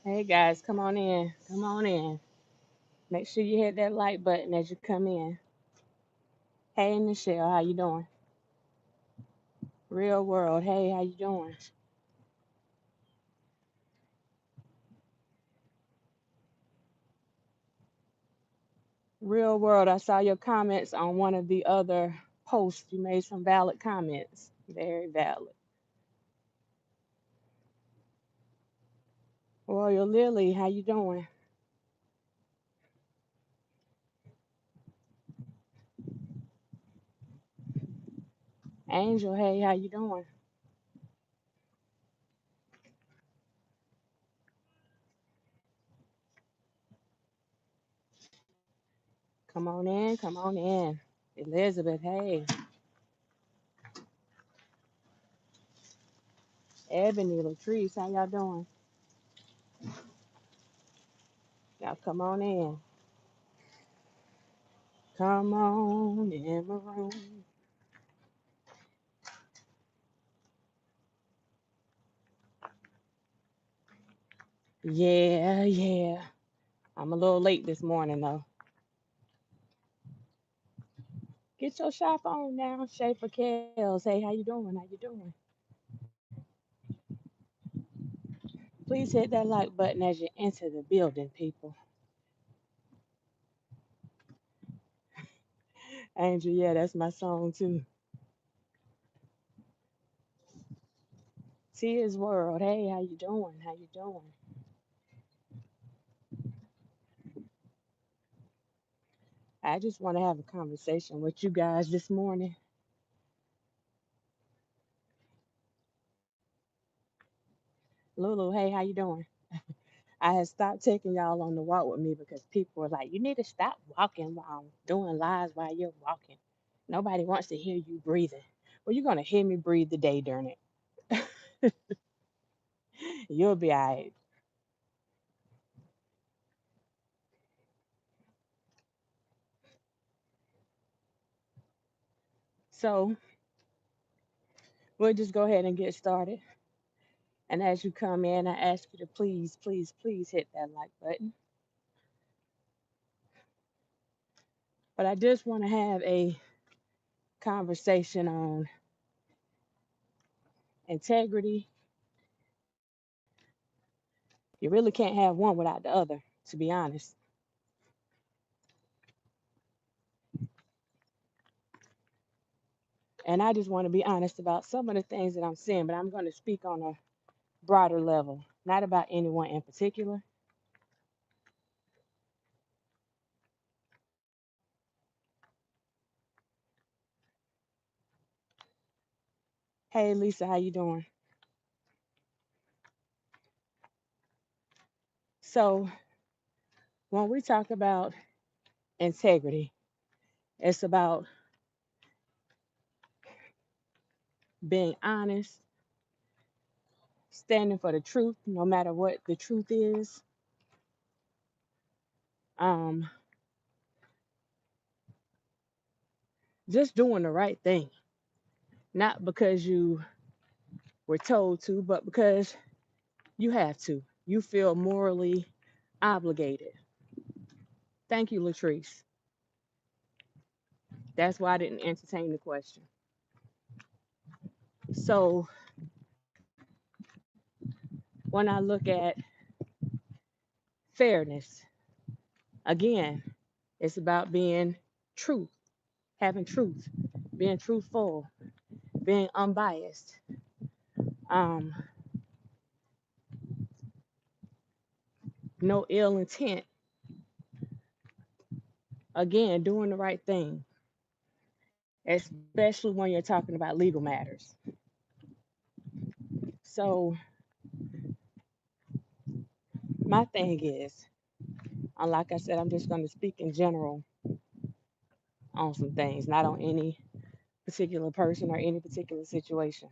Hey guys, come on in. Come on in. Make sure you hit that like button as you come in. Hey Michelle, how you doing? Real world, hey, how you doing? Real world, I saw your comments on one of the other posts. You made some valid comments. Very valid. Royal Lily, how you doing? Angel, hey, how you doing? Come on in, come on in. Elizabeth, hey. Ebony, Latrice, how y'all doing? Y'all come on in. Come on in my room. Yeah, yeah. I'm a little late this morning though. Get your shop on now, Schaefer Kels. Hey, how you doing? How you doing? Please hit that like button as you enter the building, people. Angel, yeah, that's my song too. Tia's World. Hey, how you doing? How you doing? I just want to have a conversation with you guys this morning. Lulu, hey, how you doing? I had stopped taking y'all on the walk with me because people were like, you need to stop walking while I'm doing lives while you're walking. Nobody wants to hear you breathing. Well, you're gonna hear me breathe today during it. You'll be all right. So we'll just go ahead and get started. And as you come in, I ask you to please, please, please hit that like button. But I just want to have a conversation on integrity. You really can't have one without the other, to be honest. And I just want to be honest about some of the things that I'm seeing, but I'm going to speak on a broader level, not about anyone in particular. Hey, Lisa, how you doing? So when we talk about integrity, it's about being honest, standing for the truth, no matter what the truth is. Um, just doing the right thing, not because you were told to, but because you have to. You feel morally obligated. Thank you, Latrice. That's why I didn't entertain the question. So when I look at fairness, again, it's about being truth, having truth, being truthful, being unbiased. Um, no ill intent. Again, doing the right thing, especially when you're talking about legal matters. So my thing is, like I said, I'm just going to speak in general on some things, not on any particular person or any particular situation.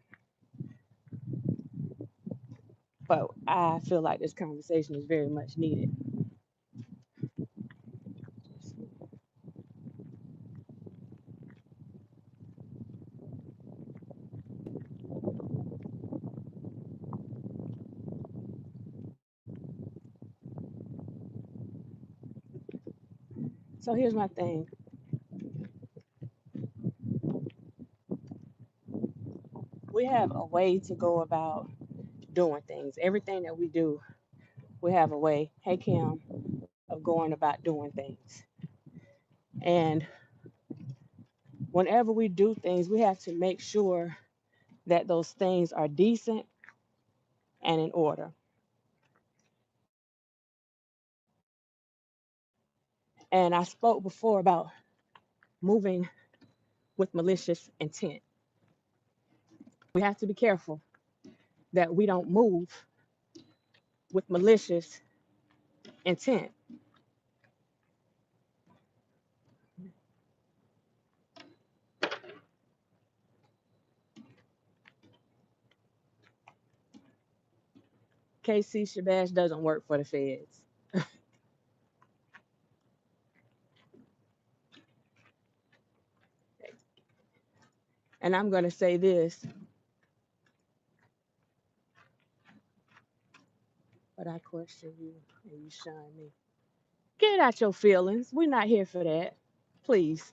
But I feel like this conversation is very much needed. So here's my thing. We have a way to go about doing things. Everything that we do, we have a way, hey Kim, of going about doing things. And whenever we do things, we have to make sure that those things are decent and in order. And I spoke before about moving with malicious intent. We have to be careful that we don't move with malicious intent. KC Shabash doesn't work for the feds. And I'm going to say this, but I question you and you shun me. Get out your feelings. We're not here for that. Please.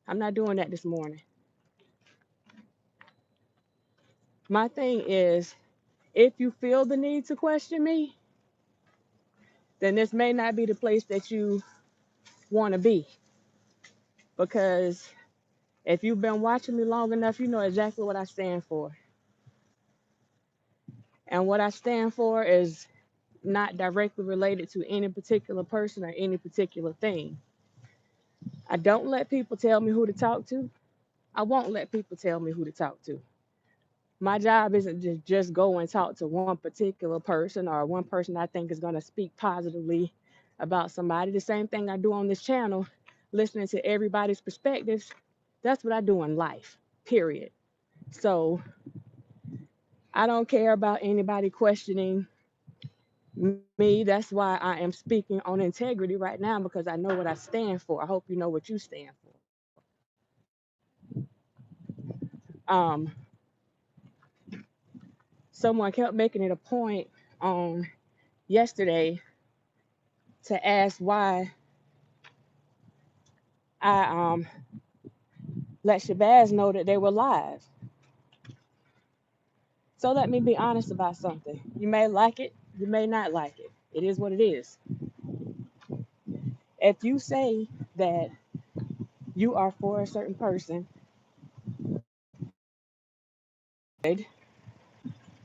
I'm not doing that this morning. My thing is, if you feel the need to question me, then this may not be the place that you want to be. Because if you've been watching me long enough, you know exactly what I stand for. And what I stand for is not directly related to any particular person or any particular thing. I don't let people tell me who to talk to. I won't let people tell me who to talk to. My job isn't just go and talk to one particular person or one person I think is going to speak positively about somebody. The same thing I do on this channel, listening to everybody's perspectives. That's what I do in life, period. So I don't care about anybody questioning me. That's why I am speaking on integrity right now, because I know what I stand for. I hope you know what you stand for. Um, Someone kept making it a point on yesterday to ask why I let Shabazz know that they were live. So let me be honest about something. You may like it, you may not like it. It is what it is. If you say that you are for a certain person,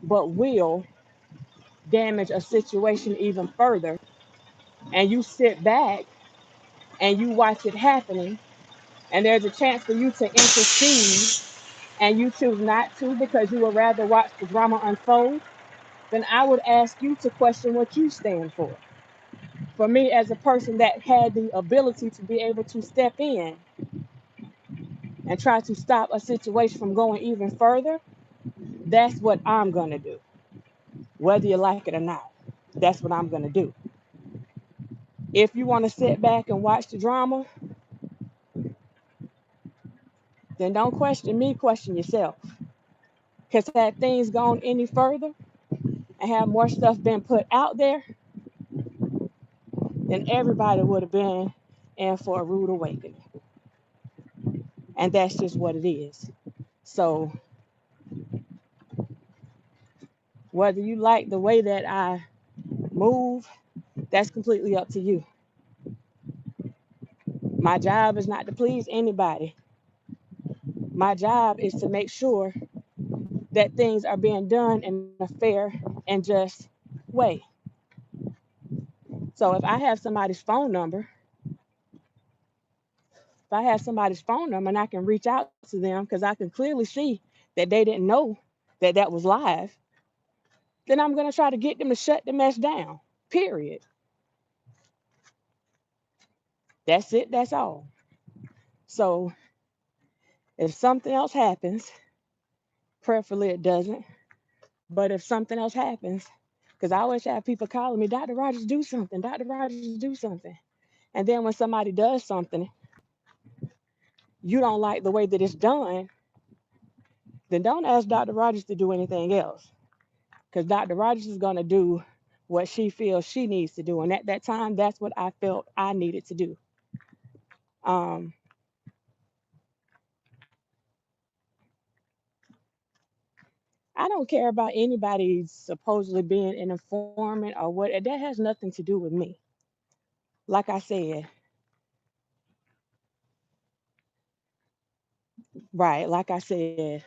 but will damage a situation even further, and you sit back and you watch it happening, and there's a chance for you to intercede, and you choose not to because you would rather watch the drama unfold, then I would ask you to question what you stand for. For me, as a person that had the ability to be able to step in and try to stop a situation from going even further, that's what I'm going to do, whether you like it or not. That's what I'm going to do. If you want to sit back and watch the drama, then don't question me, question yourself. Because had things gone any further and had more stuff been put out there, then everybody would have been in for a rude awakening. And that's just what it is. So whether you like the way that I move, that's completely up to you. My job is not to please anybody. My job is to make sure that things are being done in a fair and just way. So if I have somebody's phone number and I can reach out to them because I can clearly see that they didn't know that that was live, then I'm going to try to get them to shut the mess down. Period. That's it. That's all. So if something else happens, preferably it doesn't, but if something else happens, because I always have people calling me, Dr. Rogers, do something. Dr. Rogers, do something. And then when somebody does something, you don't like the way that it's done, then don't ask Dr. Rogers to do anything else. Because Dr. Rogers is going to do what she feels she needs to do. And at that time, that's what I felt I needed to do. Um, I don't care about anybody supposedly being an informant or what. That has nothing to do with me. Like I said, right? Like I said,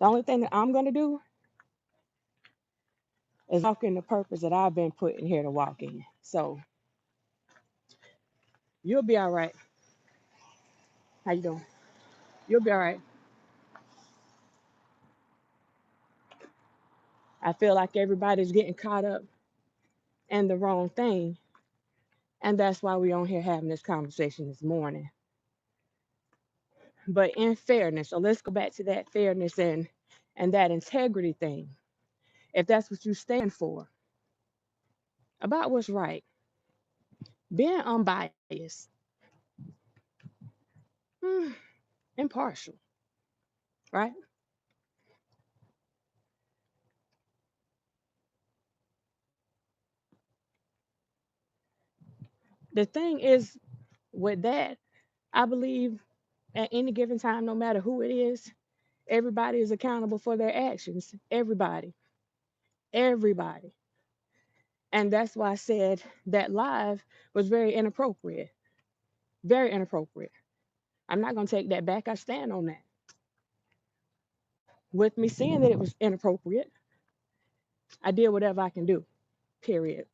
the only thing that I'm gonna do is walk in the purpose that I've been put in here to walk in. So you'll be all right. How you doing? You'll be all right. I feel like everybody's getting caught up in the wrong thing, and that's why we're on here having this conversation this morning. But in fairness, so let's go back to that fairness and that integrity thing. If that's what you stand for, about what's right, being unbiased, hmm, impartial, right? The thing is with that, I believe at any given time, no matter who it is, everybody is accountable for their actions. Everybody. And that's why I said that live was very inappropriate. Very inappropriate. I'm not going to take that back. I stand on that. With me saying that it was inappropriate, I did whatever I can do, period.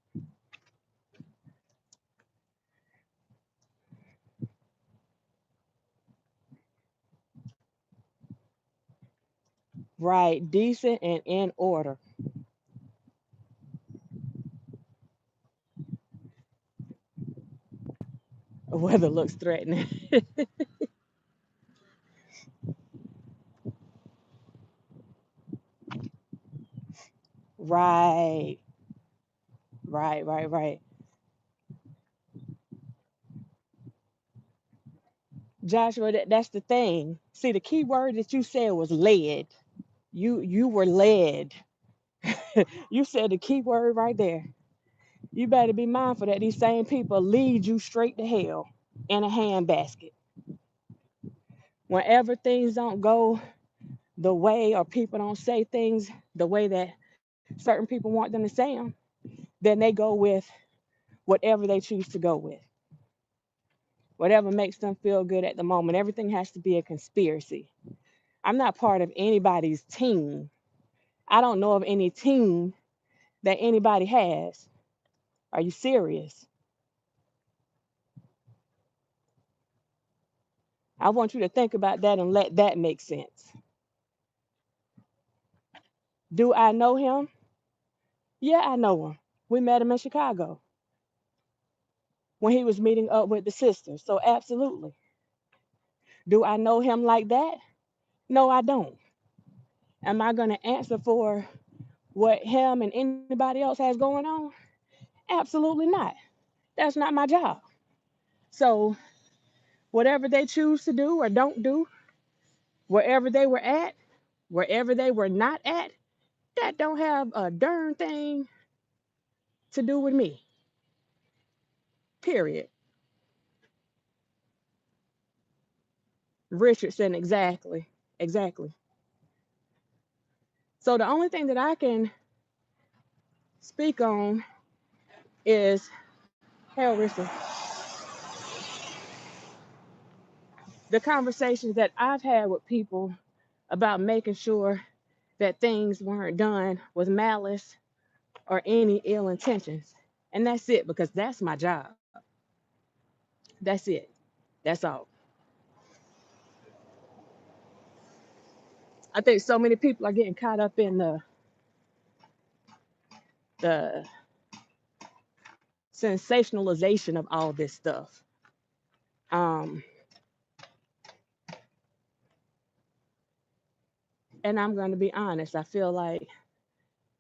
Right, decent and in order, whether it looks threatening. Right, right. Joshua, that's the thing. See, the key word that you said was led. You were led. You said the key word right there. You better be mindful that these same people lead you straight to hell in a handbasket. Whenever things don't go the way or people don't say things the way that certain people want them to say them, then they go with whatever they choose to go with, whatever makes them feel good at the moment. Everything has to be a conspiracy. I'm not part of anybody's team. I don't know of any team that anybody has. Are you serious? I want you to think about that and let that make sense. Do I know him? Yeah, I know him. We met him in Chicago when he was meeting up with the sisters. So, absolutely. Do I know him like that? No, I don't. Am I going to answer for what him and anybody else has going on? Absolutely not. That's not my job. So, whatever they choose to do or don't do, wherever they were at, wherever they were not at, that don't have a darn thing to do with me. Period. Richardson, exactly. Exactly. So, the only thing that I can speak on is hell, Richard, the conversations that I've had with people about making sure that things weren't done with malice or any ill intentions. And that's it, because that's my job. That's it. That's all. I think so many people are getting caught up in the sensationalization of all this stuff. Um, and I'm going to be honest. I feel like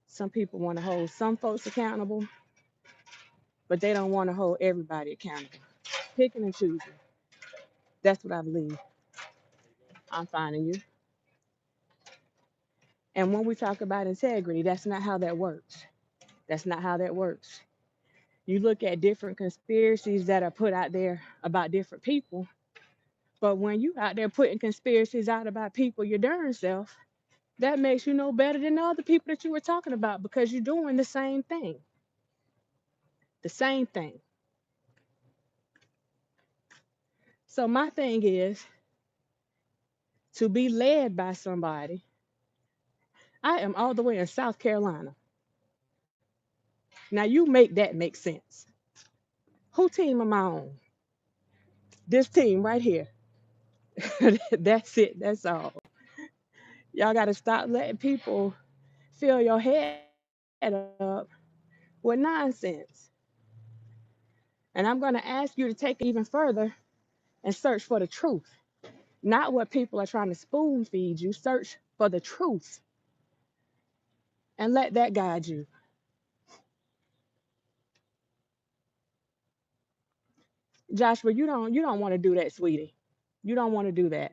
some people want to hold some folks accountable, but they don't want to hold everybody accountable. Picking and choosing. That's what I believe. I'm finding you. And when we talk about integrity, that's not how that works. That's not how that works. You look at different conspiracies that are put out there about different people. But when you out there putting conspiracies out about people your darn self, that makes you no better than the other people that you were talking about because you're doing the same thing. The same thing. So my thing is to be led by somebody. I am all the way in South Carolina. Now you make that make sense. Who team am I on? This team right here. That's it. That's all. Y'all got to stop letting people fill your head up with nonsense. And I'm going to ask you to take it even further and search for the truth, not what people are trying to spoon feed you. Search for the truth and let that guide you. Joshua, you don't want to do that, sweetie. You don't want to do that.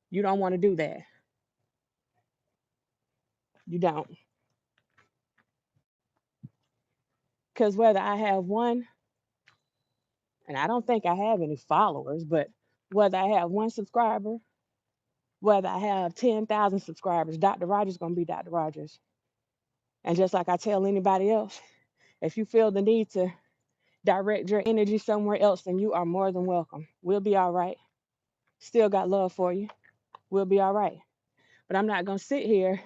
You don't want to do that. You don't. Because whether I have one, and I don't think I have any followers, but whether I have one subscriber, whether I have 10,000 subscribers, Dr. Rogers going to be Dr. Rogers. And just like I tell anybody else, if you feel the need to direct your energy somewhere else, then you are more than welcome. We'll be all right. Still got love for you. We'll be all right. But I'm not going to sit here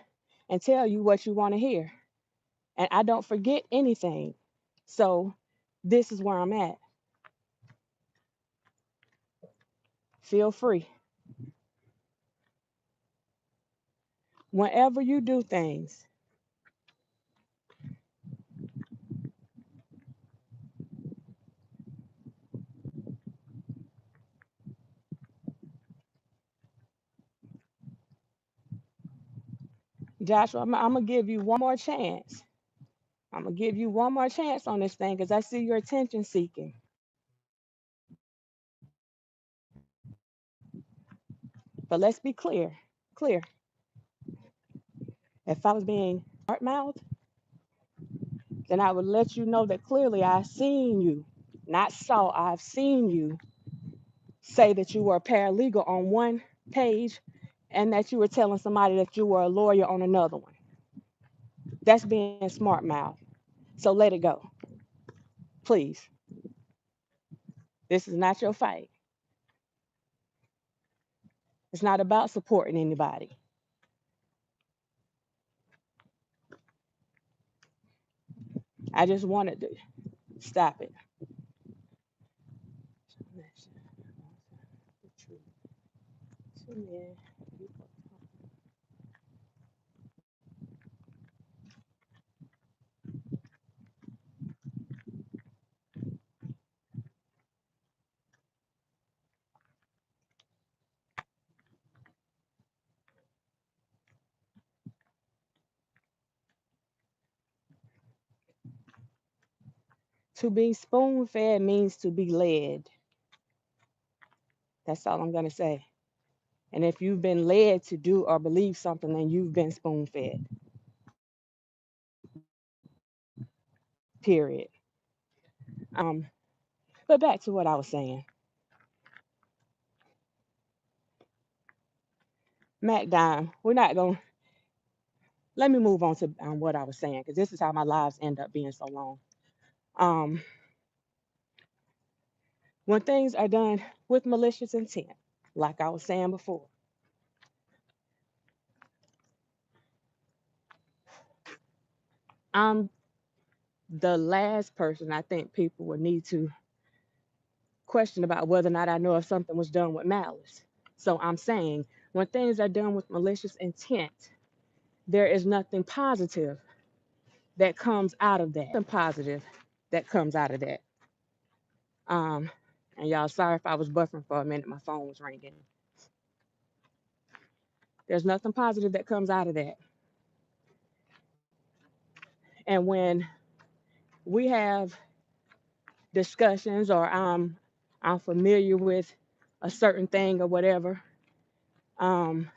and tell you what you want to hear. And I don't forget anything. So this is where I'm at. Feel free. Whenever you do things, Joshua, I'm going to give you one more chance. I'm going to give you one more chance on this thing because I see your attention seeking. But let's be clear. Clear. If I was being smart mouthed, then I would let you know that clearly I've seen you, not saw, I've seen you say that you were a paralegal on one page and that you were telling somebody that you were a lawyer on another one. That's being smart mouth. So let it go. Please. This is not your fight. It's not about supporting anybody. I just wanted to stop it. To be spoon fed means to be led. That's all I'm going to say. And if you've been led to do or believe something, then you've been spoon fed. Period. Um, but back to what I was saying. Mac Dime, we're not going to, let me move on to what I was saying, because this is how my lives end up being so long. Um, when things are done with malicious intent, like I was saying before, I'm the last person I think people would need to question about whether or not I know if something was done with malice. So I'm saying when things are done with malicious intent, there is nothing positive that comes out of that. Nothing positive that comes out of that. Um, and y'all, sorry if I was buffering for a minute, my phone was ringing. There's nothing positive that comes out of that. And when we have discussions or I'm familiar with a certain thing or whatever, um,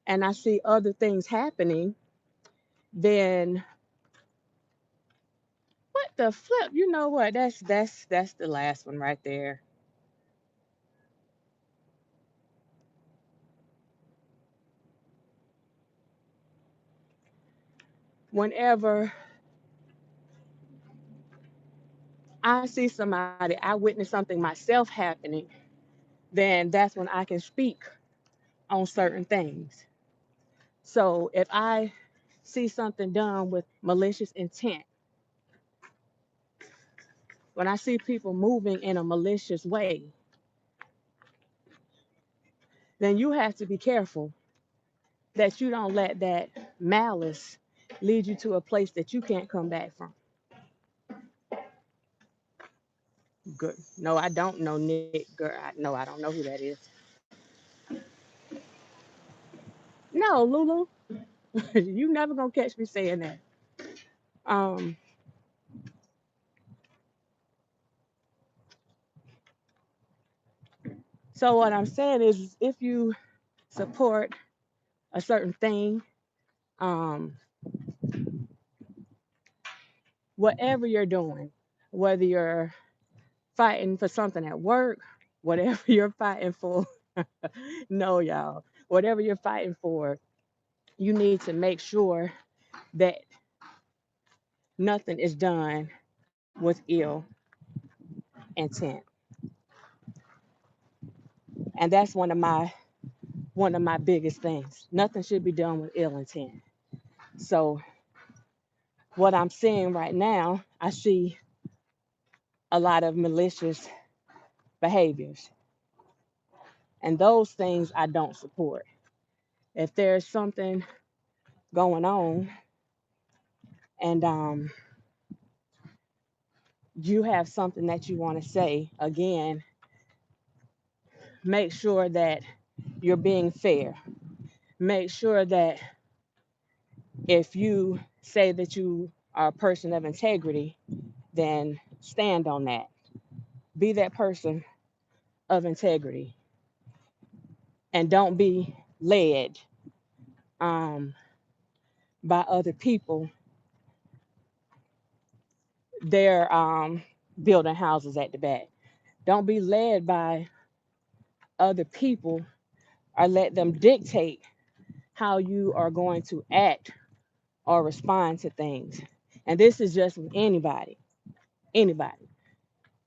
and I see other things happening, then the flip, you know what? That's the last one right there. Whenever I see somebody, I witness something myself happening, then that's when I can speak on certain things. So if I see something done with malicious intent, when I see people moving in a malicious way, then you have to be careful that you don't let that malice lead you to a place that you can't come back from. Good. No, I don't know Nick. Girl, no, I don't know who that is. No, Lulu, you never gonna catch me saying that. Um, so what I'm saying is, if you support a certain thing, um, whatever you're doing, whether you're fighting for something at work, whatever you're fighting for, no, y'all, whatever you're fighting for, you need to make sure that nothing is done with ill intent. And that's one of my biggest things. Nothing should be done with ill intent. So what I'm seeing right now, I see a lot of malicious behaviors. And those things I don't support. If there's something going on and you have something that you want to say, again, make sure that you're being fair. Make sure that if you say that you are a person of integrity, then stand on that. Be that person of integrity and don't be led um, by other people. They're building houses at the back. Don't be led by other people or let them dictate how you are going to act or respond to things. And this is just with anybody, anybody.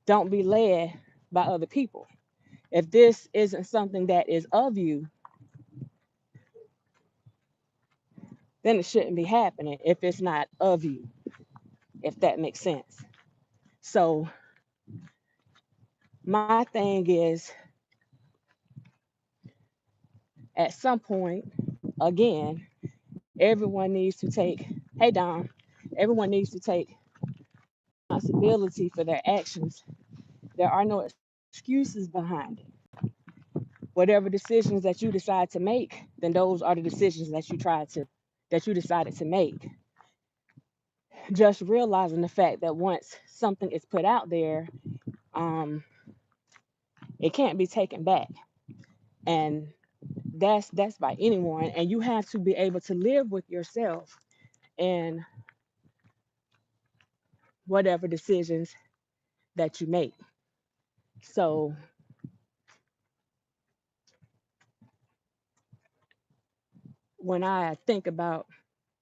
Don't be led by other people. If this isn't something that is of you, then it shouldn't be happening if it's not of you, if that makes sense. So, my thing is at some point, again, everyone needs to take, hey, Dom, everyone needs to take responsibility for their actions. There are no excuses behind it. Whatever decisions that you decide to make, then those are the decisions that you decided to make. Just realizing the fact that once something is put out there, um, it can't be taken back. And that's by anyone. And you have to be able to live with yourself in whatever decisions that you make. So when I think about,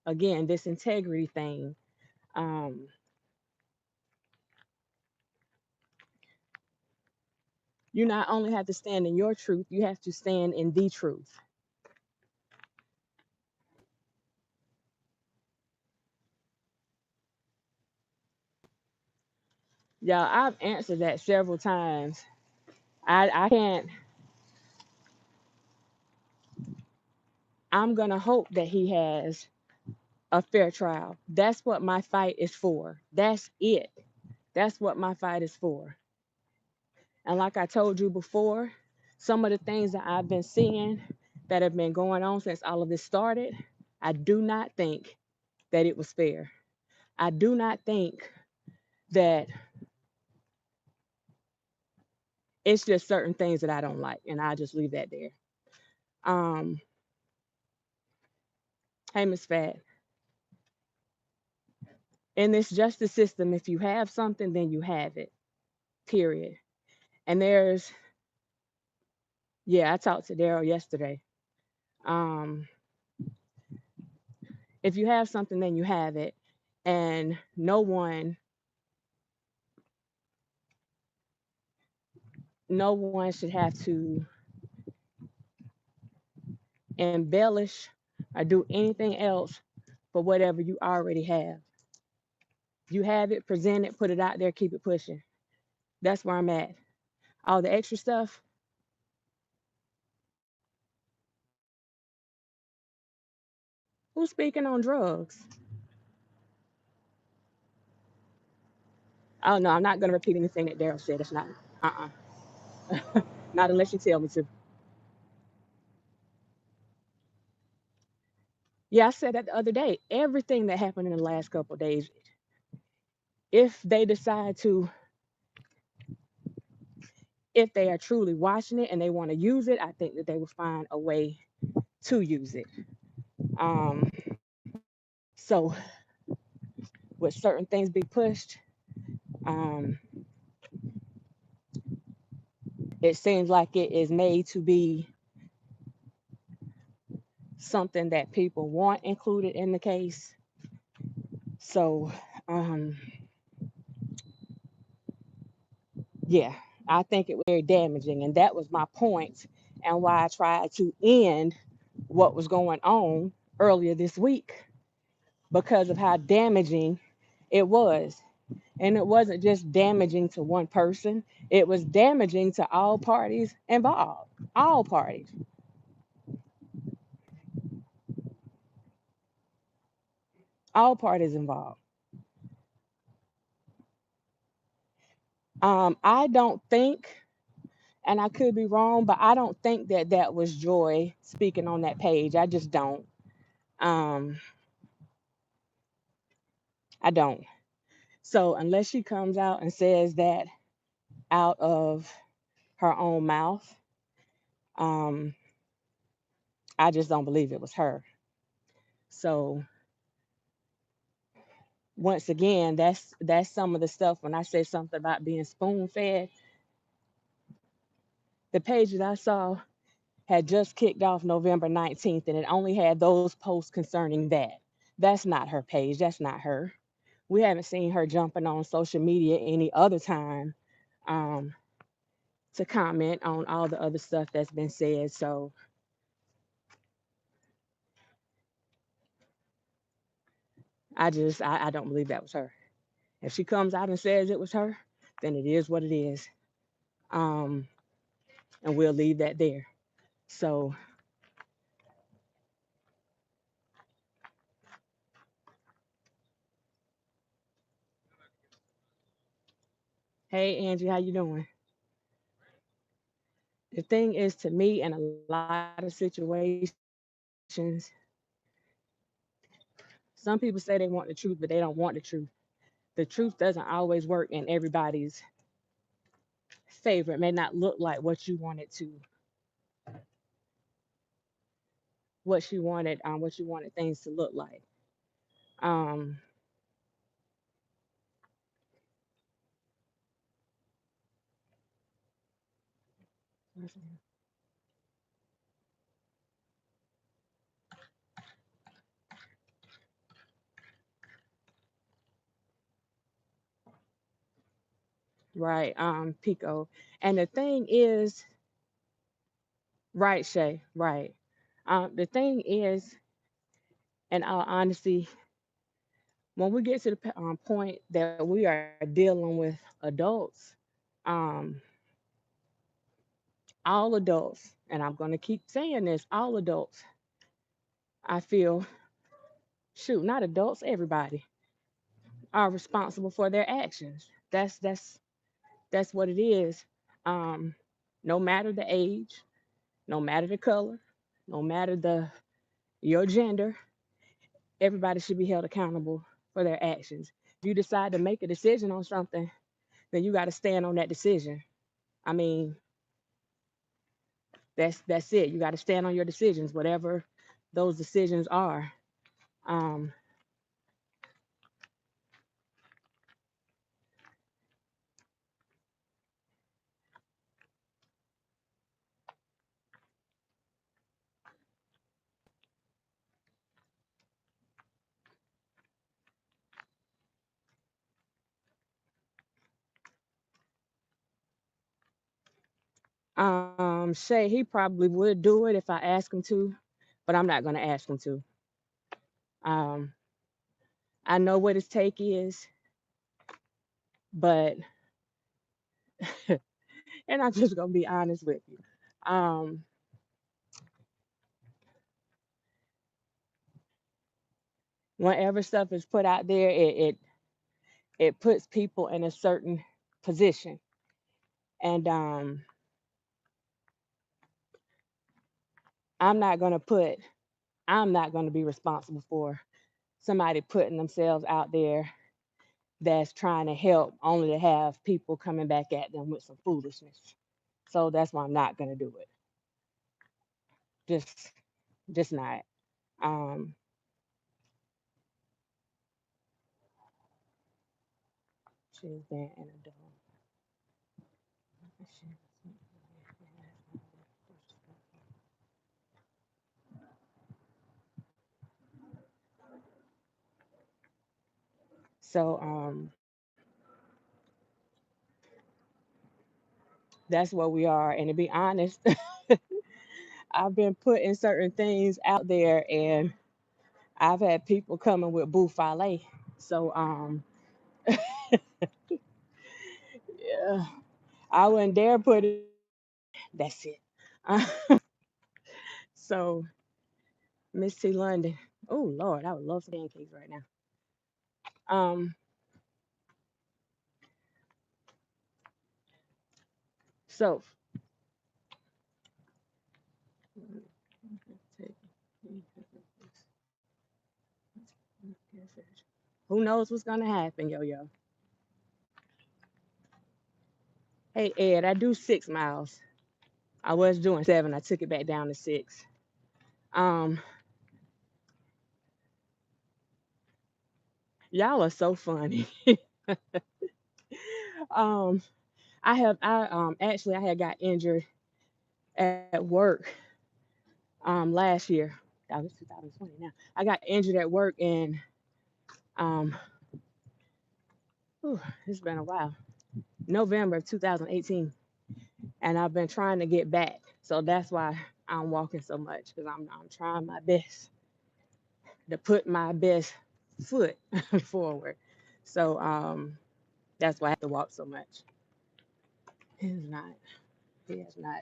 again, this integrity thing, um, you not only have to stand in your truth, you have to stand in the truth. Yeah, I've answered that several times. I can't, I'm going to hope that he has a fair trial. That's what my fight is for. That's it. That's what my fight is for. And like I told you before, some of the things that I've been seeing that have been going on since all of this started, I do not think that it was fair. I do not think that it's just certain things that I don't like, and I'll just leave that there. Um, hey, Miss Fat, In this justice system, if you have something, then you have it, period. And there's, yeah, I talked to Daryl yesterday. Um, if you have something, then you have it. And no one should have to embellish or do anything else for whatever you already have. You have it, present it, put it out there, keep it pushing. That's where I'm at. All the extra stuff, who's speaking on drugs? Oh no, I'm not gonna repeat anything that Daryl said. It's not not unless you tell me to. Yeah, I said that the other day. Everything that happened in the last couple of days, if they decide to, if they are truly watching it and they want to use it, I think that they will find a way to use it. Um, so with certain things be pushed, um, it seems like it is made to be something that people want included in the case. So, um, yeah, I think it was very damaging. And that was my point and why I tried to end what was going on earlier this week because of how damaging it was. And it wasn't just damaging to one person, it was damaging to all parties involved. All parties. All parties involved. I don't think, and I could be wrong, but I don't think that that was Joy speaking on that page. I just don't. Um, I don't. So unless she comes out and says that out of her own mouth, um, I just don't believe it was her. So once again, that's some of the stuff when I say something about being spoon fed. The page that I saw had just kicked off November 19th and it only had those posts concerning that. That's not her page. That's not her. We haven't seen her jumping on social media any other time um, to comment on all the other stuff that's been said. So I don't believe that was her. If she comes out and says it was her, then it is what it is. Um, and we'll leave that there. So, hey Angie, how you doing? The thing is, to me, in a lot of situations, some people say they want the truth, but they don't want the truth. The truth doesn't always work in everybody's favor. It may not look like what you wanted things to look like. Um, right, Pico. And the thing is, right, Shay, right. The thing is, in all honesty, when we get to the point that we are dealing with adults, um, all adults, and I'm going to keep saying this, all adults, I feel, shoot, not adults, everybody are responsible for their actions. That's what it is. Um, no matter the age, no matter the color, no matter the your gender, everybody should be held accountable for their actions. If you decide to make a decision on something, then you got to stand on that decision. I mean, that's it. You got to stand on your decisions, whatever those decisions are. Um, Shay, he probably would do it if I ask him to, but I'm not gonna ask him to. Um, I know what his take is, but and I'm just gonna be honest with you. Um, Whenever stuff is put out there, it puts people in a certain position, and I'm not gonna put I'm not gonna be responsible for somebody putting themselves out there that's trying to help only to have people coming back at them with some foolishness. So that's why I'm not gonna do it. Just just not. Um she's been an adult. So that's where we are. And to be honest, I've been putting certain things out there and I've had people coming with buffale. So yeah, I wouldn't dare put it. That's it. So Miss T London. Oh Lord, I would love some pancakes right now. Um, so who knows what's gonna happen, yo yo. Hey Ed, I do 6 miles. I was doing 7. I took it back down to 6. Um, y'all are so funny. um, I actually I had got injured at work last year. That was 2020 now. I got injured at work and um whew, it's been a while. November of 2018. And I've been trying to get back. So that's why I'm walking so much because I'm trying my best to put my best foot forward. So that's why I have to walk so much. He's not. He has not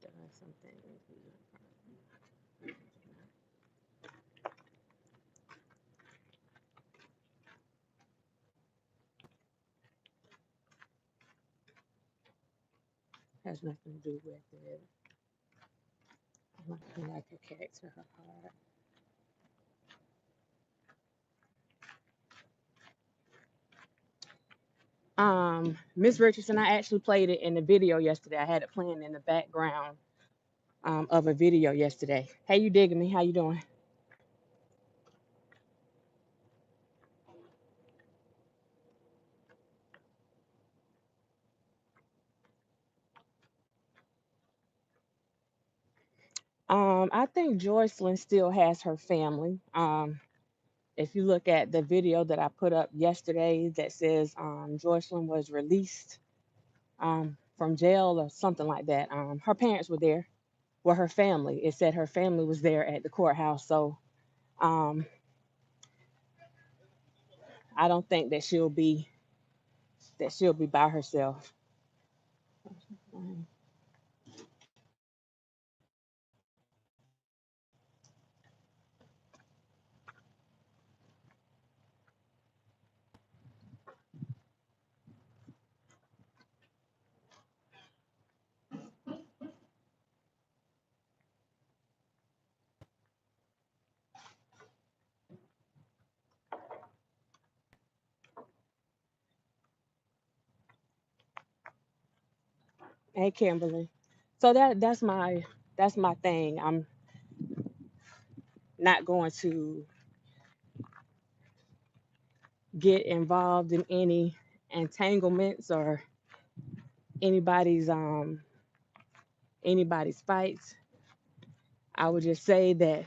done something. Has nothing to do with it. I want to like a character her heart. Miss Richardson, I actually played it in the video yesterday. I had it playing in the background of a video yesterday. Hey, you digging me? How you doing? I think Joycelyn still has her family. If you look at the video that I put up yesterday that says Joycelyn was released from jail or something like that, her parents were there. Well, her family. It said her family was there at the courthouse. So um, I don't think that she'll be by herself. Hey, Kimberly. So that's my thing. I'm not going to get involved in any entanglements or anybody's um anybody's fights. I would just say that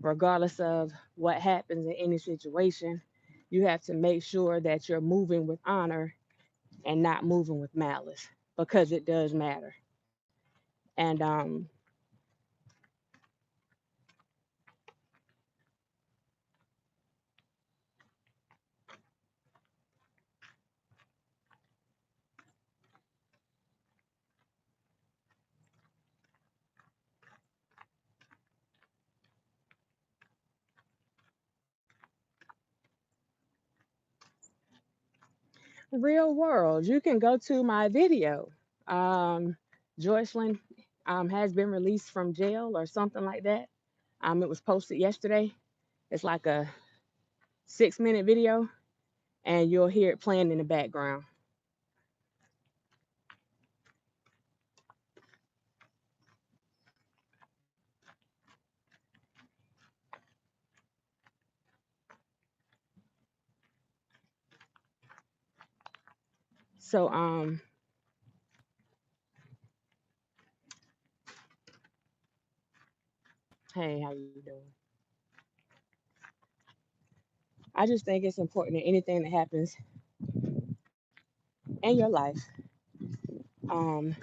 regardless of what happens in any situation, you have to make sure that you're moving with honor and not moving with malice. because it does matter. And real world, you can go to my video. Um, Joycelyn has been released from jail or something like that. It was posted yesterday. It's like a 6-minute video, and you'll hear it playing in the background. So, hey, how you doing? I just think it's important that anything that happens in your life, um,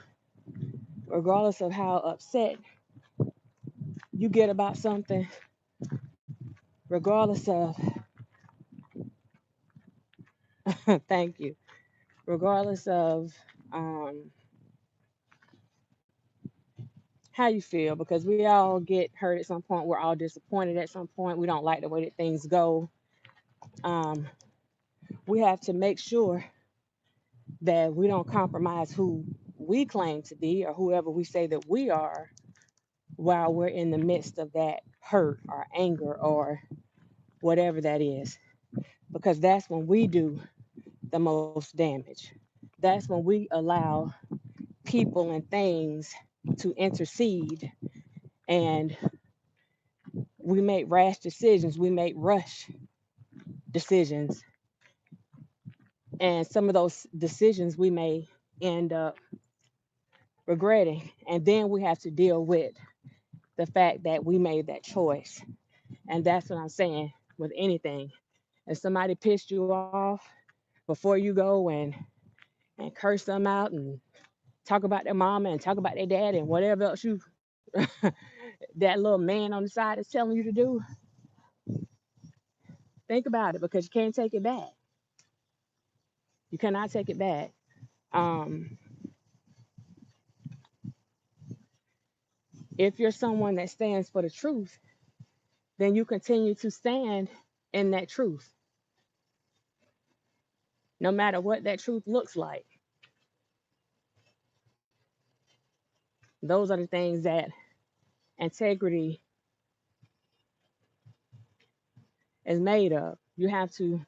regardless of how upset you get about something, regardless of, thank you, regardless of um, how you feel, because we all get hurt at some point. We're all disappointed at some point. We don't like the way that things go. Um, we have to make sure that we don't compromise who we claim to be or whoever we say that we are while we're in the midst of that hurt or anger or whatever that is, because that's when we do the most damage. That's when we allow people and things to intercede, and we make rash decisions, we make rush decisions, and some of those decisions we may end up regretting. And then we have to deal with the fact that we made that choice. And that's what I'm saying with anything. If somebody pissed you off before you go and curse them out and talk about their mama and talk about their dad and whatever else you that little man on the side is telling you to do, think about it, because you can't take it back. You cannot take it back. Um, if you're someone that stands for the truth, then you continue to stand in that truth, no matter what that truth looks like. Those are the things that integrity is made of. You have to,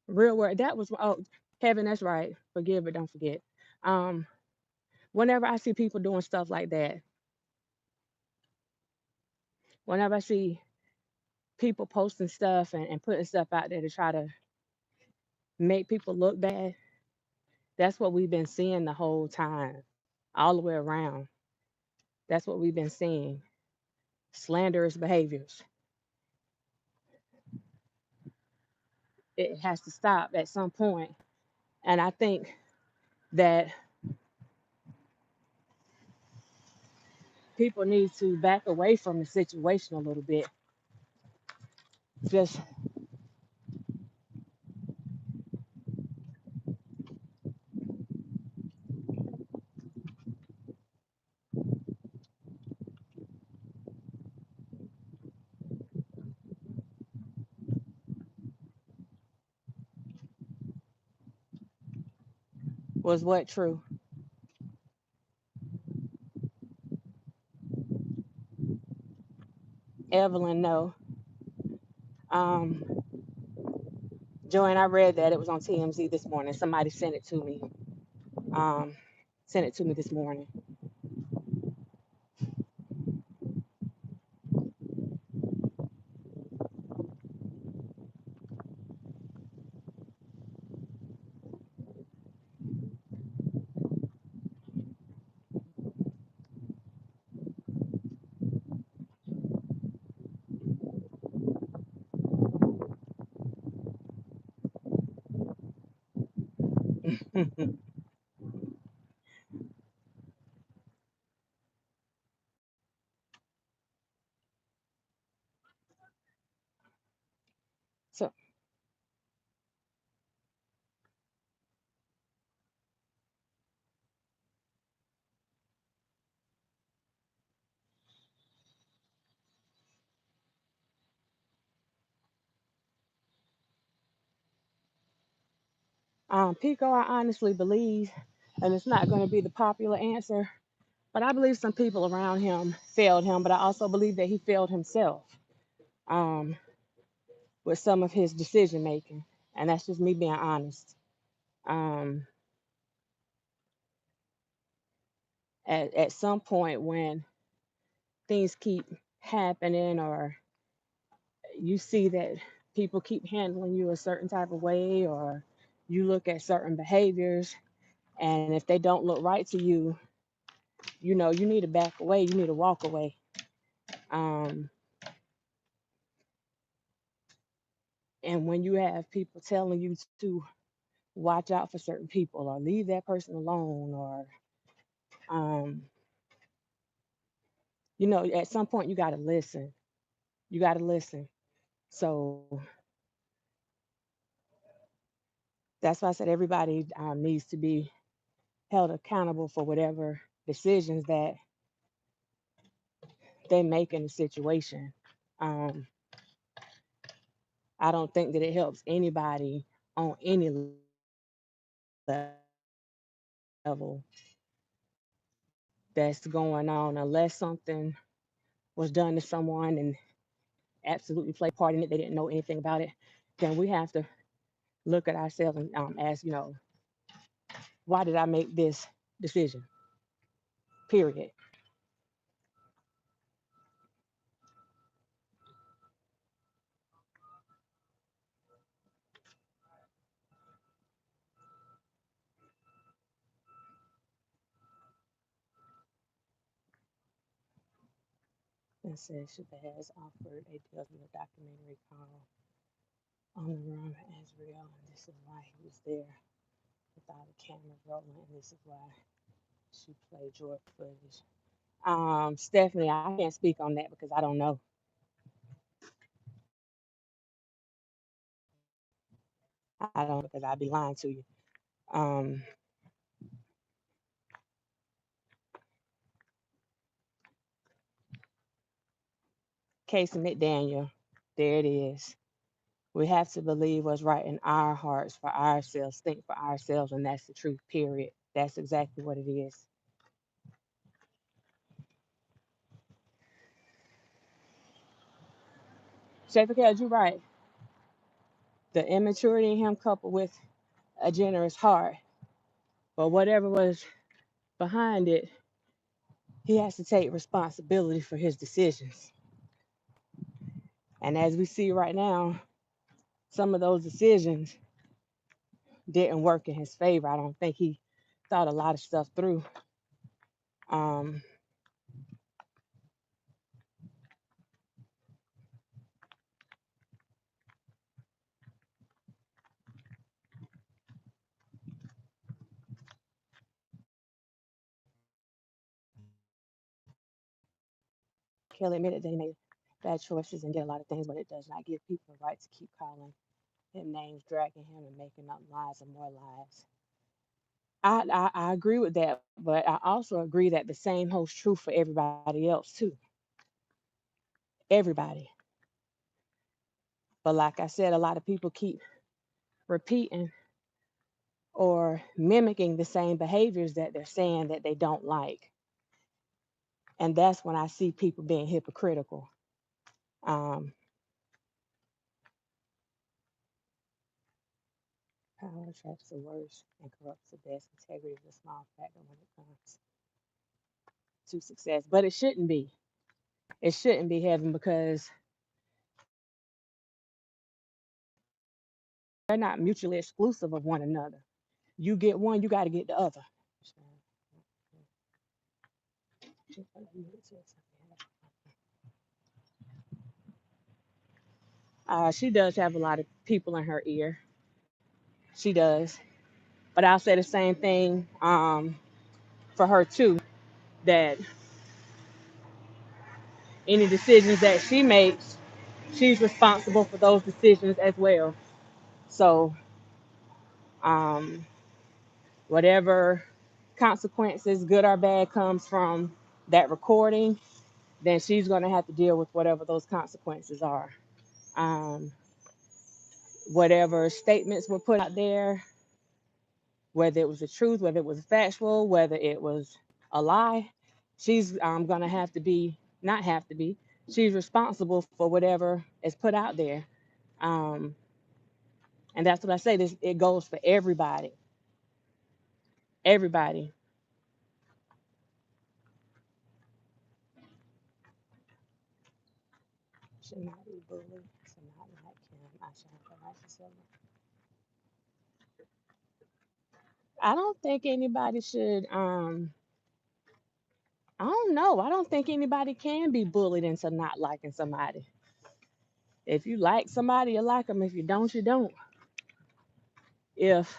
real word. That was, oh, Kevin, that's right. Forgive but don't forget. Um, whenever I see people doing stuff like that, whenever I see people posting stuff and putting stuff out there to try to make people look bad, that's what we've been seeing the whole time, all the way around. That's what we've been seeing. Slanderous behaviors. It has to stop at some point. And I think that people need to back away from the situation a little bit. Just was what true. Evelyn, no. Um, Joanne, I read that it was on TMZ this morning. Somebody sent it to me. Um, Sent it to me this morning. So, Pico, I honestly believe, and it's not going to be the popular answer, but I believe some people around him failed him, but I also believe that he failed himself um, with some of his decision making. And that's just me being honest. Um, at some point, when things keep happening, or you see that people keep handling you a certain type of way, or you look at certain behaviors, and if they don't look right to you, you need to back away, you need to walk away. Um, and when you have people telling you to watch out for certain people, or leave that person alone, or um, at some point you got to listen. You got to listen. So that's why I said everybody needs to be held accountable for whatever decisions that they make in the situation. Um, I don't think that it helps anybody on any level that's going on, unless something was done to someone and absolutely play part in it. They didn't know anything about it. Then we have to look at ourselves and ask, why did I make this decision? Period. And says she has offered a deal with a documentary called On the Run as Real, and this is why he was there without a camera rolling, and this is why she played George footage. Stephanie, I can't speak on that because I don't know. I don't, because I'd be lying to you. Um, Casey McDaniel, there it is. We have to believe what's right in our hearts for ourselves, think for ourselves, and that's the truth, period. That's exactly what it is. Shafer, you're right. The immaturity in him coupled with a generous heart, but whatever was behind it, he has to take responsibility for his decisions. And as we see right now, some of those decisions didn't work in his favor. I don't think he thought a lot of stuff through. Um, Kelly admitted that he made bad choices and did a lot of things, but it does not give people the right to keep calling him names, dragging him, and making up lies and more lies. I agree with that, but I also agree that the same holds true for everybody else too. Everybody. But like I said, a lot of people keep repeating or mimicking the same behaviors that they're saying that they don't like. And that's when I see people being hypocritical. Um, Power attracts the worst and corrupts the best. Integrity is a small factor when it comes to success. But it shouldn't be. It shouldn't be heaven because they're not mutually exclusive of one another. You get one, you got to get the other. She does have a lot of people in her ear. She does. But I'll say the same thing for her too. That any decisions that she makes, she's responsible for those decisions as well. So um, whatever consequences, good or bad, comes from that recording, then she's going to have to deal with whatever those consequences are. Um, whatever statements were put out there, whether it was the truth, whether it was factual, whether it was a lie, she's going to have to be, not have to be, she's responsible for whatever is put out there. Um, and that's what I say. This it goes for everybody. Everybody. Should not be bullied. Should not like him. I should have the right to sell it. I don't think anybody should. I don't know. I don't think anybody can be bullied into not liking somebody. If you like somebody, you like them. If you don't, you don't. If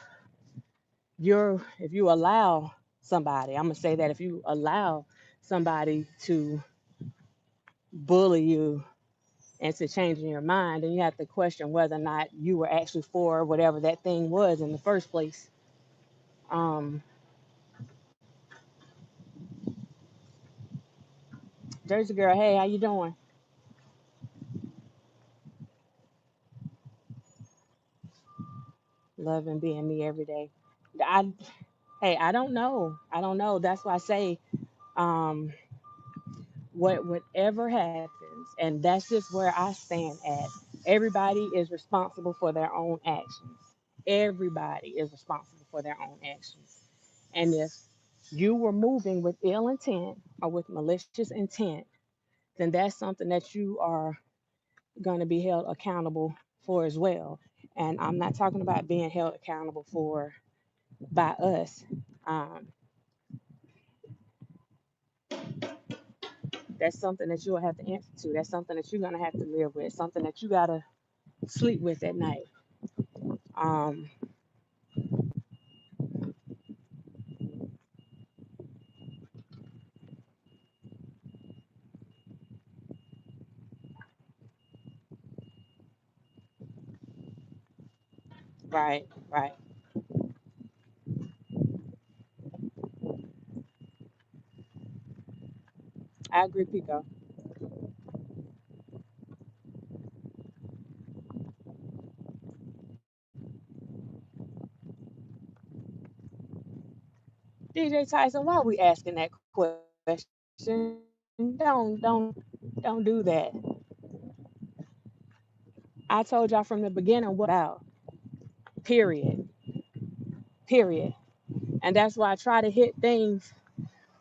if you allow somebody, I'm gonna say that if you allow somebody to bully you into changing your mind, then you have to question whether or not you were actually for whatever that thing was in the first place. Um, Jersey girl, hey, how you doing? Loving being me every day. I Hey, I don't know. I don't know. That's why I say, um, whatever happens, and that's just where I stand at. Everybody is responsible for their own actions. Everybody is responsible for their own actions. And if you were moving with ill intent or with malicious intent, then that's something that you are going to be held accountable for as well. And I'm not talking about being held accountable for by us. Um, that's something that you'll have to answer to. That's something that you're going to have to live with. Something that you got to sleep with at night. Um, right, right. I agree, Pico. DJ Tyson, why are we asking that question? Don't do that. I told y'all from the beginning what about. Period. Period. And that's why I try to hit things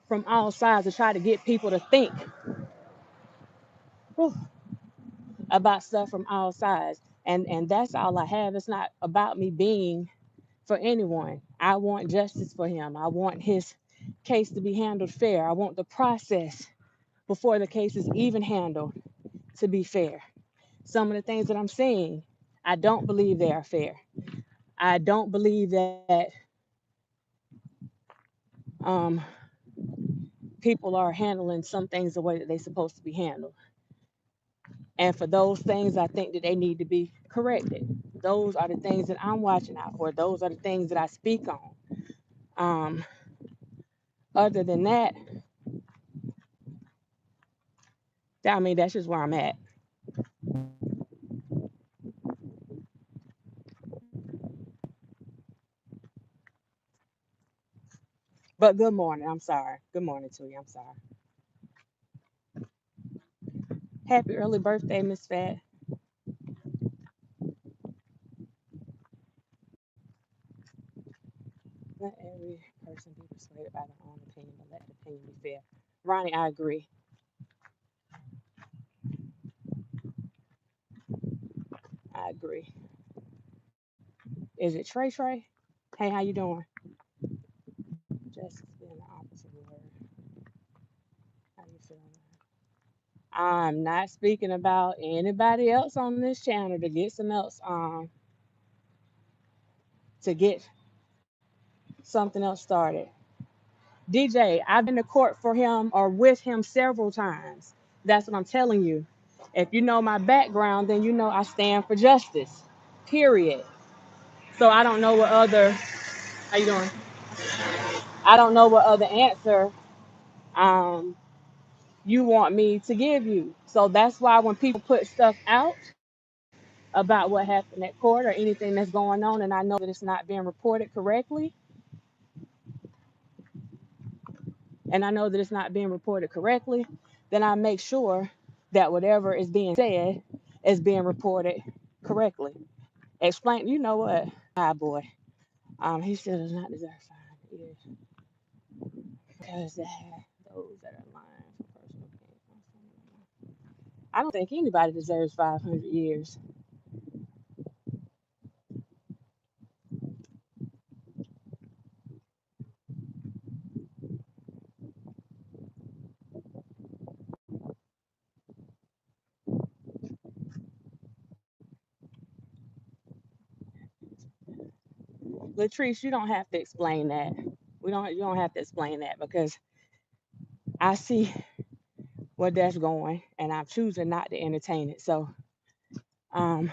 from all sides to try to get people to think whew, about stuff from all sides. And that's all I have. It's not about me being for anyone. I want justice for him. I want his case to be handled fair. I want the process before the case is even handled to be fair. Some of the things that I'm seeing, I don't believe they are fair. I don't believe that um, people are handling some things the way that they're supposed to be handled. And for those things, I think that they need to be corrected. Those are the things that I'm watching out for. Those are the things that I speak on. Um, other than that, I mean, that's just where I'm at. But good morning. I'm sorry. Good morning to you. I'm sorry. Happy early birthday, Miss Fat. Let every person be persuaded by their own opinion, but let the opinion be fair. Ronnie, I agree. I agree. Is it Trey Trey? Hey, how you doing? Just being the opposite word. How you feeling? I'm not speaking about anybody else on this channel to get some else to get something else started. DJ, I've been to court for him or with him several times. That's what I'm telling you. If you know my background, then you know I stand for justice. Period. So I don't know what other, how you doing? I don't know what other answer um you want me to give you. So that's why when people put stuff out about what happened at court or anything that's going on, and I know that it's not being reported correctly, and I know that it's not being reported correctly, then I make sure that whatever is being said is being reported correctly. Explain, you know what? Hi, boy. He still does not deserve 5 years because they have those that are lying for personal gain. I don't think anybody deserves 500 years. Latrice, you don't have to explain that. You don't have to explain that because I see where that's going and I'm choosing not to entertain it. So um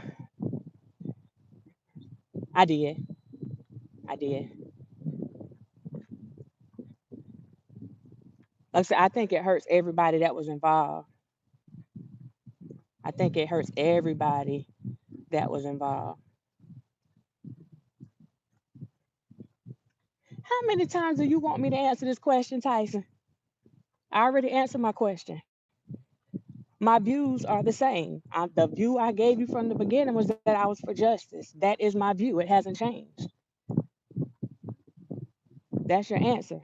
I did. I did. Like I said, I think it hurts everybody that was involved. I think it hurts everybody that was involved. How many times do you want me to answer this question, Tyson? I already answered my question. My views are the same. The view I gave you from the beginning was that I was for justice. That is my view. It hasn't changed. That's your answer.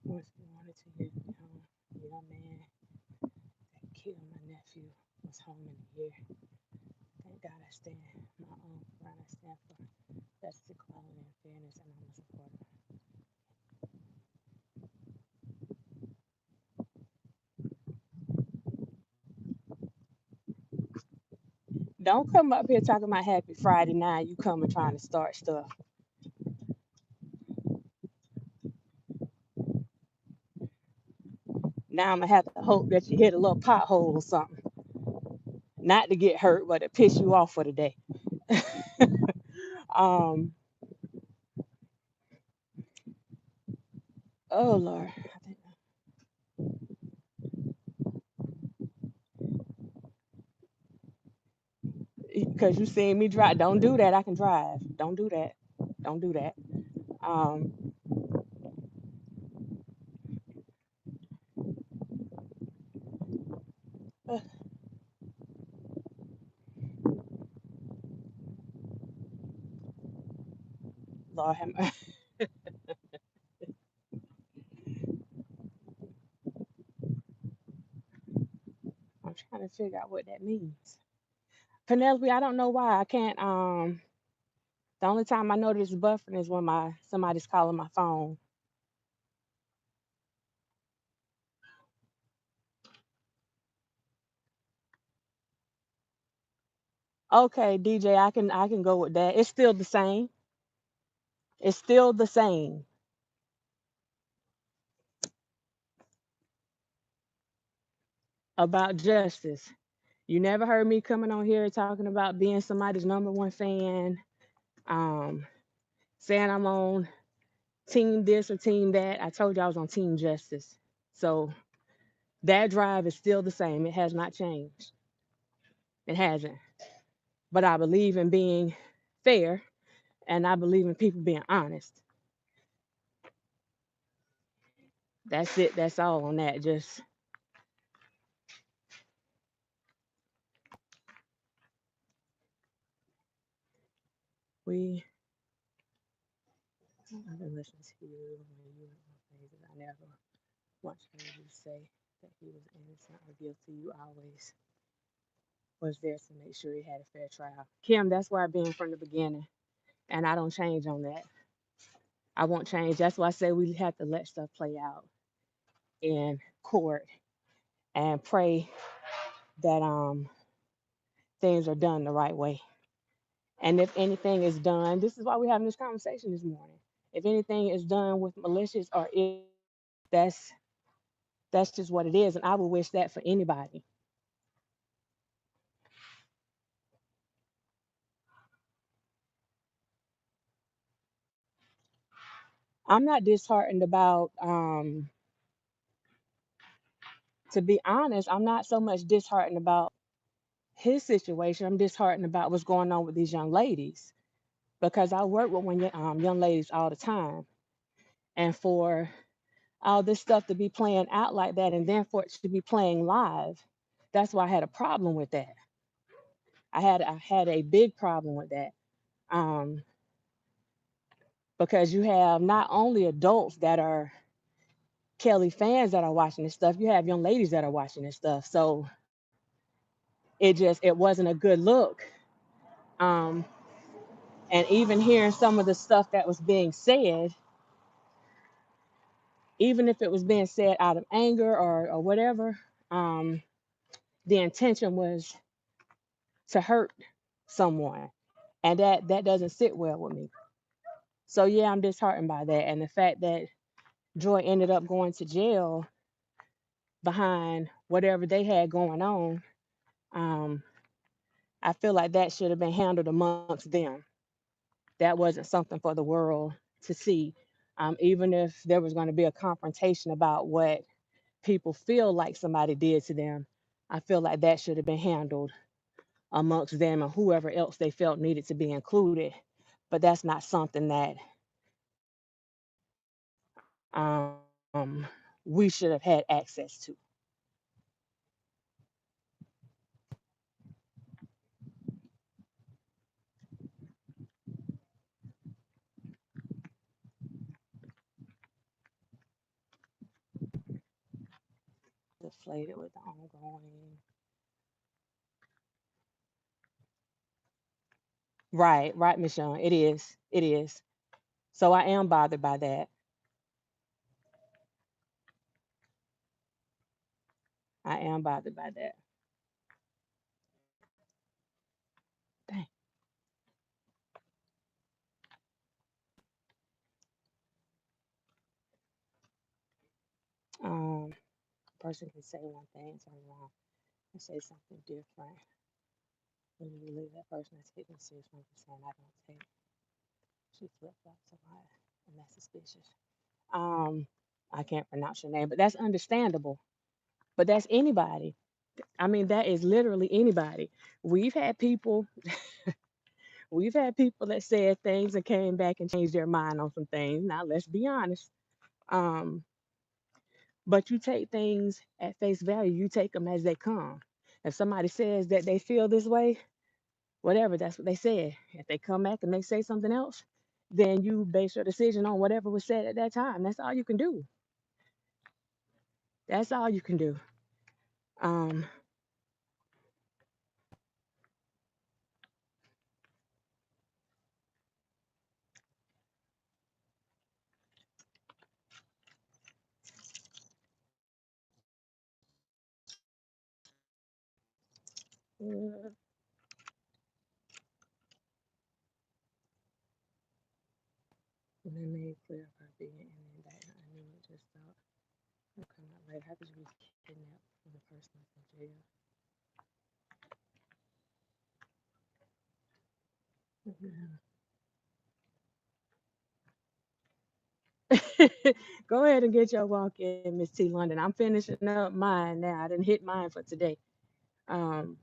Once we wanted to hear the young man that killed my nephew was home in a year. Thank God I stand my own ground. I stand for justice, equality, and fairness, and I'm a supporter. Don't come up here talking about Happy Friday night. You coming trying to start stuff. Now I'm gonna have to hope that you hit a little pothole or something. Not to get hurt, but to piss you off for the day. um, oh Lord, because you seen me drive. Don't do that. I can drive. Don't do that. Don't do that. Um, uh, Lord, I'm trying to figure out what that means. Penelope, I don't know why I can't. The only time I know this is buffering is when my somebody's calling my phone. Okay, DJ, I can go with that. It's still the same. It's still the same about justice. You never heard me coming on here talking about being somebody's number one fan, um, saying I'm on team this or team that. I told you I was on team justice. So that drive is still the same. It has not changed. It hasn't. But I believe in being fair and I believe in people being honest. That's it. That's all on that. Just we I've been listening to you when you were things that I never once heard you say that he was innocent or guilty. You always was there to make sure he had a fair trial. Kim, that's where I've been from the beginning. And I don't change on that. I won't change. That's why I say we have to let stuff play out in court and pray that things are done the right way. And if anything is done, this is why we're having this conversation this morning. If anything is done with malicious or if that's that's just what it is, and I would wish that for anybody. I'm not disheartened about to be honest, I'm not so much disheartened about his situation. I'm disheartened about what's going on with these young ladies because I work with young ladies all the time, and for all this stuff to be playing out like that, and then for it to be playing live, that's why I had a problem with that. I had a big problem with that, um, because you have not only adults that are Kelly fans that are watching this stuff, you have young ladies that are watching this stuff. So it wasn't a good look. Um, and even hearing some of the stuff that was being said, even if it was being said out of anger or whatever, um, the intention was to hurt someone, and that doesn't sit well with me. So yeah, I'm disheartened by that, and the fact that Joy ended up going to jail behind whatever they had going on. um, I feel like that should have been handled amongst them. That wasn't something for the world to see. Even if there was going to be a confrontation about what people feel like somebody did to them, I feel like that should have been handled amongst them and whoever else they felt needed to be included. But that's not something that um, we should have had access to. Deflated with the ongoing. Right, right, Michelle. It is. It is. So I am bothered by that. I am bothered by that. Dang. Um, person can say one thing, turn around and say something different. When you believe that person is taking serious 1%, I don't take. She flip flops a lot, and that's suspicious. Um, I can't pronounce your name, but that's understandable. But that's anybody. I mean, that is literally anybody. We've had people, we've had people that said things and came back and changed their mind on some things. Now, let's be honest. Um, but you take things at face value. You take them as they come. If somebody says that they feel this way, whatever, that's what they said. If they come back and they say something else, then you base your decision on whatever was said at that time. That's all you can do. That's all you can do. Um, uh, when they made clear her being in the indictment, I knew it just thought, I'll come out later. How could you be kidnapped when the person was in jail? Go ahead and get your walk in, Miss T London. I'm finishing up mine now. I didn't hit mine for today. Um,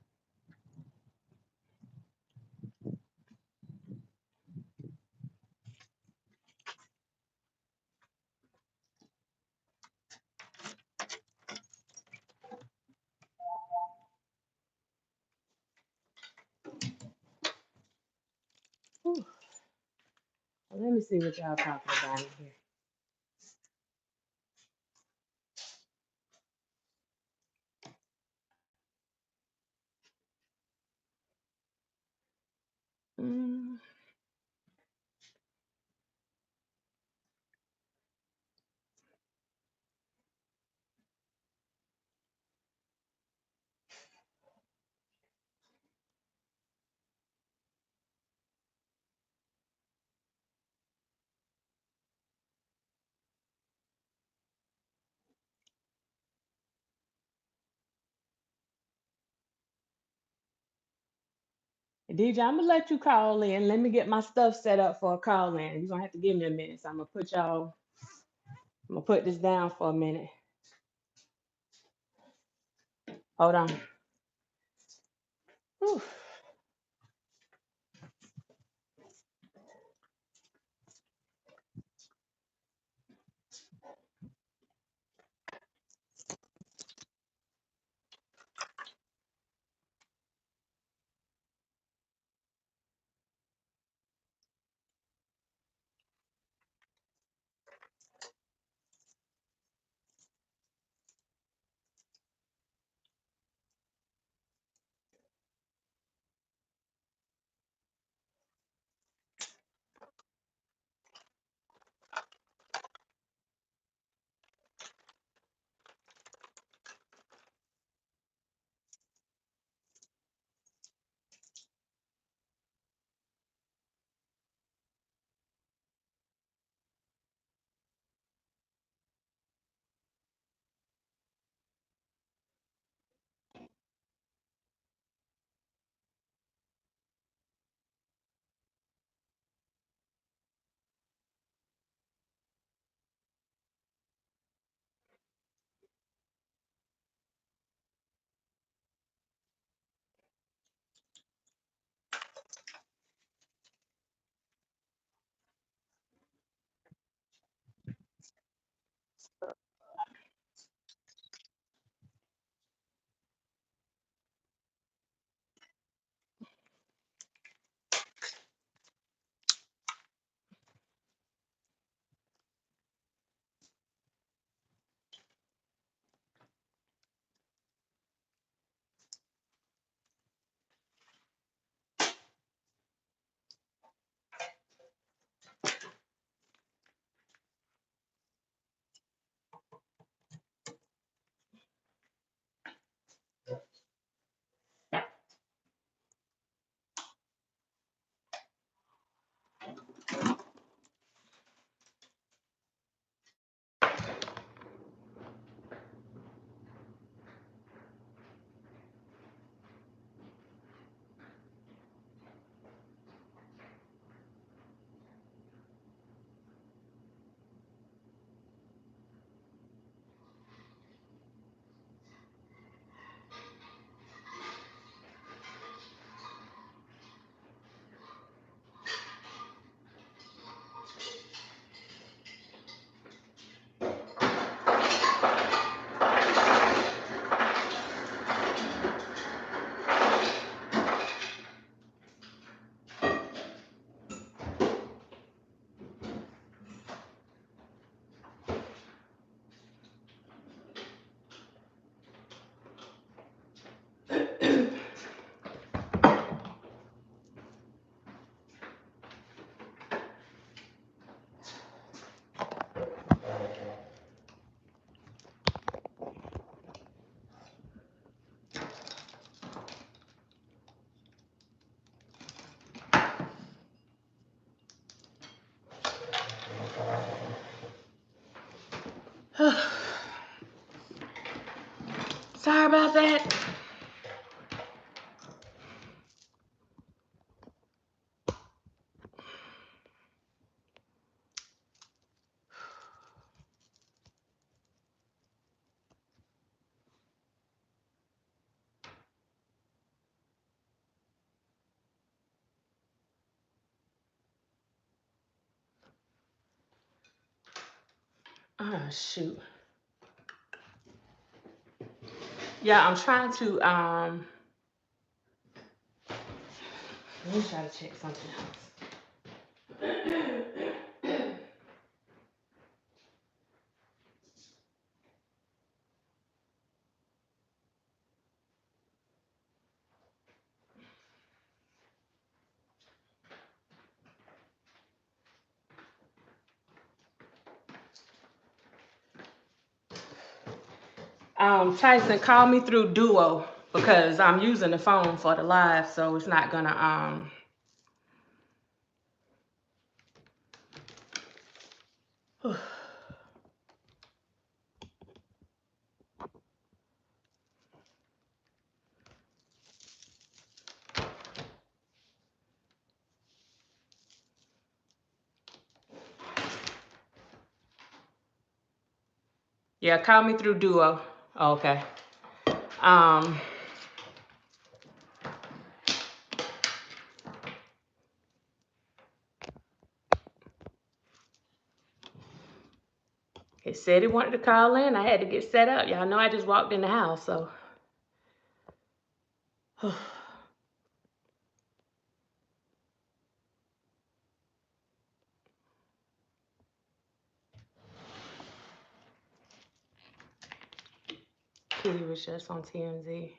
whew, let me see what y'all talking about in here. Mm, DJ, I'm gonna let you call in. Let me get my stuff set up for a call in. You're gonna have to give me a minute. So I'm gonna put this down for a minute. Hold on. Whew. Sorry about that. Oh shoot. Yeah, I'm trying to let me try to check something else. Tyson, call me through Duo because I'm using the phone for the live, so it's not gonna Yeah, call me through Duo. Oh, okay. He said he wanted to call in. I had to get set up. Y'all know I just walked in the house, so. Kitty was just on TMZ.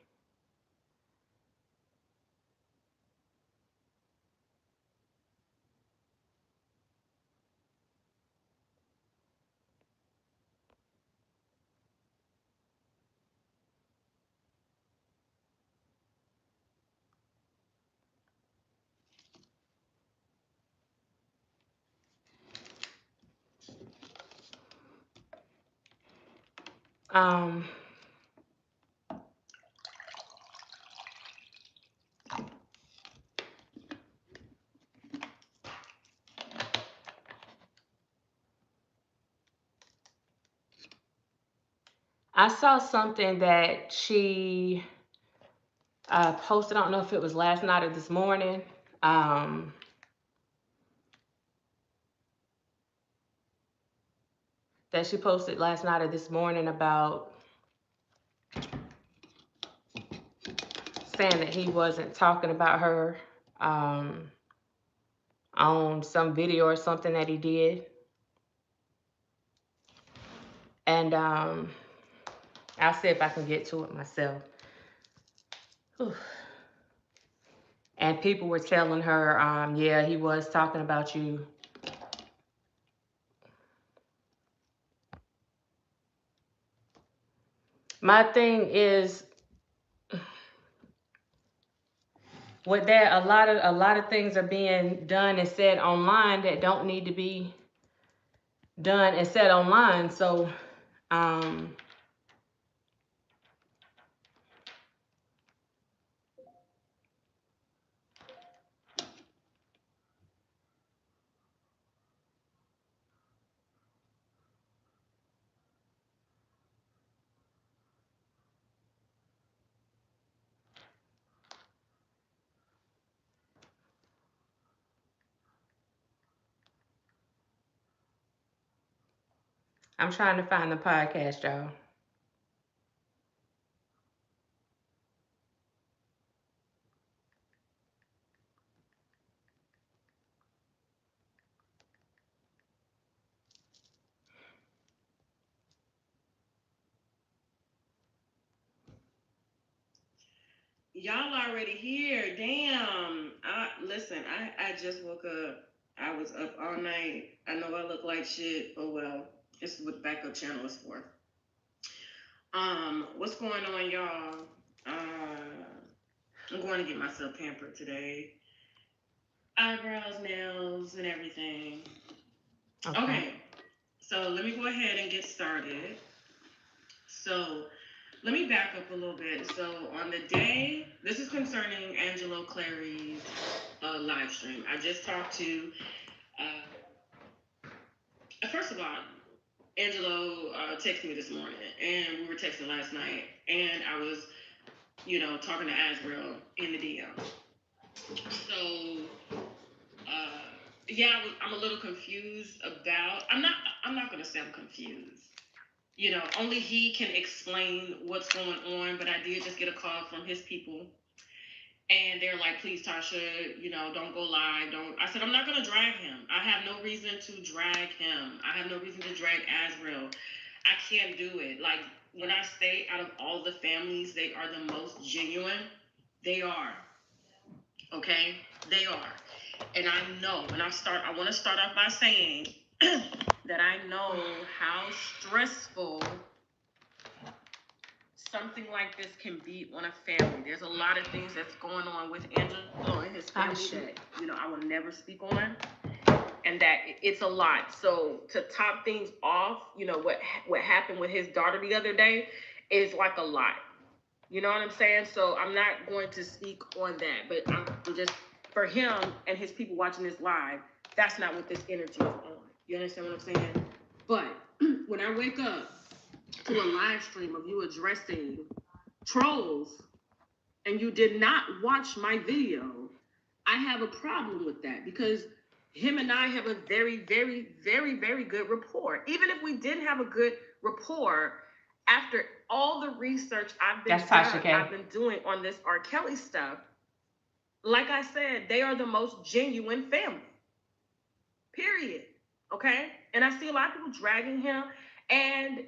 I saw something that she posted. I don't know if it was last night or this morning. That she posted last night or this morning about saying that he wasn't talking about her on some video or something that he did. And I'll see if I can get to it myself. Whew. And people were telling her, yeah, he was talking about you. My thing is, with that, a lot of things are being done and said online that don't need to be done and said online. So I'm trying to find the podcast, y'all. Y'all already here. Damn. Listen, I just woke up. I was up all night. I know I look like shit. Oh well. This is what the backup channel is for. What's going on, y'all? I'm going to get myself pampered today. Eyebrows, nails, and everything. Okay. So let me go ahead and get started. So let me back up a little bit. So on the day, this is concerning Angelo Clary's live stream. I just talked to, first of all, Angelo texted me this morning, and we were texting last night, and I was, talking to Azrael in the DM. So, yeah, I'm a little confused about. I'm not gonna say I'm confused. Only he can explain what's going on. But I did just get a call from his people, and they're like, "Please, Tasha, don't go live. Don't." I said, "I'm not gonna drag him. I have no reason to drag him. I have no reason to drag Azrael. I can't do it. Like, when I say out of all the families, they are the most genuine. They are. Okay, they are. And I know. And I want to start off by saying that I know how stressful something like this can be on a family. There's a lot of things that's going on with Angelo and his family that I will never speak on, and that it's a lot. So to top things off, what happened with his daughter the other day is like a lot. You know what I'm saying? So I'm not going to speak on that, but I'm just, for him and his people watching this live, that's not what this energy is on. You understand what I'm saying? But when I wake up, to a live stream of you addressing trolls and you did not watch my video, I have a problem with that because him and I have a very, very, very, very good rapport. Even if we didn't have a good rapport, after all the research I've been doing on this R. Kelly stuff, like I said, they are the most genuine family. Period. Okay? And I see a lot of people dragging him and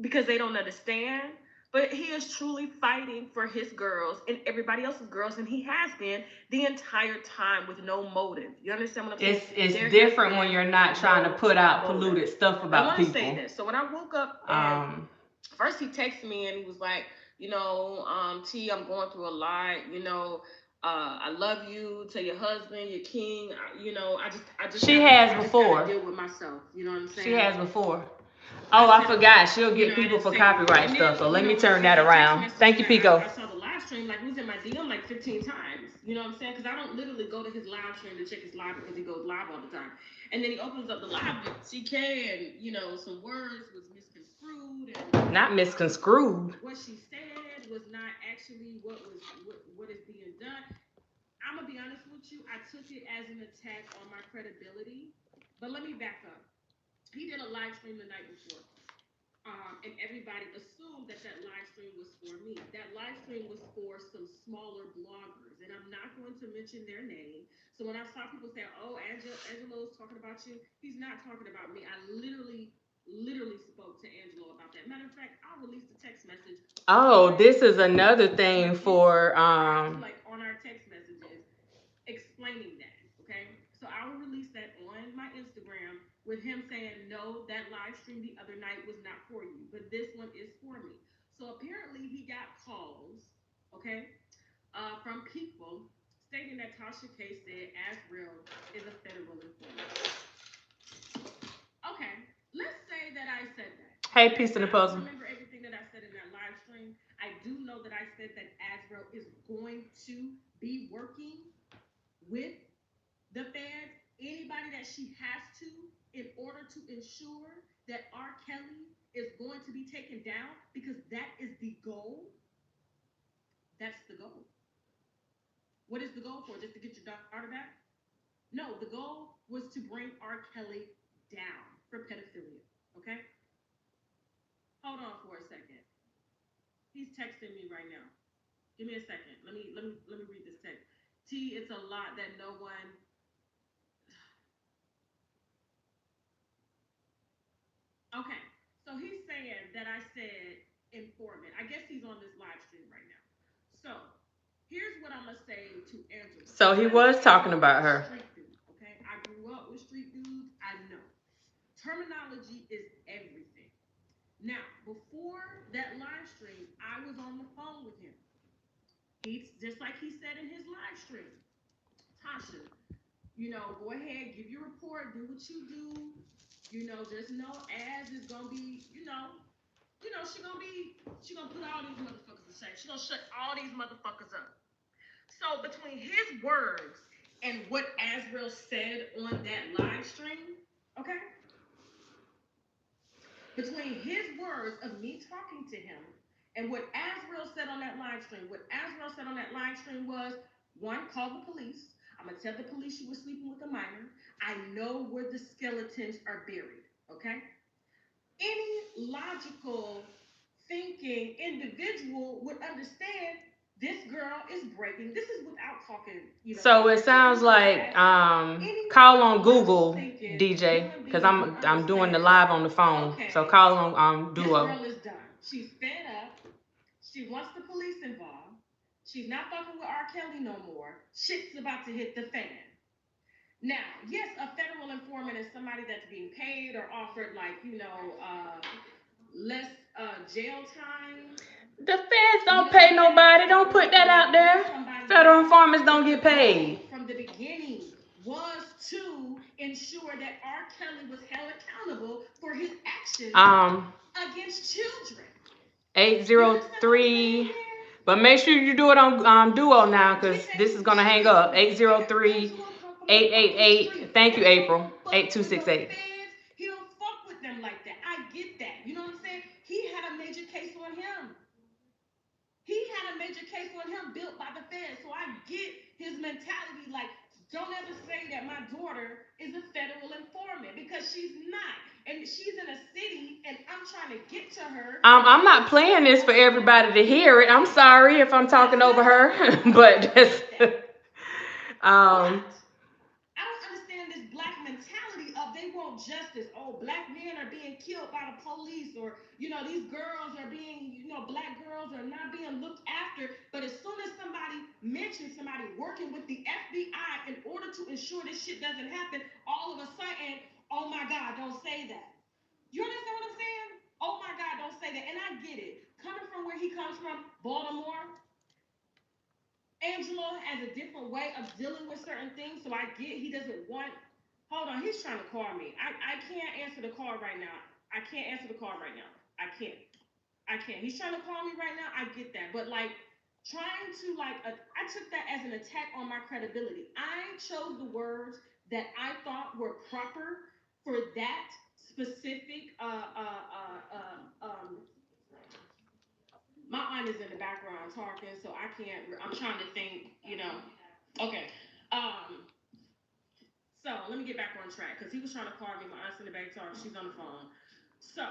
because they don't understand. But he is truly fighting for his girls and everybody else's girls, and he has been the entire time with no motive. You understand what I'm saying? It's different when you're not trying to put out polluted stuff about people. I want to say this. So when I woke up, first he texted me and he was like, T, I'm going through a lot. I love you. To your husband, your king. I just. She has before. Deal with myself. You know what I'm saying? She has before. Oh, I forgot. She'll get people for copyright stuff. So let me turn that around. Thank you, Pico. I saw the live stream. Like, he was in my DM like 15 times. You know what I'm saying? Because I don't literally go to his live stream to check his live because he goes live all the time. And then he opens up the live with CK and, some words was misconstrued. And not misconstrued. What she said was not actually what is being done. I'm going to be honest with you. I took it as an attack on my credibility. But let me back up. He did a live stream the night before. And everybody assumed that live stream was for me. That live stream was for some smaller bloggers. And I'm not going to mention their name. So when I saw people say, oh, Angelo's talking about you, he's not talking about me. I literally spoke to Angelo about that. Matter of fact, I'll release the text message. Oh, this is another thing for like on our text messages explaining that. Okay. So I will release that on my Instagram with him saying, no, that live stream the other night was not for you, but this one is for me. So apparently he got calls, okay, from people stating that Tasha K said Azriel is a federal informant. Okay, let's say that I said that. Hey, piece of the puzzle. I remember everything that I said in that live stream. I do know that I said that Azriel is going to be working with the feds, anybody that she has to, in order to ensure that R. Kelly is going to be taken down, because that is the goal. That's the goal. What is the goal for? Just to get your daughter back? No, the goal was to bring R. Kelly down for pedophilia. Okay? Hold on for a second. He's texting me right now. Give me a second. Let me read this text. T, it's a lot that no one. Okay, so he's saying that I said informant. I guess he's on this live stream right now. So here's what I'm gonna say to Angela. So he was talking about her. Street dude, okay, I grew up with street dudes. I know terminology is everything. Now, before that live stream, I was on the phone with him. He's just like he said in his live stream. Tasha, go ahead, give your report, do what you do. Just know Az is gonna be, she gonna put all these motherfuckers to shame. She gonna shut all these motherfuckers up. So between his words and what Azriel said on that live stream, okay? Between his words of me talking to him and what Azriel said on that live stream, was, one, call the police. I'm going to tell the police you were sleeping with a minor. I know where the skeletons are buried, okay? Any logical thinking individual would understand this girl is breaking. This is without talking, So it sounds like call on Google, DJ, because I'm doing the live on the phone. Okay. So call on Duo. This girl is done. She's fed up. She wants the police involved. She's not fucking with R. Kelly no more. Shit's about to hit the fan. Now, yes, a federal informant is somebody that's being paid or offered, less jail time. The feds don't pay nobody. Don't put that out there. Federal informants don't get paid. From the beginning was to ensure that R. Kelly was held accountable for his actions against children. 803. But make sure you do it on Duo now, because this is going to hang up. 803-888. Thank you, April. 8268. He don't fuck with them like that. I get that. You know what I'm saying? He had to make want him built by the feds. So I get his mentality. Like, don't ever say that my daughter is a federal informant, because she's not. And she's in a city, and I'm trying to get to her. I'm not playing this for everybody to hear it. I'm sorry if I'm talking over her, but that's, I don't understand this black mentality of they want justice. Oh, black men are being killed by the police, or these girls are being, black girls are not being looked after. But as soon as somebody mentions somebody working with the FBI in order to ensure this shit doesn't happen, all of a sudden, oh my God, don't say that. You understand what I'm saying? Oh my God, don't say that. And I get it. Coming from where he comes from, Baltimore, Angelo has a different way of dealing with certain things, so I get he doesn't want. Hold on, he's trying to call me. I can't answer the call right now. I can't answer the call right now. I can't. He's trying to call me right now. I get that, but like trying to I took that as an attack on my credibility. I chose the words that I thought were proper for that specific my aunt is in the background talking, so I can't. I'm trying to think, Okay. So let me get back on track, because he was trying to call me. My aunt's in the back talking. She's on the phone. So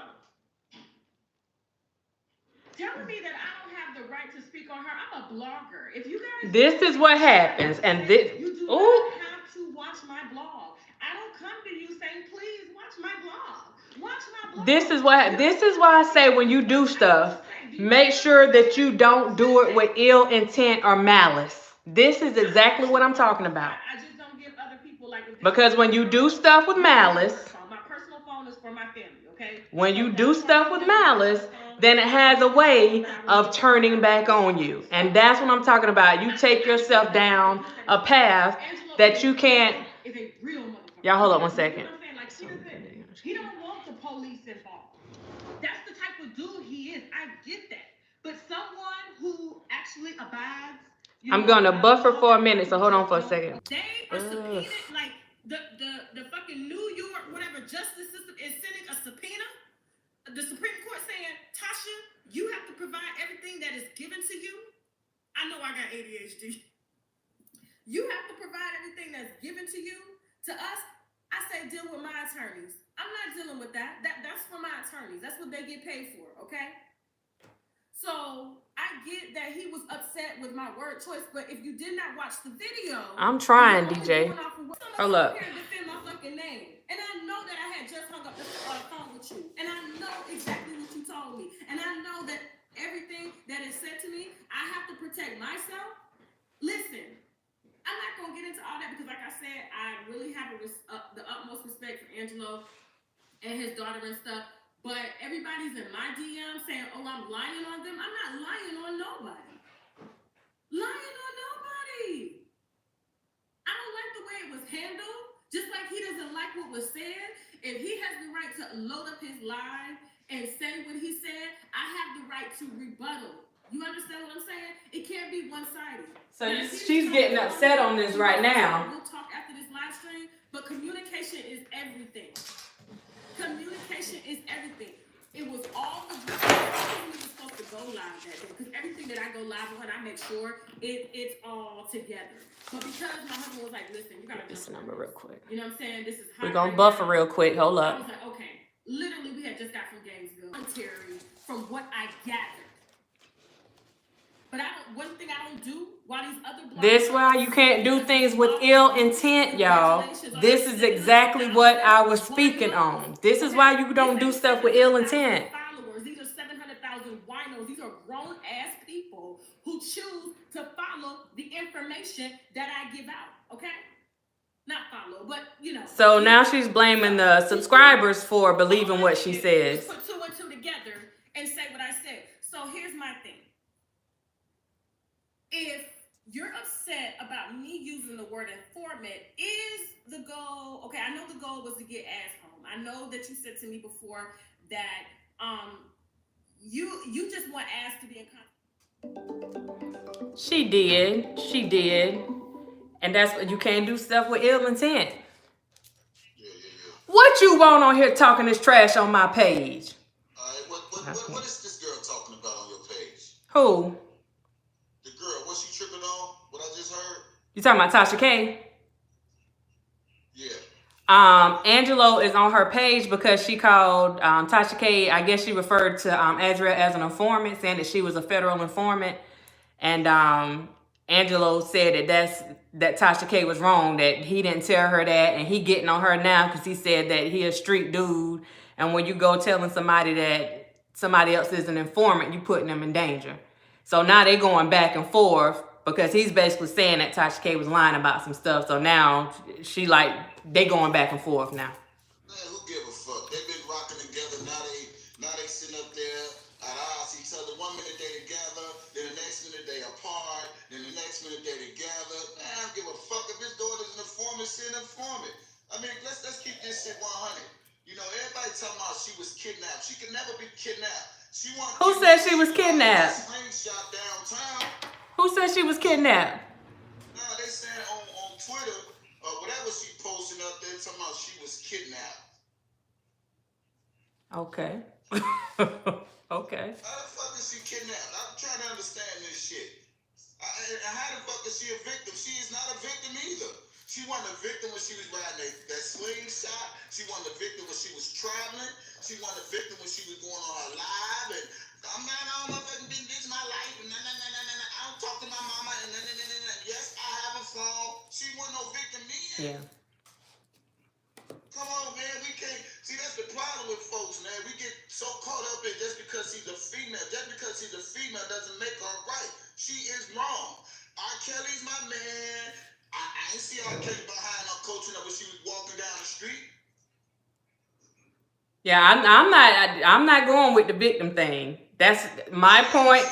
telling me that I don't have the right to speak on her. I'm a blogger. If you guys, this is what happens, and this. You do not have to watch my blog. I don't come to you saying, please watch my blog. Watch my blog. This is why I say when you do stuff, make sure that you don't do it with ill intent or malice. This is exactly what I'm talking about. I just don't give other people because when you do stuff with malice, my personal phone is for my family, okay? When you do stuff with malice, then it has a way of turning back on you. And that's what I'm talking about. You take yourself down a path that you can't. Y'all hold up one second. He don't want the police involved. That's the type of dude he is. I get that. But someone who actually abides. I'm gonna buffer for a minute, so hold on for a second. They are subpoenaed, like the fucking New York whatever justice system is sending a subpoena. The Supreme Court saying, Tasha, you have to provide everything that is given to you. I know I got ADHD. You have to provide everything that's given to you. To us, I say deal with my attorneys. I'm not dealing with that. That's for my attorneys. That's what they get paid for, okay? So I get that he was upset with my word choice, but if you did not watch the video, I'm trying, DJ. Hold up. Defend my fucking name. And I know that I had just hung up the phone with you. And I know exactly what you told me. And I know that everything that is said to me, I have to protect myself. Listen, I'm not going to get into all that because, like I said, I really have the utmost respect for Angelo and his daughter and stuff. But everybody's in my DM saying, oh, I'm lying on them. I'm not lying on nobody. Lying on nobody. I don't like the way it was handled. Just like he doesn't like what was said. If he has the right to load up his live and say what he said, I have the right to rebuttal. You understand what I'm saying? It can't be one-sided. So she's getting upset on this right now. We'll talk after this live stream, but communication is everything. Communication is everything. It was all the we were supposed to go live that day, because everything that I go live on, I make sure it's all together. But because my husband was like, listen, you gotta this number real quick. You know what I'm saying? This is we're gonna buffer real quick. Hold up. I was like, okay. Literally, we had just got from Gainesville. Terry, from what I gathered. But one thing I don't do while these other bloggers. This why you can't do things with ill intent, y'all. This is exactly what I was speaking on. This is why you don't do stuff with ill intent. Followers. These are 700,000 winos. These are grown ass people who choose to follow the information that I give out. Okay? Not follow, but So now she's blaming the subscribers for believing what she says. Put two and two together and say what I said. So here's my thing. If you're upset about me using the word informant, is the goal, okay, I know the goal was to get ass home. I know that you said to me before that you just want ass to be in contact. She did. And that's what you can't do stuff with ill intent. What you want on here talking this trash on my page? What is this girl talking about on your page? Who? The girl, You talking about Tasha K? Yeah. Angelo is on her page because she called Tasha K. I guess she referred to Azriel as an informant, saying that she was a federal informant. And Angelo said that Tasha K was wrong, that he didn't tell her that, and he getting on her now because he said that he a street dude, and when you go telling somebody that somebody else is an informant, you putting them in danger. So now they going back and forth because he's basically saying that Tasha K was lying about some stuff. So now they going back and forth now. Man, who give a fuck? They've been rocking together. Now they sitting up there at odds each other. 1 minute they together, then the next minute they apart, then the next minute they together. Man, I don't give a fuck if his daughter's an informant, she's an informant. I mean, let's keep this shit 100. You know, everybody talking about she was kidnapped. She could never be kidnapped. Who said she was kidnapped? Slingshot downtown. Who said she was kidnapped? Nah, they saying on Twitter or whatever she posted up there talking about she was kidnapped. Okay. Okay. How the fuck is she kidnapped? I'm trying to understand this shit. How the fuck is she a victim? She is not a victim either. She wasn't a victim when she was riding that slingshot. She wasn't a victim when she was traveling. She wasn't a victim when she was going on her live. And I'm not, I don't know if this is my life. And I don't talk to my mama. And yes, I have a phone. She wasn't no victim then. Yeah. Come on, man. We can't. See, that's the problem with folks, man. We get so caught up in just because she's a female. Just because she's a female doesn't make her right. She is wrong. R. Kelly's my man. I ain't see R. Kelly behind her coaching her when she was walking down the street. Yeah, I'm not going with the victim thing. That's my point.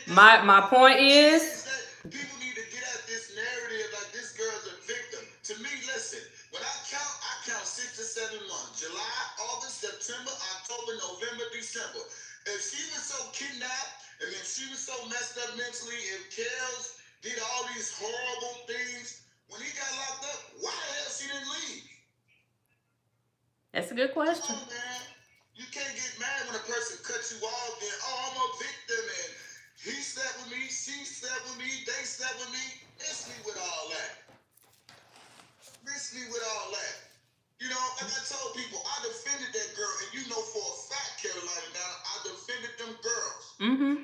My point is, people need to get at this narrative like this girl's a victim. To me, listen, when I count 6 to 7 months. July, August, September, October, November, December. If she was so kidnapped, and if she was so messed up mentally, if Kels did all these horrible things, when he got locked up, why the hell she didn't leave? That's a good question. Come on, man. You can't get mad when a person cuts you off and, I'm a victim, and he slept with me, she slept with me, they slept with me. Miss me with all that. Miss me with all that. You know, like I told people, I defended that girl, and you know for a fact, Carolina, now, I defended them girls. Mm-hmm.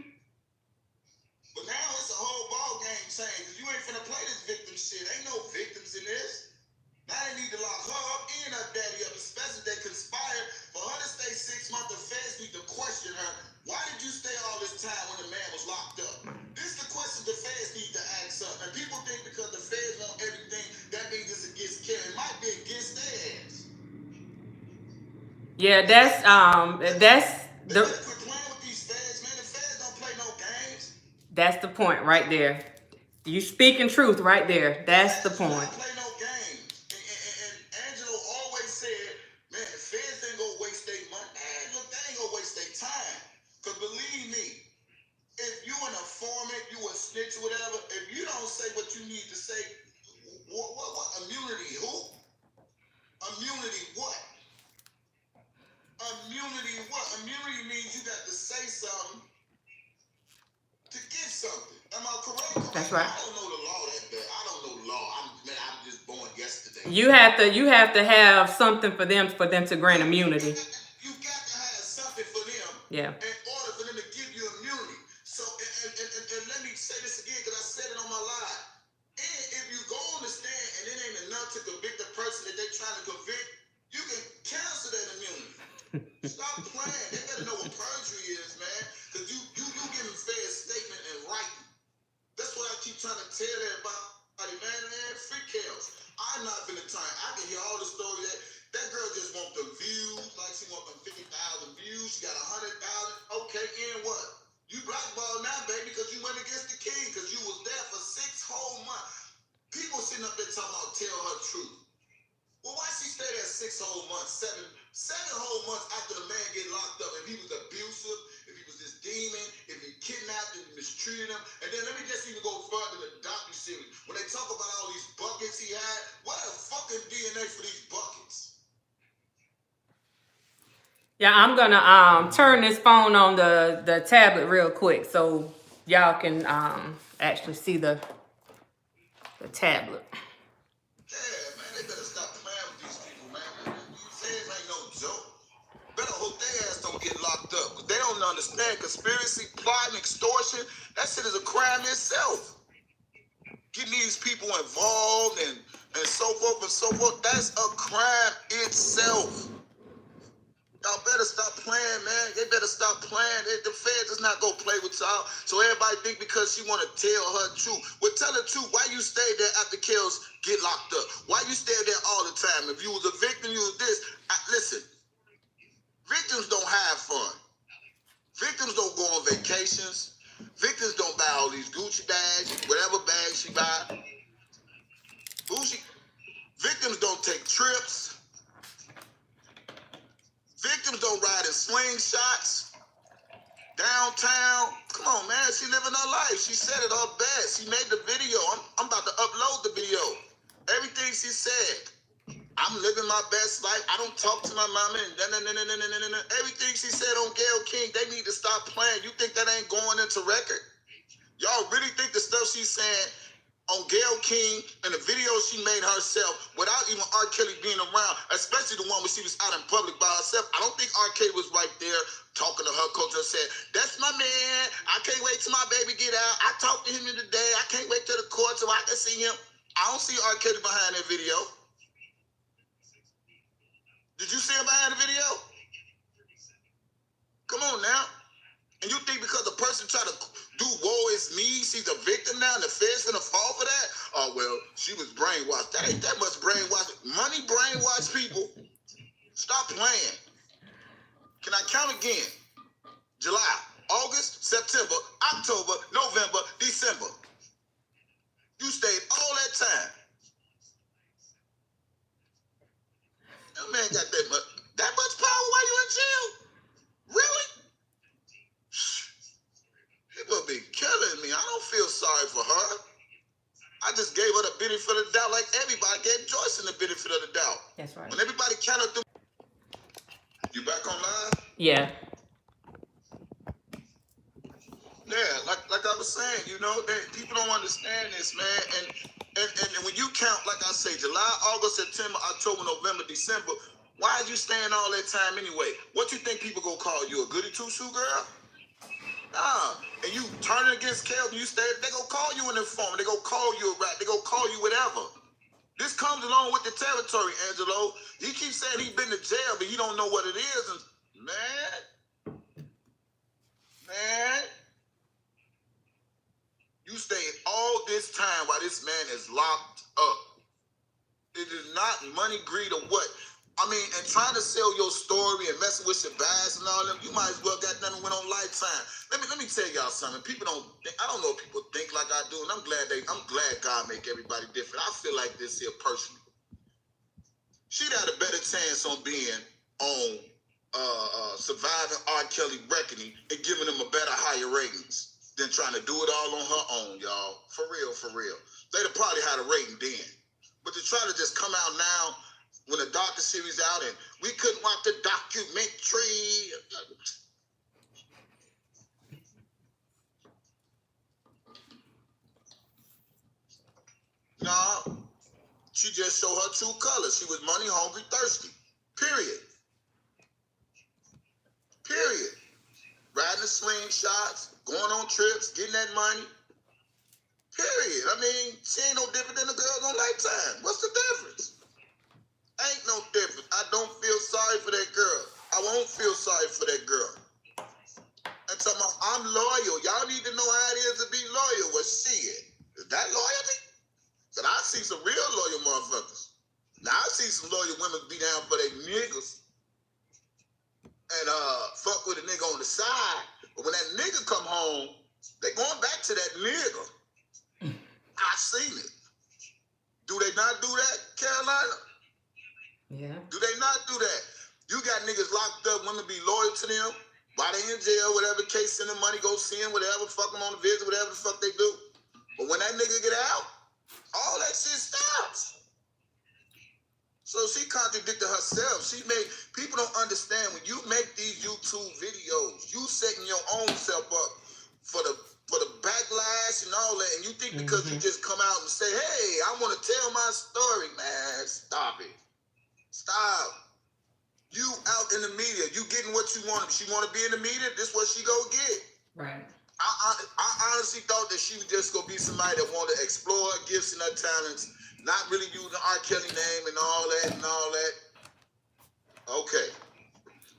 But now it's a whole ball game change, because you ain't finna play this victim shit. Ain't no victims in this. Now they need to lock her up and her daddy up, especially if they conspired for her to stay 6 months. The feds need to question her. Why did you stay all this time when the man was locked up? This is the question the feds need to ask her. And people think because the feds want everything, that means it's against Karen. It might be against their ass. Yeah, that's They better quit playing with these feds, man. The feds don't play no games. That's the point right there. You speaking truth right there. That's the point. Don't play no games. And Angelo always said, man, the feds ain't gonna waste their money. Man, look, they ain't gonna waste their time. Because believe me, if you an informant, you a snitch or whatever, if you don't say what you need to say, what immunity? Who? Immunity what? Immunity what? Immunity means you got to say something to get something. Am I correct? That's right. I don't know the law that bad. I don't know the law. I'm just born yesterday. You have to have something for them to grant immunity. You got to have something for them. Yeah. In order for them to give you immunity. So, and let me say this again because I said it on my live. And if you go on the stand and it ain't enough to convict the person that they trying to convict, you can cancel that immunity. Stop playing. They better know what perjury is, man. Because you giving fair statement in writing. That's what I keep trying to tell everybody, man, free Kels. I'm not finna time. I can hear all the stories that girl just want the views, like she want them 50,000 views. She got 100,000. Okay, and what? You blackballed now, baby, because you went against the king, because you was there for 6 whole months. People sitting up there talking about tell her truth. Well, why she stay there 6 whole months, 7 whole months after the man get locked up? If he was abusive, if he was this demon, if he kidnapped and mistreated him, and then let me just even go further than the docuseries. When they talk about all these buckets he had, what a fucking DNA for these buckets? Yeah, I'm gonna turn this phone on the tablet real quick so y'all can actually see the The tablet. Yeah, man, they better stop playing with these people, man. These feds ain't no joke. Better hope their ass don't get locked up, because they don't understand conspiracy, plot, and extortion. That shit is a crime itself. Getting these people involved and so forth and so forth, that's a crime itself. Y'all better stop playing, man. They better stop playing. The feds is not gonna play with y'all. So everybody think because she wanna tell her truth. Well, tell her truth. Why you stay there after kills get locked up? Why you stay there all the time? If you was a victim, you was this. Listen, victims don't have fun. Victims don't go on vacations. Victims don't buy all these Gucci bags, whatever bags she buy. Victims don't take trips. Victims don't ride in slingshots downtown. Come on, man. She living her life. She said it her best. She made the video. I'm about to upload the video. Everything she said. I'm living my best life. I don't talk to my mama and everything she said on Gayle King. They need to stop playing. You think that ain't going into record? Y'all really think the stuff she's saying on Gayle King and the video she made herself without even R. Kelly being around, especially the one where she was out in public by herself? I don't think R. Kelly was right there talking to her coach and said, "That's my man. I can't wait till my baby get out. I talked to him today. I can't wait till the court so I can see him." I don't see R. Kelly behind that video. Did you see him behind the video? Come on now. And you think because the person tried to do woe is me, she's a victim now and the feds gonna fall for that? Oh, well, she was brainwashed. That ain't that much brainwashed. Money brainwash people. Stop playing. Can I count again? July, August, September, October, November, December. You stayed all that time. That man got that much power while you in jail? Really? People be killing me. I don't feel sorry for her. I just gave her the benefit of the doubt like everybody gave Joyce the benefit of the doubt. That's right. When everybody counted them. You back online? Yeah. Yeah, like I was saying, you know, people don't understand this, man. And when you count, like I say, July, August, September, October, November, December, why is you staying all that time anyway? What you think people gonna call you, a goody two-shoe girl? Nah, and you turning against Kelvin, you stay, they gonna call you an informant, they gonna call you a rat, they gonna call you whatever. This comes along with the territory, Angelo. He keeps saying he's been to jail, but he don't know what it is. And man, you stayed all this time while this man is locked up. It is not money, greed, or what. I mean, and trying to sell your story and messing with your bias and all them, you might as well got nothing went on Lifetime. Let me tell y'all something. People don't think, I don't know if people think like I do, and I'm glad God make everybody different. I feel like this here personally. She'd had a better chance on being on Surviving R. Kelly Reckoning and giving them a better, higher ratings than trying to do it all on her own, y'all. For real. They'd have probably had a rating then. But to try to just come out now when the docu-series out and we couldn't watch the documentary. No, she just showed her true colors. She was money hungry, thirsty. Period. Riding the slingshots, going on trips, getting that money. Period. I mean, she ain't no different than the girls on Lifetime. What's the difference? Ain't no difference. I don't feel sorry for that girl. I won't feel sorry for that girl. And talking about, I'm loyal. Y'all need to know how it is to be loyal. Well, shit. Is that loyalty? Because I see some real loyal motherfuckers. Now, I see some loyal women be down for their niggas and fuck with a nigga on the side. But when that nigga come home, they going back to that nigga. I seen it. Do they not do that, Carolina? Yeah. Do they not do that? You got niggas locked up, women be loyal to them, while they in jail, whatever case, send them money, go see them, whatever, fuck them on the visit, whatever the fuck they do. But when that nigga get out, all that shit stops. So she contradicted herself. People don't understand when you make these YouTube videos, you setting your own self up for the backlash flash and all that, and you think because you just come out and say, hey, I want to tell my story, man, stop it. Stop. You out in the media, you getting what you want. If she want to be in the media, this what she go get. Right. I honestly thought that she was just going to be somebody that wanted to explore her gifts and her talents, not really using the R. Kelly name and all that. Okay.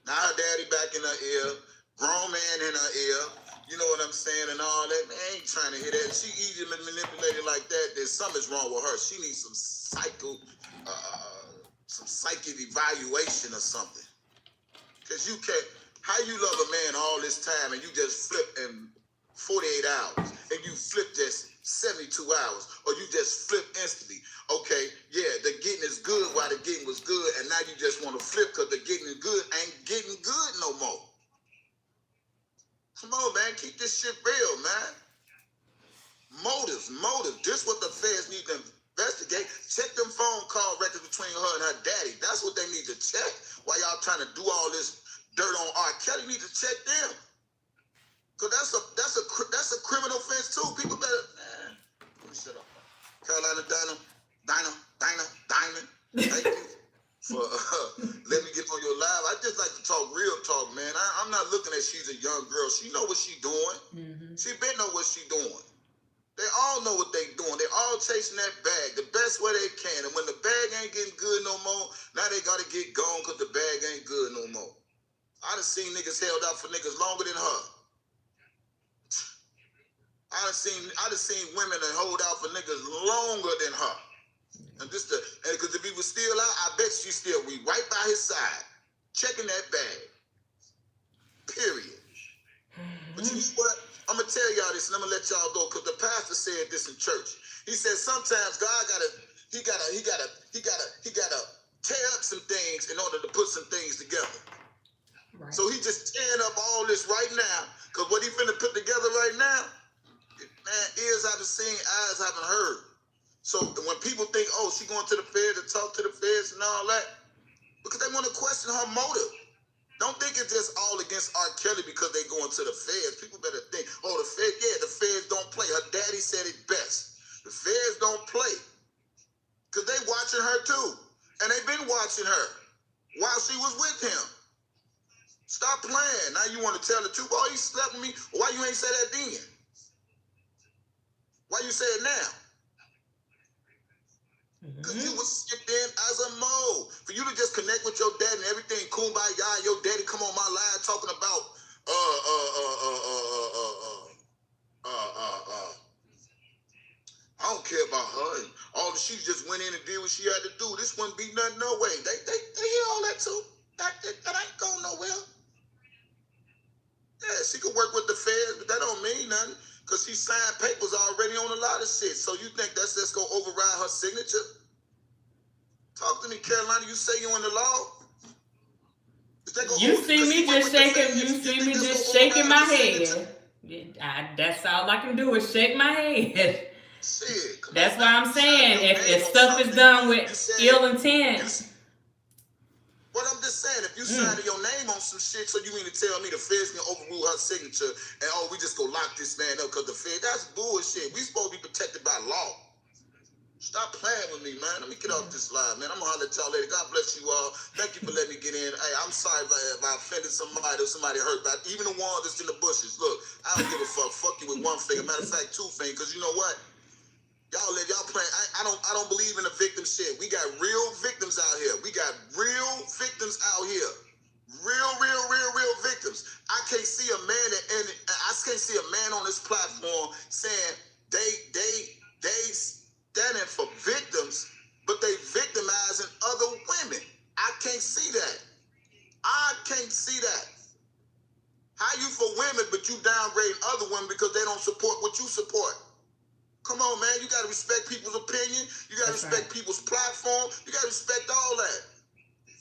Now her daddy back in her ear, grown man in her ear, you know what I'm saying, and all that. Man, I ain't trying to hear that. She easily manipulated like that. There's something's wrong with her. She needs some psychic evaluation or something. Because you can't, how you love a man all this time and you just flip in 48 hours and you flip this 72 hours or you just flip instantly. Okay, yeah, the getting is good while the getting was good, and now you just want to flip because the getting is good ain't getting good no more. Come on, man, keep this shit real, man. Motives. This what the feds need to investigate. Check them phone call records between her and her daddy. That's what they need to check. While y'all trying to do all this dirt on R. Kelly, need to check them. Cause that's a criminal offense too. People better, man. Let me shut up. Carolina Diamond. Thank you for letting me get on your live. I just like to talk real talk, man. I'm not looking at she's a young girl. She know what she doing. She been know what she doing. They all know what they doing. They all chasing that bag the best way they can. And when the bag ain't getting good no more, now they gotta get gone because the bag ain't good no more. I done seen niggas held out for niggas longer than her. I done seen women that hold out for niggas longer than her. And because if he was still out, I bet she still be right by his side, checking that bag. Period. But you know what? I'm gonna tell y'all this, and I'm gonna let y'all go, because the pastor said this in church. He said sometimes God gotta tear up some things in order to put some things together. Right. So he just tearing up all this right now, because what he finna put together right now, man, ears haven't seen, eyes haven't heard. So when people think, oh, she going to the feds to talk to the feds and all that, because they want to question her motive. Don't think it's just all against R. Kelly because they going to the feds. People better think, oh, the feds don't play. Her daddy said it best. The feds don't play. Because they watching her too. And they been watching her while she was with him. Stop playing. Now you want to tell the truth. Oh, he slept with me. Why you ain't say that then? Why you say it now? Because you was skipped in as a mole. For you to just connect with your dad and everything, kumbaya, your daddy come on my live talking about I don't care about her and all she just went in and did what she had to do. This wouldn't be nothing no way. They hear all that too. That ain't going nowhere. Yeah, she could work with the feds, but that don't mean nothing. Because she signed papers already on a lot of shit. So you think that's just going to override her signature? Talk to me, Carolina. You say you in the law? You see me just shaking my head. That's all I can do is shake my head. Shit, that's why I'm saying if stuff is done with ill intent. Well, I'm just saying, if you sign your name on some shit, so you mean to tell me the feds can overrule her signature and, oh, we just go lock this man up because the feds, that's bullshit. We supposed to be protected by law. Stop playing with me, man. Let me get off this live, man. I'm going to holler at y'all later. God bless you all. Thank you for letting me get in. Hey, I'm sorry if I offended somebody or somebody hurt, but even the ones that's in the bushes. Look, I don't give a fuck. Fuck you with one finger. Matter of fact, two fingers, because you know what? Y'all playing. I don't believe in the victim shit. We got real victims out here. We got real victims out here. Real victims. I can't see a man on this platform saying they standing for victims, but they victimizing other women. I can't see that. How you for women, but you downgrade other women because they don't support what you support? Come on, man. You got to respect people's opinion. You got to respect people's platform. You got to respect all that.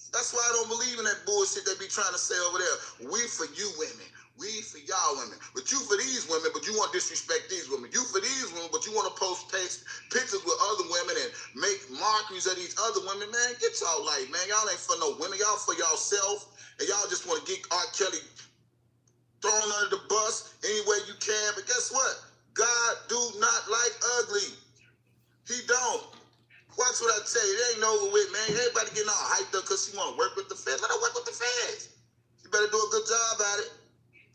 That's why I don't believe in that bullshit they be trying to say over there. We for you women. We for y'all women. But you for these women, but you want to disrespect these women. You for these women, but you want to post pictures with other women and make mockeries of these other women. Man, get y'all life, man. Y'all ain't for no women. Y'all for y'allself. And y'all just want to get R. Kelly thrown under the bus any way you can. But guess what? God do not like ugly. He don't. Watch what I tell you. It ain't over with, man. Everybody getting all hyped up because she want to work with the feds. Let her work with the feds. You better do a good job at it.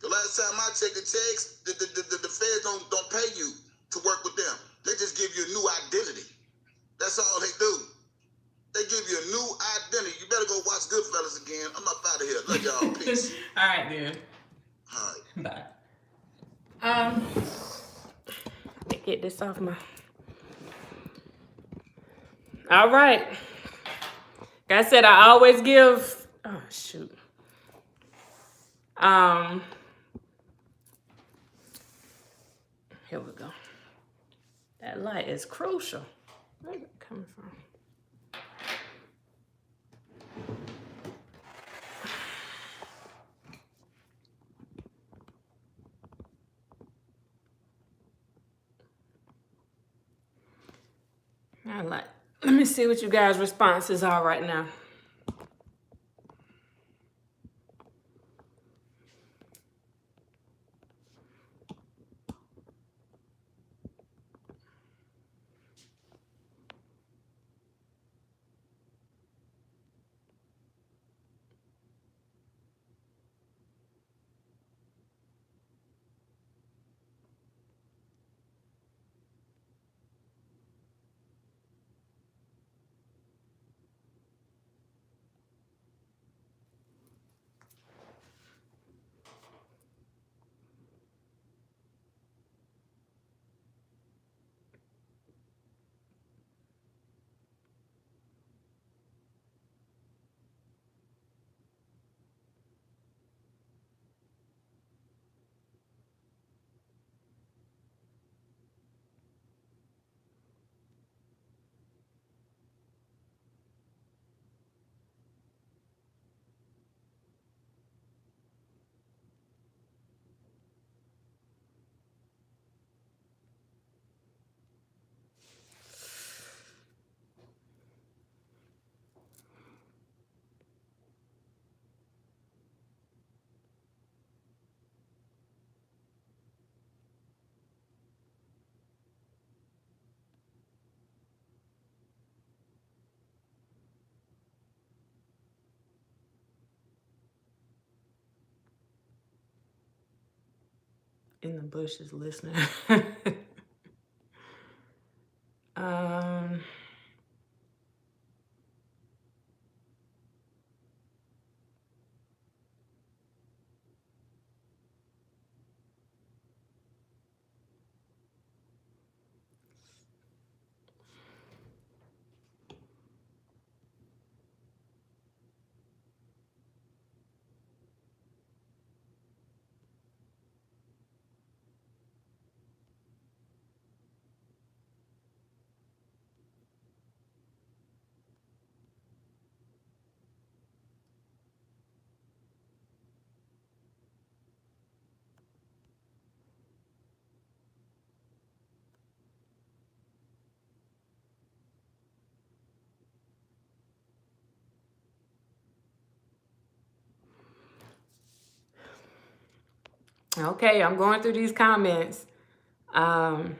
The last time I checked the checks, the feds don't pay you to work with them. They just give you a new identity. That's all they do. They give you a new identity. You better go watch Goodfellas again. I'm up out of here. Love y'all. Peace. All right, then. All right. Bye. Let me get this off my. All right. Like I said, I always give. Oh shoot. Here we go. That light is crucial. Where's it coming from? Let me see what you guys' responses are right now. In the bushes listening. Okay, I'm going through these comments. I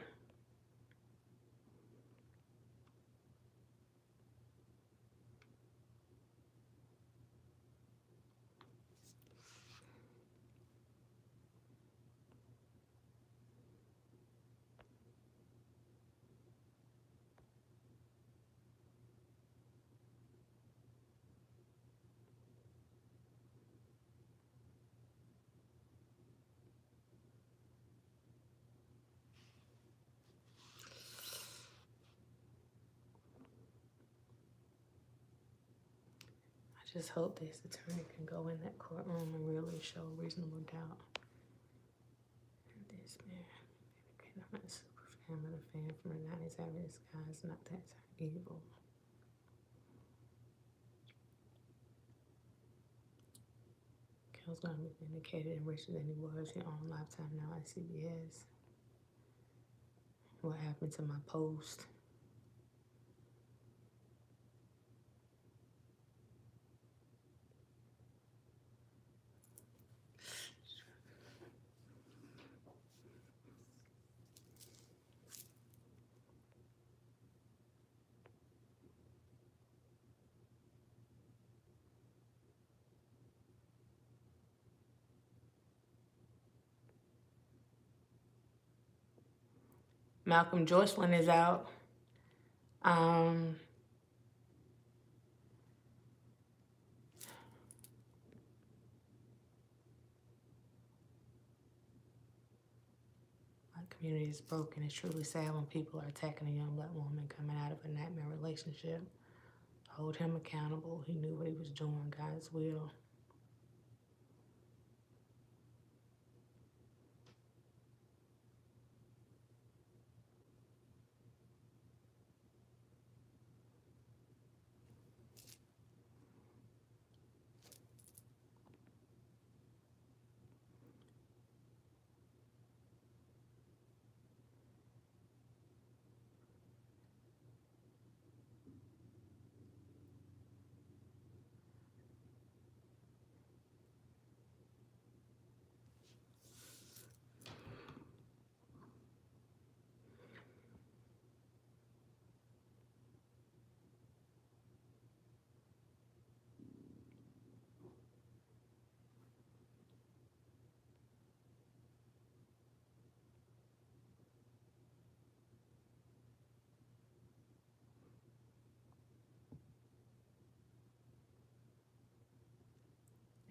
just hope this attorney can go in that courtroom and really show reasonable doubt. This man, I'm not a super fan, but a fan from the 90s. This guy's not that evil. Kel's gonna be vindicated and richer than he was. He on Lifetime now at CBS. What happened to my post? Malcolm Joycelyn is out. My community is broken. It's truly sad when people are attacking a young black woman coming out of a nightmare relationship. Hold him accountable. He knew what he was doing. God's will.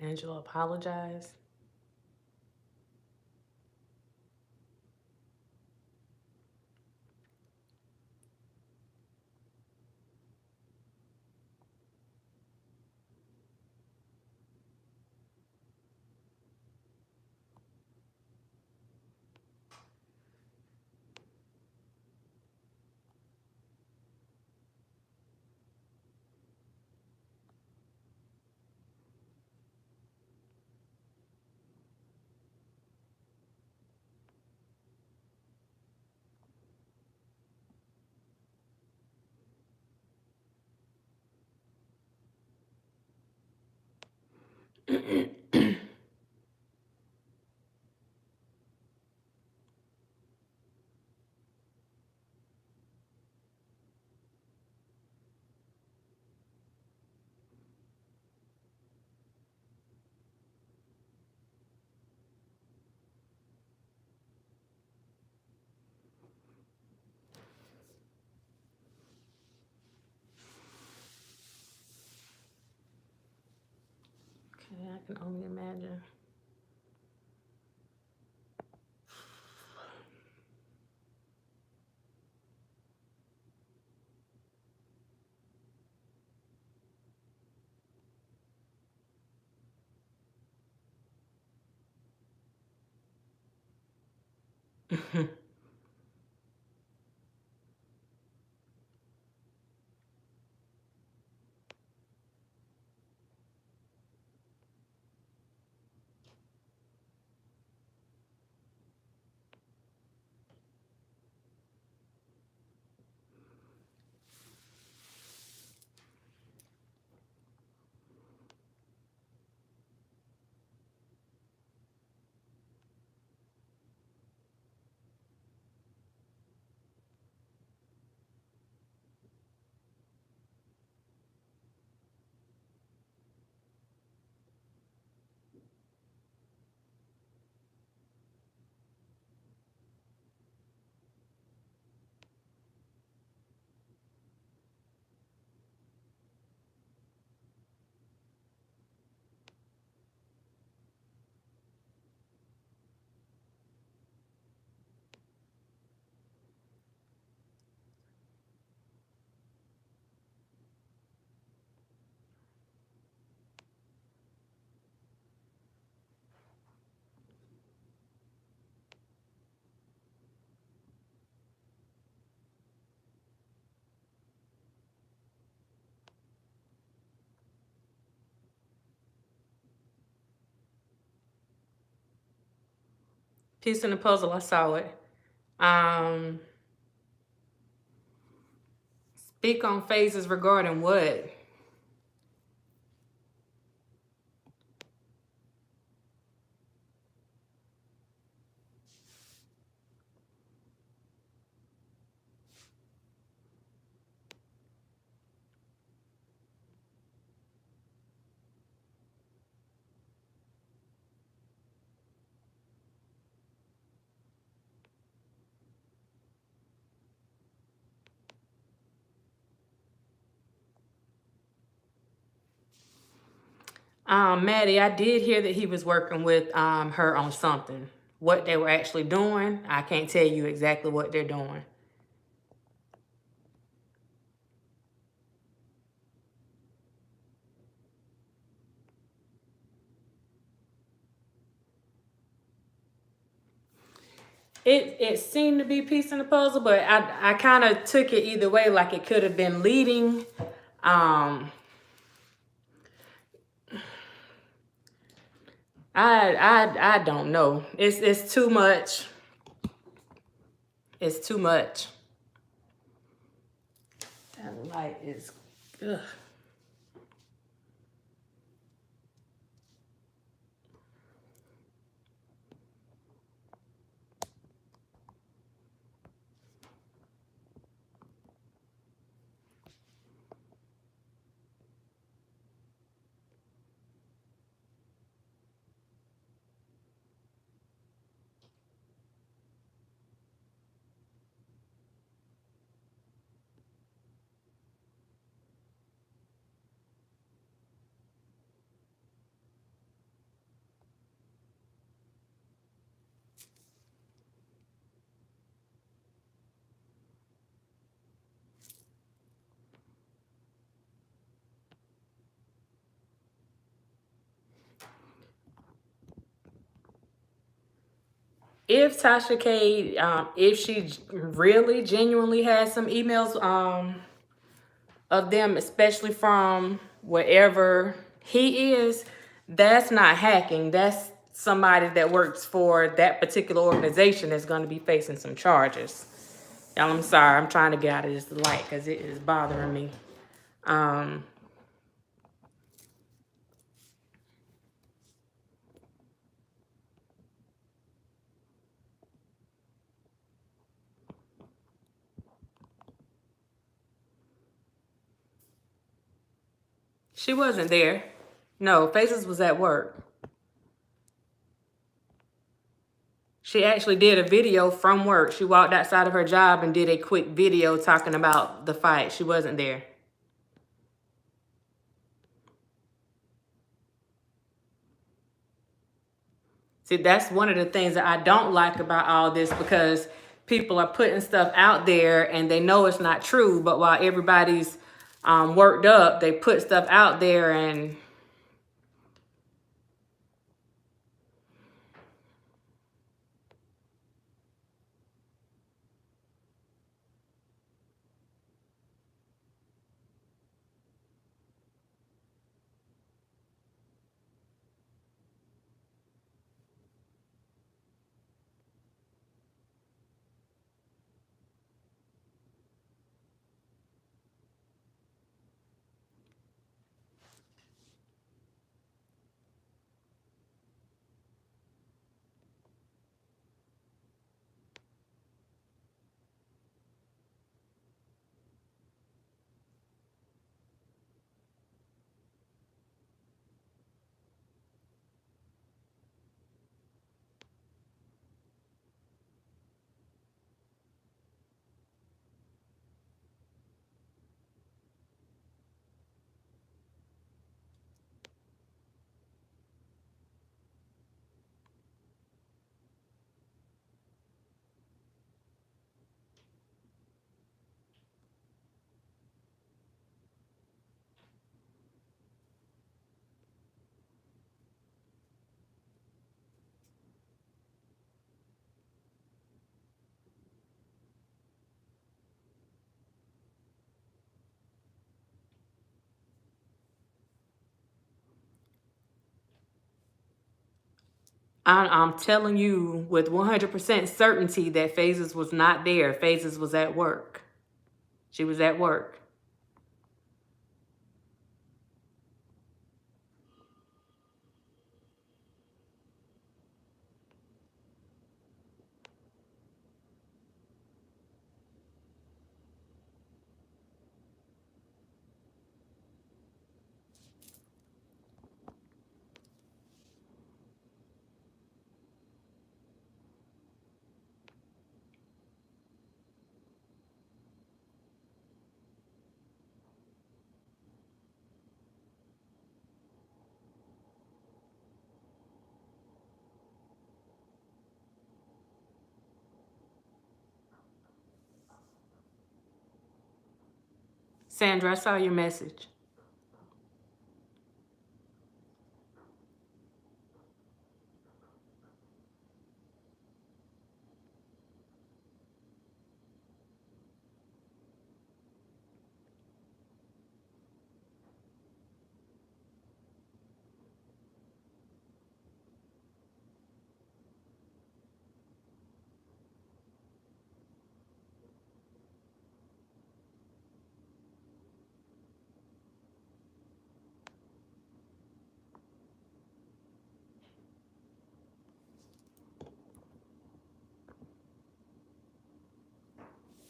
Angela apologized. Okay, I can only imagine. Piece in the puzzle, I saw it. Speak on phases regarding what? Maddie, I did hear that he was working with her on something. What they were actually doing, I can't tell you exactly what they're doing. It seemed to be piecing the puzzle, but I kind of took it either way. Like it could have been leading. I don't know. It's too much. It's too much. That light is. Ugh. If Tasha K, if she really genuinely has some emails of them, especially from wherever he is, that's not hacking. That's somebody that works for that particular organization that's going to be facing some charges. Y'all, I'm sorry. I'm trying to get out of this light because it is bothering me. She wasn't there. No, Faces was at work. She actually did a video from work. She walked outside of her job and did a quick video talking about the fight. She wasn't there. See, that's one of the things that I don't like about all this, because people are putting stuff out there and they know it's not true, but while everybody's worked up, they put stuff out there and I'm telling you with 100% certainty that Phases was not there. Phases was at work. She was at work. Sandra, I saw your message.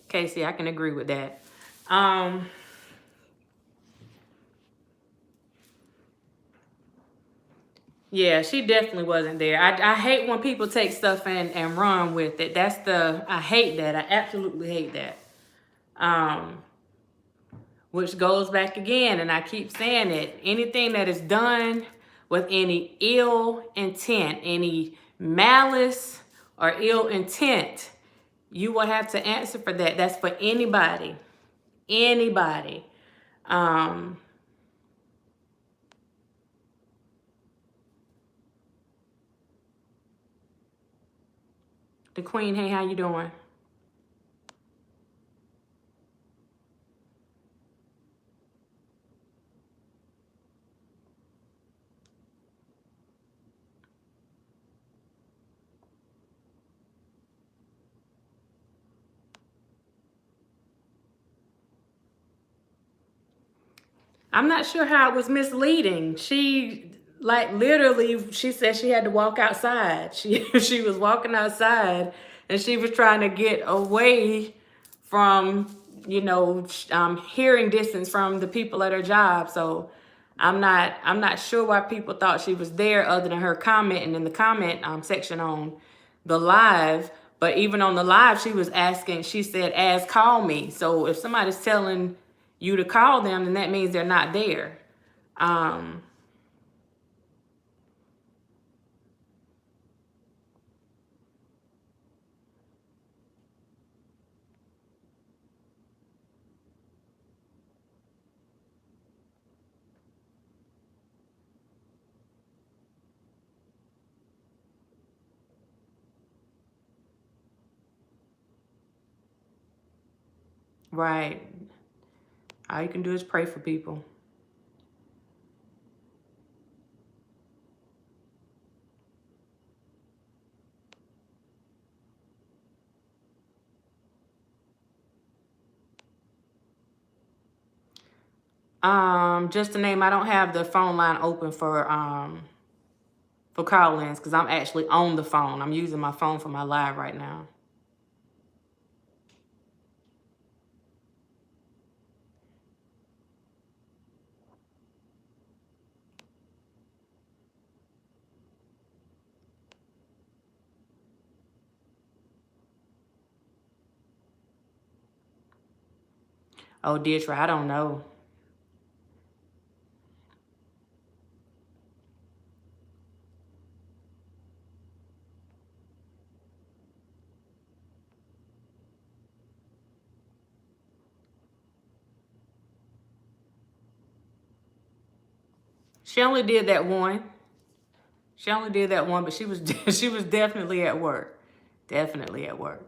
Casey, I can agree with that. Yeah, she definitely wasn't there. I hate when people take stuff and run with it. I hate that. I absolutely hate that. Which goes back again, and I keep saying it, anything that is done with any ill intent, any malice or ill intent, you will have to answer for that. That's for anybody. Anybody. The Queen, hey, how you doing? I'm not sure how it was misleading. She literally, she said she had to walk outside. She was walking outside and she was trying to get away from, hearing distance from the people at her job. So I'm not sure why people thought she was there other than her commenting in the comment section on the live. But even on the live, she was asking, she said, "As call me." So if somebody's telling you to call them, then that means they're not there. Right. All you can do is pray for people. Just to name, I don't have the phone line open for call-ins because I'm actually on the phone. I'm using my phone for my live right now. Oh, Dietra, I don't know. She only did that one. She only did that one, but she was she was definitely at work. Definitely at work.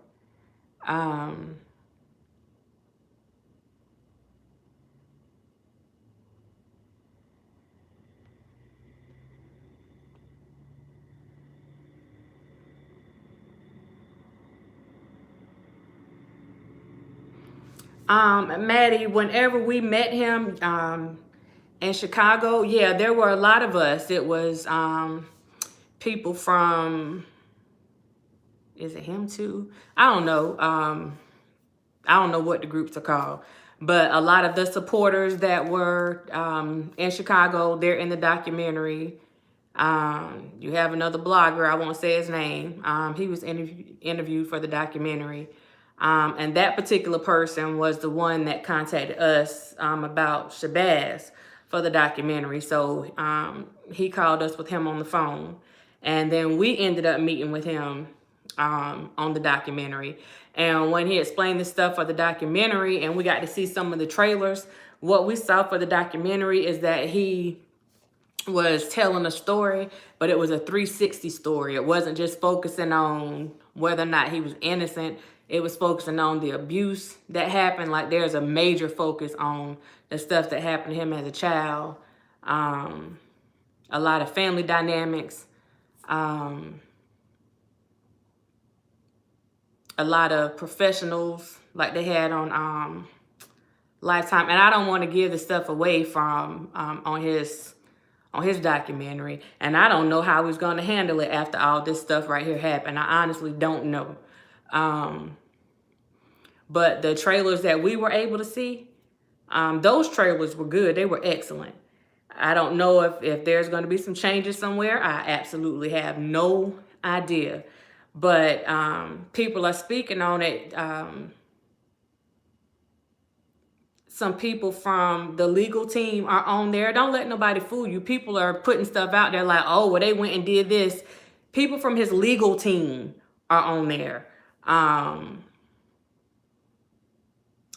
Maddie, whenever we met him in Chicago, yeah, there were a lot of us. It was people from, is it him too? I don't know. I don't know what the groups are called, but a lot of the supporters that were in Chicago, they're in the documentary. You have another blogger, I won't say his name. He was interviewed for the documentary. And that particular person was the one that contacted us about Shabazz for the documentary. So he called us with him on the phone. And then we ended up meeting with him on the documentary. And when he explained this stuff for the documentary and we got to see some of the trailers, what we saw for the documentary is that he was telling a story, but it was a 360 story. It wasn't just focusing on whether or not he was innocent. It was focusing on the abuse that happened. Like there's a major focus on the stuff that happened to him as a child. A lot of family dynamics. A lot of professionals like they had on Lifetime. And I don't want to give the stuff away from on his documentary. And I don't know how he's going to handle it after all this stuff right here happened. I honestly don't know. But the trailers that we were able to see, those trailers were good. They were excellent. I don't know if there's going to be some changes somewhere. I absolutely have no idea. But people are speaking on it. Some people from the legal team are on there. Don't let nobody fool you. People are putting stuff out there like, oh, well, they went and did this. People from his legal team are on there.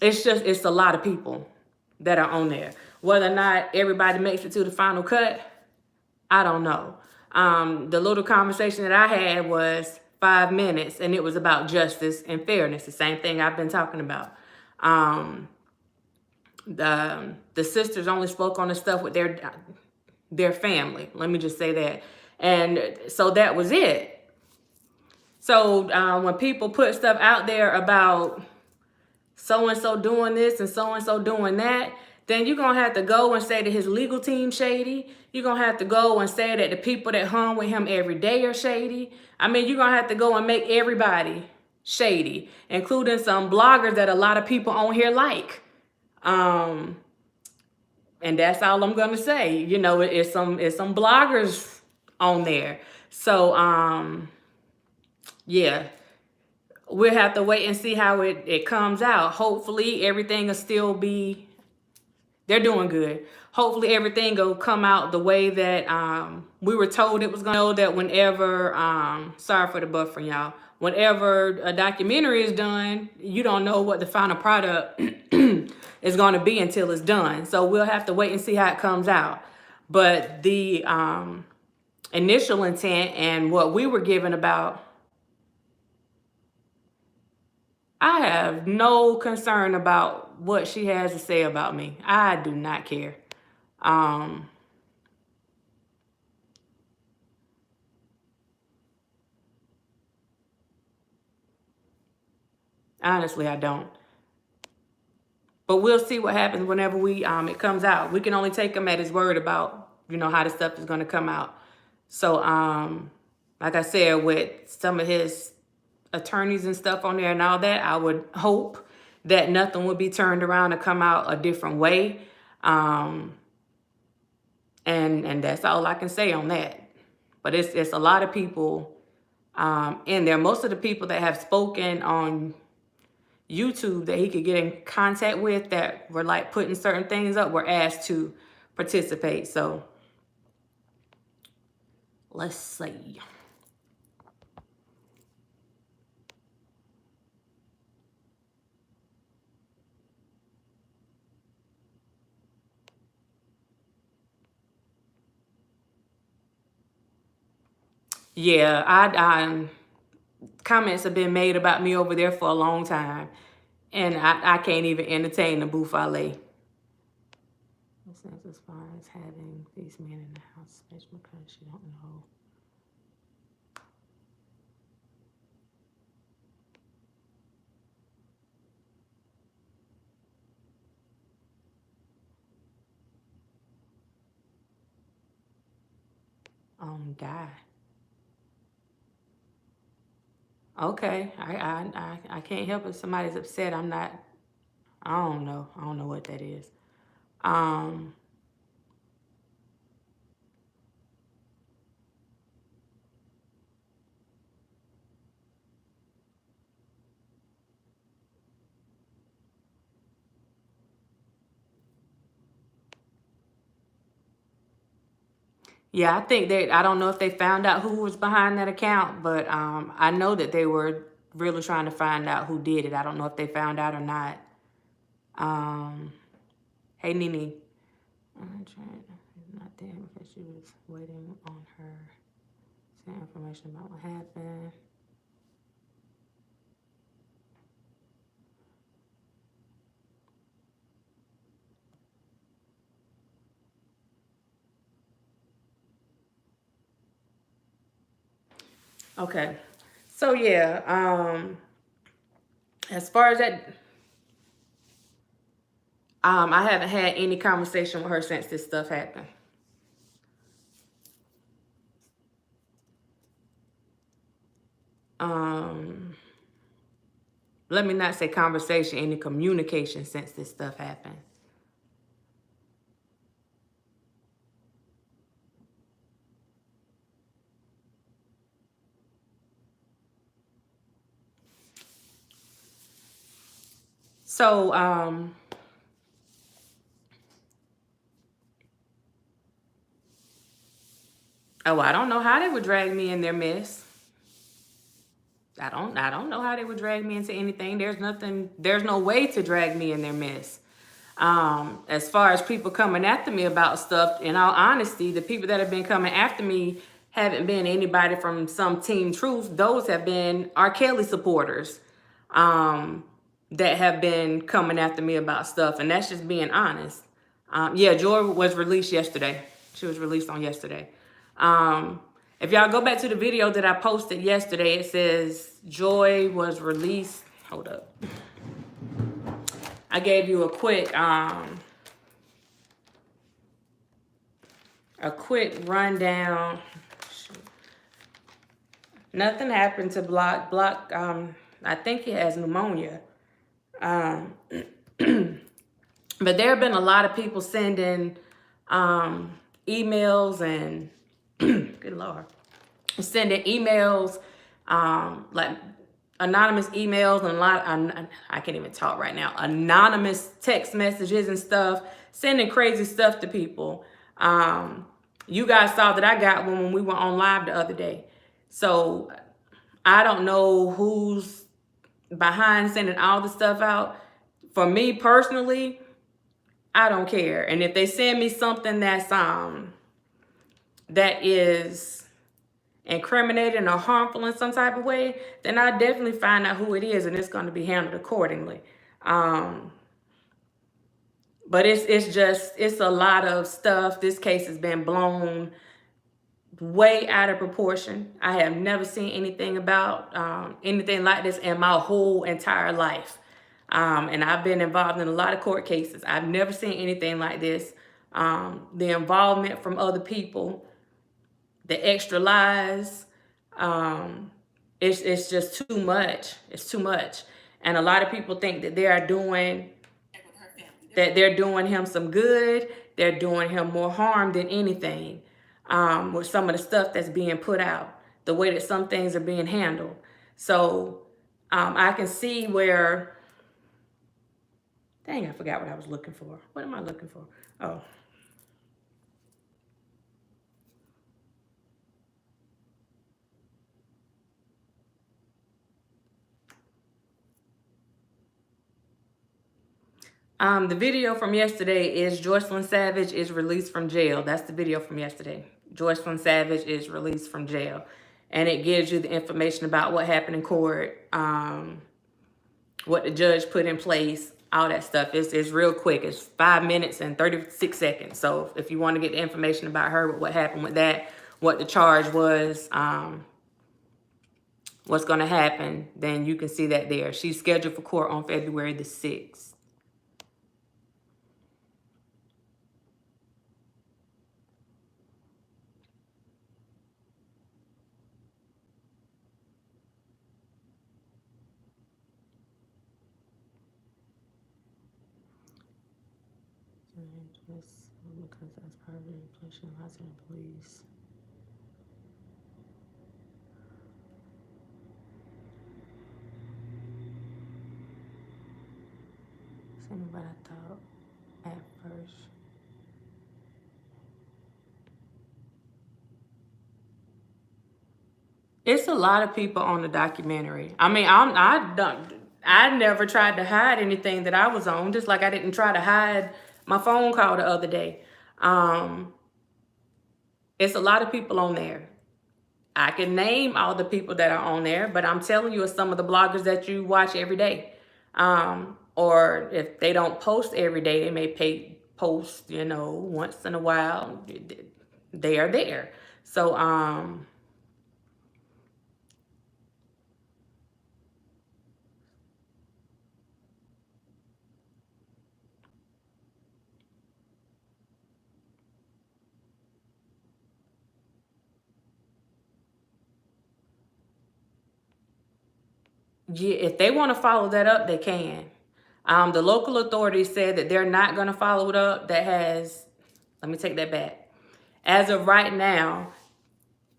It's a lot of people that are on there. Whether or not everybody makes it to the final cut, I don't know. The little conversation that I had was 5 minutes, and it was about justice and fairness, the same thing I've been talking about. The sisters only spoke on the stuff with their family. Let me just say that. And so that was it. So when people put stuff out there about so-and-so doing this and so-and-so doing that, then you're going to have to go and say that his legal team shady. You're going to have to go and say that the people that hung with him every day are shady. I mean, you're going to have to go and make everybody shady, including some bloggers that a lot of people on here like. And that's all I'm going to say. You know, it's some bloggers on there. So, yeah. We'll have to wait and see how it comes out. Hopefully everything will still be, they're doing good. Hopefully everything will come out the way that we were told it was going to. Know that whenever, sorry for the buffering, y'all. Whenever a documentary is done, you don't know what the final product is going to be until it's done. So we'll have to wait and see how it comes out. But the initial intent and what we were given about, I have no concern about what she has to say about me. I do not care. Honestly, I don't. But we'll see what happens whenever it comes out. We can only take him at his word about, you know, how the stuff is going to come out. So, like I said, with some of his attorneys and stuff on there and all that, I would hope that nothing would be turned around to come out a different way. And that's all I can say on that. But it's a lot of people in there. Most of the people that have spoken on YouTube that he could get in contact with that were like putting certain things up were asked to participate. So let's see. Yeah, comments have been made about me over there for a long time, and I can't even entertain the buffale. As far as having these men in the house, especially because you don't know. Die. Okay, I can't help if somebody's upset. I don't know what that is. Yeah, I think I don't know if they found out who was behind that account, but I know that they were really trying to find out who did it. I don't know if they found out or not. Hey, Nene. Not there because she was waiting on her. Send information about what happened. Okay. So yeah, as far as that, I haven't had any conversation with her since this stuff happened. Let me not say conversation, any communication since this stuff happened. So, oh, I don't know how they would drag me in their mess. I don't know how they would drag me into anything. There's no way to drag me in their mess. As far as people coming after me about stuff, in all honesty, the people that have been coming after me haven't been anybody from some Team Truth. Those have been R. Kelly supporters that have been coming after me about stuff. And that's just being honest. Yeah, Joy was released yesterday. She was released on yesterday. If y'all go back to the video that I posted yesterday, it says Joy was released. Hold up. I gave you a quick rundown. Nothing happened to Block. I think he has pneumonia. But there have been a lot of people sending emails and good Lord, sending emails, like anonymous emails and a lot I can't even talk right now. Anonymous text messages and stuff, sending crazy stuff to people. You guys saw that I got one when we were on live the other day. So I don't know who's behind sending all the stuff out. For me personally, I don't care. And if they send me something that's that is incriminating or harmful in some type of way, then I definitely find out who it is, and it's going to be handled accordingly. But it's a lot of stuff. This case has been blown way out of proportion. I have never seen anything about anything like this in my whole entire life. And I've been involved in a lot of court cases. I've never seen anything like this. The involvement from other people, the extra lies, it's just too much. It's too much. And a lot of people think that they're doing him some good. They're doing him more harm than anything. With some of the stuff that's being put out, the way that some things are being handled. So I can see where, dang, I forgot what I was looking for. What am I looking for? Oh. The video from yesterday is Joycelyn Savage is released from jail. That's the video from yesterday. Joycelyn Savage is released from jail. And it gives you the information about what happened in court, what the judge put in place, all that stuff. It's real quick. It's 5 minutes and 36 seconds. So if you want to get the information about her, what happened with that, what the charge was, what's going to happen, then you can see that there. She's scheduled for court on February the 6th. Because that's part of the inflation housing police. Same what I thought at first. It's a lot of people on the documentary. I mean, I never tried to hide anything that I was on, just like I didn't try to hide my phone call the other day. It's a lot of people on there. I can name all the people that are on there, but I'm telling you, it's some of the bloggers that you watch every day. Or if they don't post every day, they may post, once in a while. They are there. So, yeah, if they want to follow that up, they can. The local authorities said that they're not going to follow it up. Let me take that back. As of right now,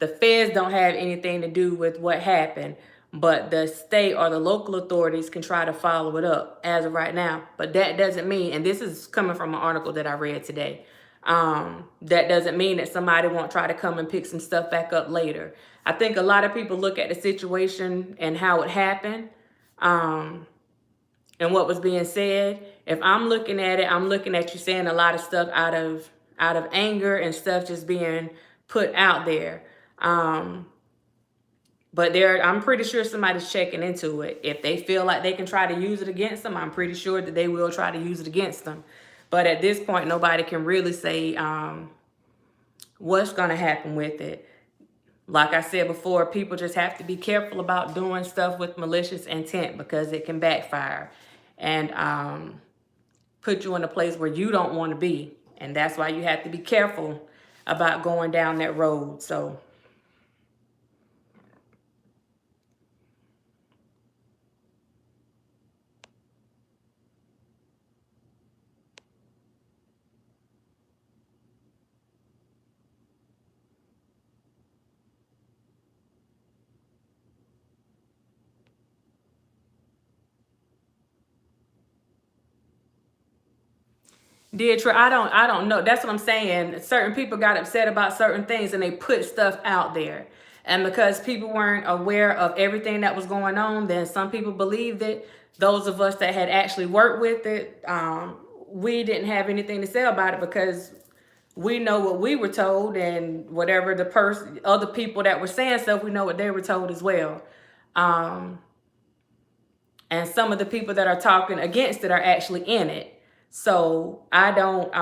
the feds don't have anything to do with what happened, but the state or the local authorities can try to follow it up as of right now. But that doesn't mean, and this is coming from an article that I read today, that doesn't mean that somebody won't try to come and pick some stuff back up later. I think a lot of people look at the situation and how it happened, and what was being said. If I'm looking at it, I'm looking at you saying a lot of stuff out of anger and stuff just being put out there. But I'm pretty sure somebody's checking into it. If they feel like they can try to use it against them, I'm pretty sure that they will try to use it against them. But at this point, nobody can really say what's going to happen with it. Like I said before, people just have to be careful about doing stuff with malicious intent, because it can backfire and put you in a place where you don't want to be. And that's why you have to be careful about going down that road. So Deidre, I don't know. That's what I'm saying. Certain people got upset about certain things and they put stuff out there. And because people weren't aware of everything that was going on, then some people believed it. Those of us that had actually worked with it, we didn't have anything to say about it because we know what we were told, and whatever other people that were saying stuff, we know what they were told as well. And some of the people that are talking against it are actually in it. So I don't,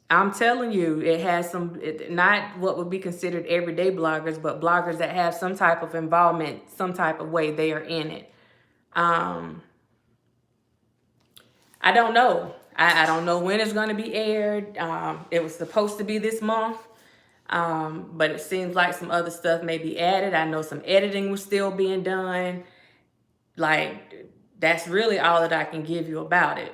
I'm telling you, it has not what would be considered everyday bloggers, but bloggers that have some type of involvement, some type of way they are in it. I don't know. I don't know when it's going to be aired. It was supposed to be this month. But it seems like some other stuff may be added. I know some editing was still being done. Like, that's really all that I can give you about it.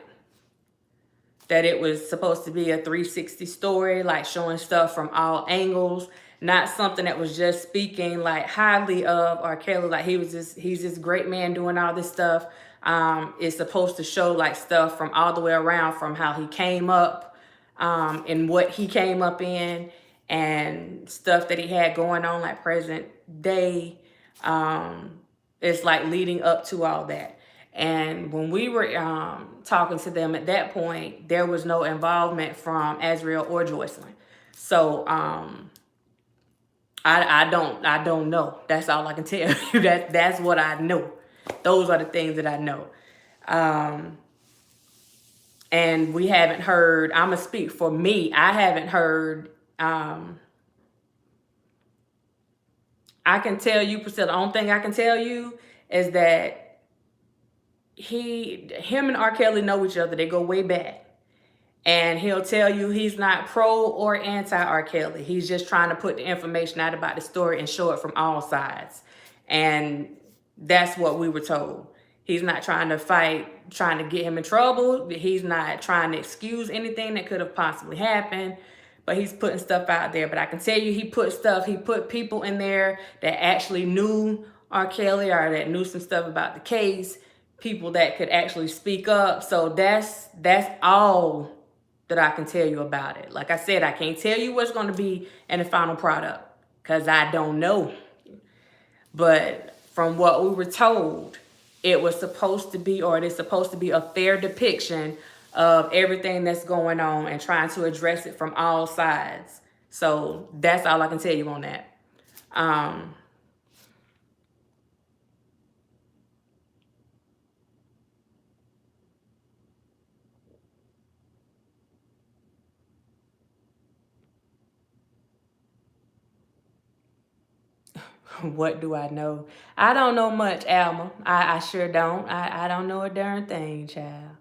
That it was supposed to be a 360 story, like showing stuff from all angles, not something that was just speaking like highly of R. Kelly, like he's this great man doing all this stuff. It's supposed to show like stuff from all the way around, from how he came up, and what he came up in, and stuff that he had going on like present day. It's like leading up to all that. And when we were talking to them at that point, there was no involvement from Azriel or Joycelyn. So I don't know. That's all I can tell you. That's what I know. Those are the things that I know. And we haven't heard, I'm gonna speak for me, I haven't heard, I can tell you, Priscilla, the only thing I can tell you is that him and R. Kelly know each other. They go way back. And he'll tell you he's not pro or anti R. Kelly. He's just trying to put the information out about the story and show it from all sides. And that's what we were told. He's not trying to fight, trying to get him in trouble. He's not trying to excuse anything that could have possibly happened. But he's putting stuff out there. But I can tell you he put people in there that actually knew R. Kelly or that knew some stuff about the case. People that could actually speak up. So that's all that I can tell you about it. Like I said, I can't tell you what's going to be in the final product because I don't know. But from what we were told, it was supposed to be, or it is supposed to be, a fair depiction of everything that's going on and trying to address it from all sides. So that's all I can tell you on that. What do I know? I don't know much, Alma. I sure don't. I don't know a darn thing, child.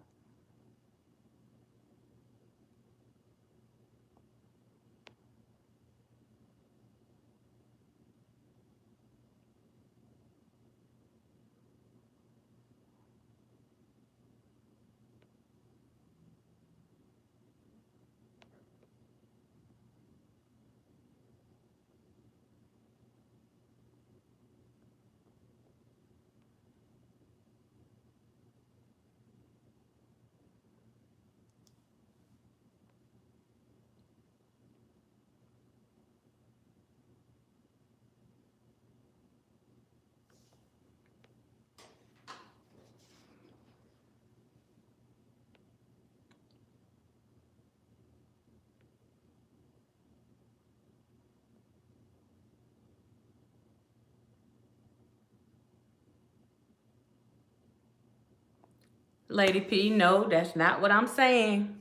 Lady P, no, that's not what I'm saying.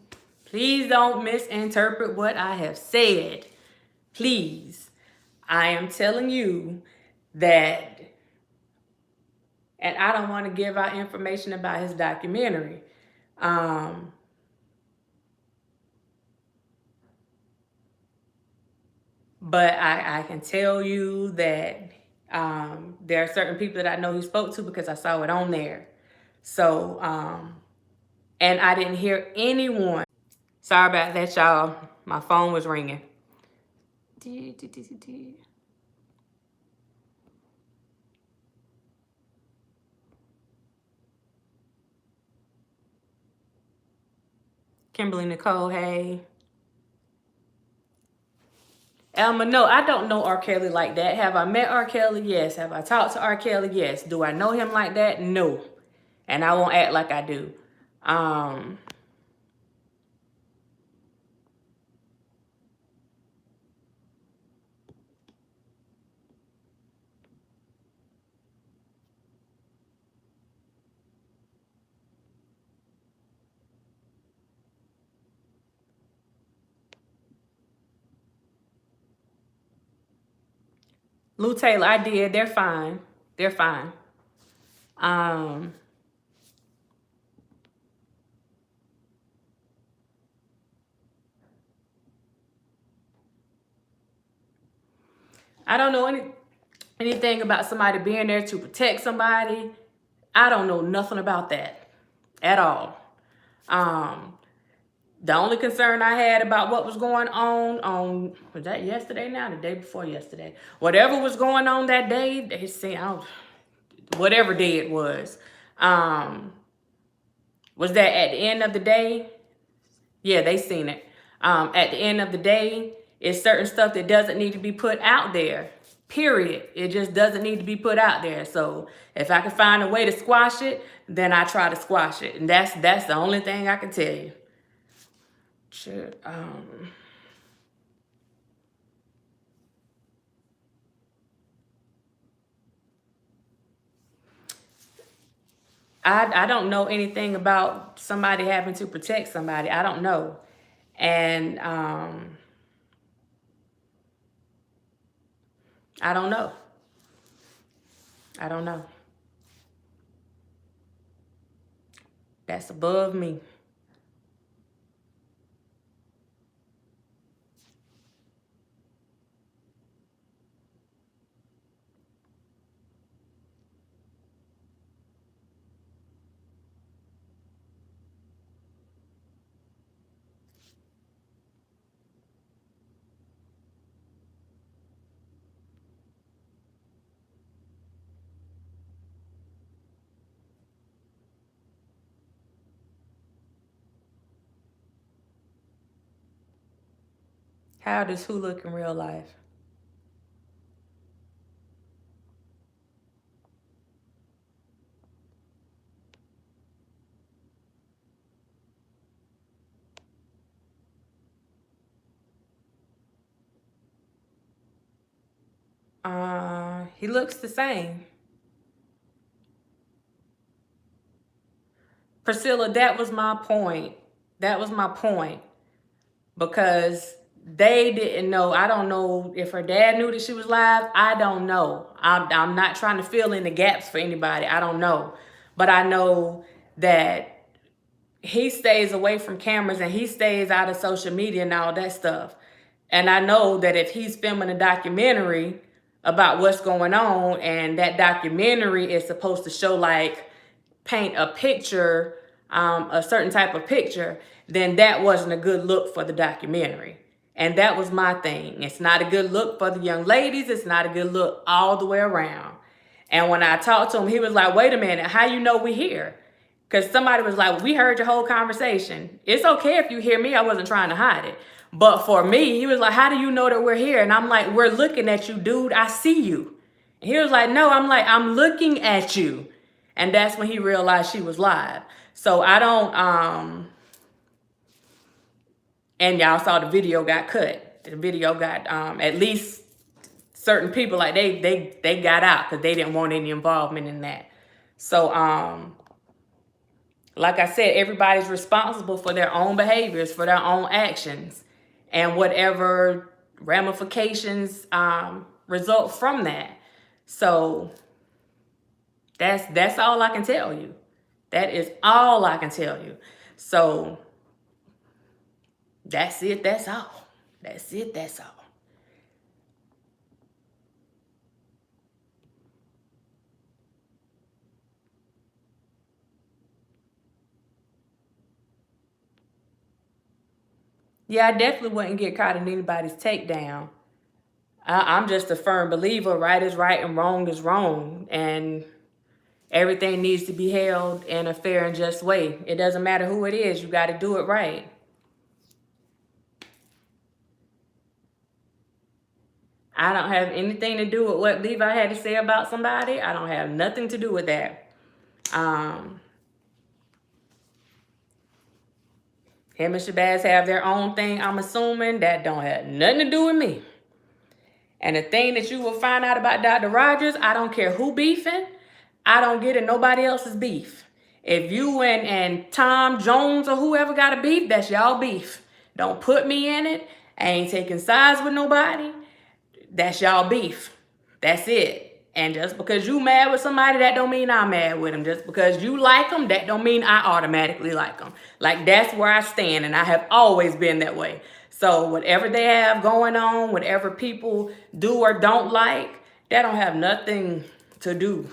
Please don't misinterpret what I have said. Please. I am telling you that, and I don't want to give out information about his documentary. But I can tell you that there are certain people that I know he spoke to because I saw it on there. So, and I didn't hear anyone. Sorry about that, y'all. My phone was ringing. Kimberly Nicole, hey. Elma, no, I don't know R. Kelly like that. Have I met R. Kelly? Yes. Have I talked to R. Kelly? Yes. Do I know him like that? No. And I won't act like I do. Lou Taylor, I did. They're fine. They're fine. I don't know anything about somebody being there to protect somebody. I don't know nothing about that at all. The only concern I had about what was going on was that yesterday now, the day before yesterday, whatever was going on that day, they said, whatever day it was that at the end of the day, yeah, they seen it. At the end of the day, it's certain stuff that doesn't need to be put out there. Period. It just doesn't need to be put out there. So if I can find a way to squash it, then I try to squash it. And that's the only thing I can tell you. Sure. I don't know anything about somebody having to protect somebody. I don't know. And I don't know. I don't know. That's above me. How does who look in real life? He looks the same. Priscilla, that was my point. That was my point. Because they didn't know. I don't know if her dad knew that she was live. I don't know. I'm not trying to fill in the gaps for anybody. I don't know. But I know that he stays away from cameras and he stays out of social media and all that stuff. And I know that if he's filming a documentary about what's going on, and that documentary is supposed to show, like, paint a picture, a certain type of picture, then that wasn't a good look for the documentary. And that was my thing. It's not a good look for the young ladies. It's not a good look all the way around. And when I talked to him, he was like, wait a minute, how you know we here? Because somebody was like, we heard your whole conversation. It's okay if you hear me. I wasn't trying to hide it. But for me, he was like, how do you know that we're here? And I'm like, we're looking at you, dude. I see you. And he was like, no. I'm like, I'm looking at you. And that's when he realized she was live. So I don't, and y'all saw the video got cut. The video got, at least certain people, like they got out because they didn't want any involvement in that. So, like I said, everybody's responsible for their own behaviors, for their own actions, and whatever ramifications result from that. So that's all I can tell you. That is all I can tell you. So that's it. That's all. That's it. That's all. Yeah, I definitely wouldn't get caught in anybody's takedown. I'm just a firm believer, right is right and wrong is wrong. And everything needs to be held in a fair and just way. It doesn't matter who it is. You got to do it right. I don't have anything to do with what Levi had to say about somebody. I don't have nothing to do with that. Him and Shabazz have their own thing. I'm assuming that don't have nothing to do with me. And the thing that you will find out about Dr. Rogers, I don't care who beefing. I don't get in nobody else's beef. If you and Tom Jones or whoever got a beef, that's y'all beef. Don't put me in it. I ain't taking sides with nobody. That's y'all beef. That's it. And just because you mad with somebody, that don't mean I'm mad with them. Just because you like them, that don't mean I automatically like them. Like, that's where I stand, and I have always been that way. So whatever they have going on, whatever people do or don't like, that don't have nothing to do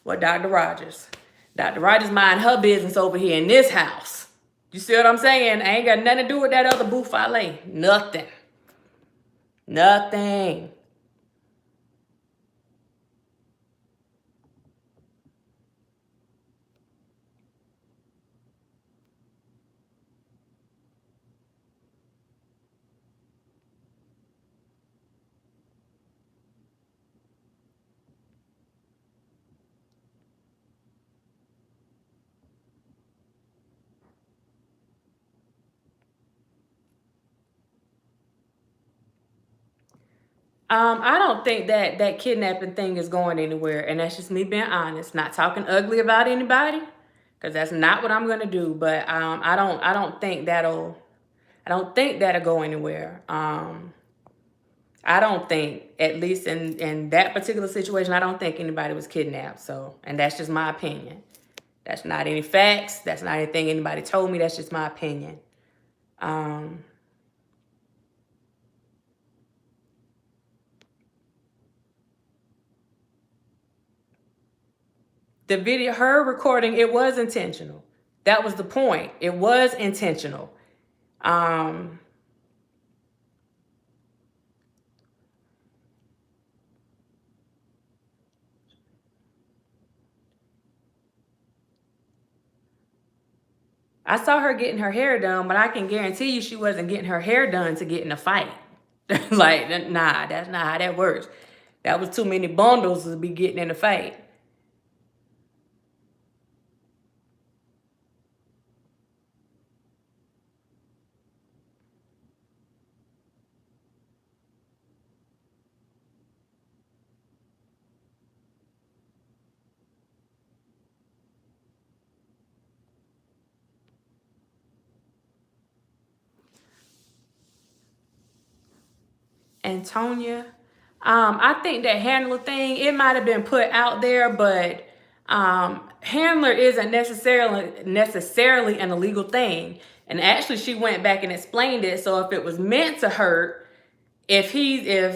with Dr. Rogers. Dr. Rogers mind her business over here in this house. You see what I'm saying? I ain't got nothing to do with that other buffale. Nothing. Nothing. I don't think that kidnapping thing is going anywhere, and that's just me being honest, not talking ugly about anybody, because that's not what I'm gonna do. But I don't think that'll go anywhere. I don't think, at least in that particular situation, I don't think anybody was kidnapped. So, and that's just my opinion. That's not any facts. That's not anything anybody told me. That's just my opinion. The video, her recording, it was intentional. That was the point. It was intentional. I saw her getting her hair done, but I can guarantee you she wasn't getting her hair done to get in a fight. Like, nah, that's not how that works. That was too many bundles to be getting in a fight. Antonia, I think that handler thing, it might have been put out there, but handler isn't necessarily an illegal thing. And actually, she went back and explained it. So if it was meant to hurt, if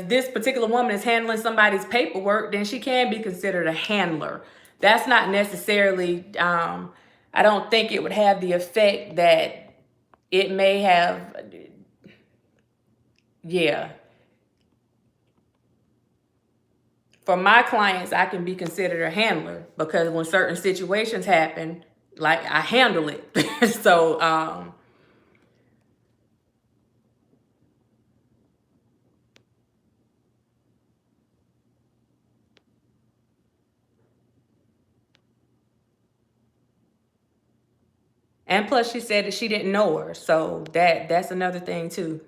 this particular woman is handling somebody's paperwork, then she can be considered a handler. That's not necessarily. I don't think it would have the effect that it may have. Yeah. For my clients, I can be considered a handler because when certain situations happen, like, I handle it. So, and plus she said that she didn't know her. So that's another thing too.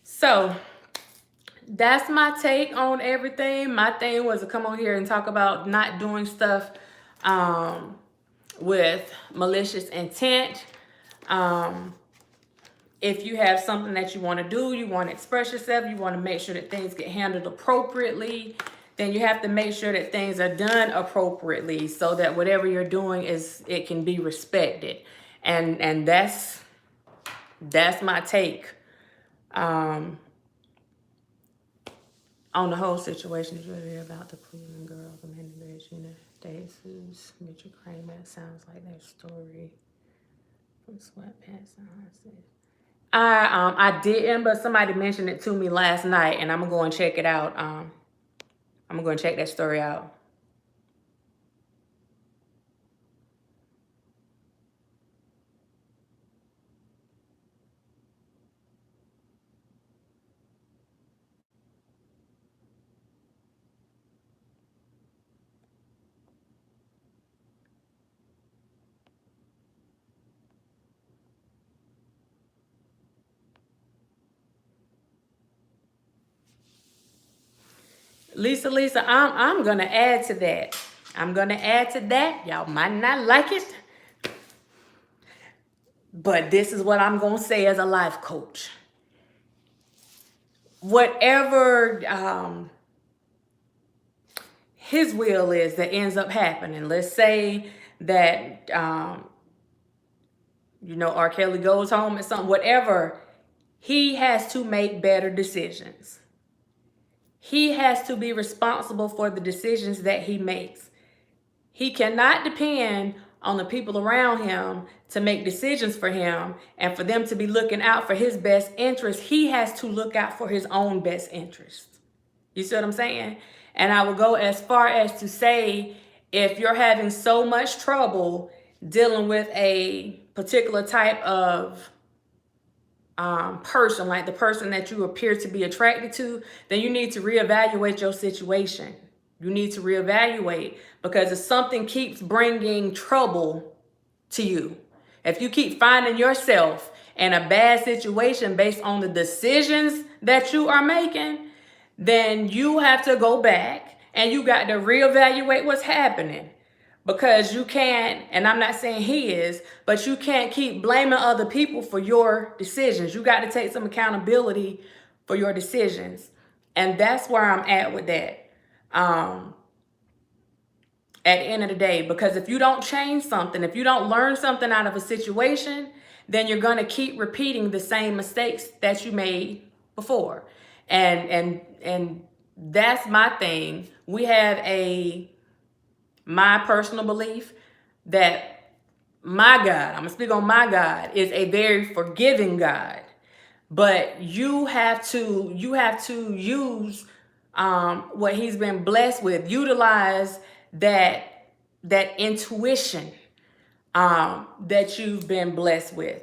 So that's my take on everything. My thing was to come on here and talk about not doing stuff with malicious intent. If you have something that you want to do, you want to express yourself, you want to make sure that things get handled appropriately, then you have to make sure that things are done appropriately so that whatever you're doing it can be respected. And that's my take on the whole situation. Did you ever hear about the Cleveland girls, Amanda Bears, Jesus, Mitchell Kramer? It sounds like their story from Sweatpants and Horses. I didn't, but somebody mentioned it to me last night, and I'm gonna go and check it out. I'm gonna go and check that story out. Lisa, I'm gonna add to that. Y'all might not like it, but this is what I'm gonna say as a life coach. Whatever his will is that ends up happening. Let's say that R. Kelly goes home and something, whatever, he has to make better decisions. He has to be responsible for the decisions that he makes. He cannot depend on the people around him to make decisions for him and for them to be looking out for his best interest. He has to look out for his own best interest. You see what I'm saying? And I would go as far as to say, if you're having so much trouble dealing with a particular type of person, like the person that you appear to be attracted to, then you need to reevaluate your situation. You need to reevaluate, because if something keeps bringing trouble to you, if you keep finding yourself in a bad situation based on the decisions that you are making, then you have to go back and you got to reevaluate what's happening. Because you can't, and I'm not saying he is, but you can't keep blaming other people for your decisions. You got to take some accountability for your decisions. And that's where I'm at with that. At the end of the day, because if you don't change something, if you don't learn something out of a situation, then you're going to keep repeating the same mistakes that you made before. And that's my thing. We have my personal belief that my God, I'm going to speak on my God, is a very forgiving God. But you have to use what he's been blessed with. Utilize that intuition that you've been blessed with.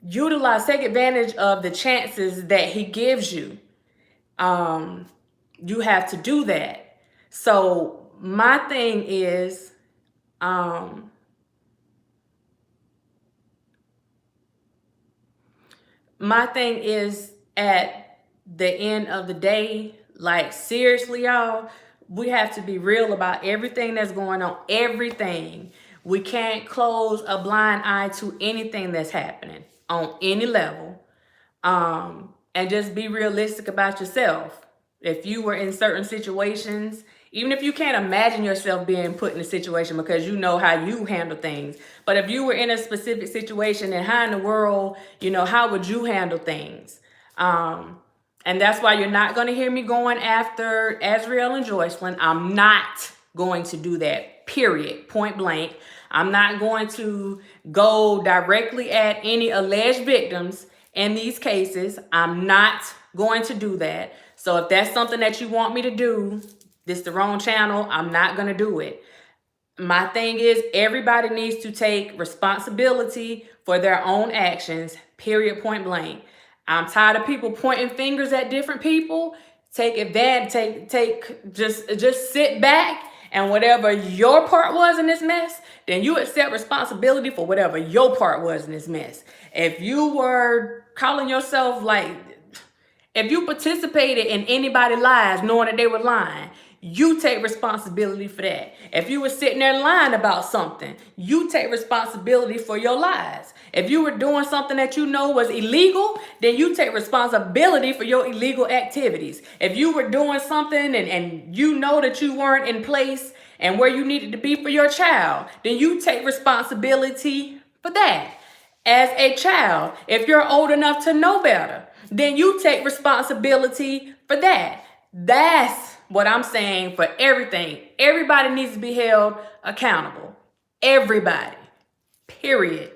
Take advantage of the chances that he gives you. You have to do that. So my thing is, at the end of the day, like seriously, y'all, we have to be real about everything that's going on. Everything. We can't close a blind eye to anything that's happening on any level. And just be realistic about yourself. If you were in certain situations, even if you can't imagine yourself being put in a situation because you know how you handle things, but if you were in a specific situation, then how in the world, how would you handle things? And that's why you're not going to hear me going after Azriel and Joycelyn. I'm not going to do that, period, point blank. I'm not going to go directly at any alleged victims in these cases. I'm not going to do that. So if that's something that you want me to do, this is the wrong channel. I'm not going to do it. My thing is, everybody needs to take responsibility for their own actions, period, point blank. I'm tired of people pointing fingers at different people. Take advantage, just sit back, and whatever your part was in this mess, then you accept responsibility for whatever your part was in this mess. If you were calling yourself if you participated in anybody's lies knowing that they were lying, you take responsibility for that. If you were sitting there lying about something, you take responsibility for your lies. If you were doing something that you know was illegal, then you take responsibility for your illegal activities. If you were doing something and you know that you weren't in place and where you needed to be for your child, then you take responsibility for that. As a child, if you're old enough to know better, then you take responsibility for that. That's what I'm saying for everything. Everybody needs to be held accountable. Everybody. Period.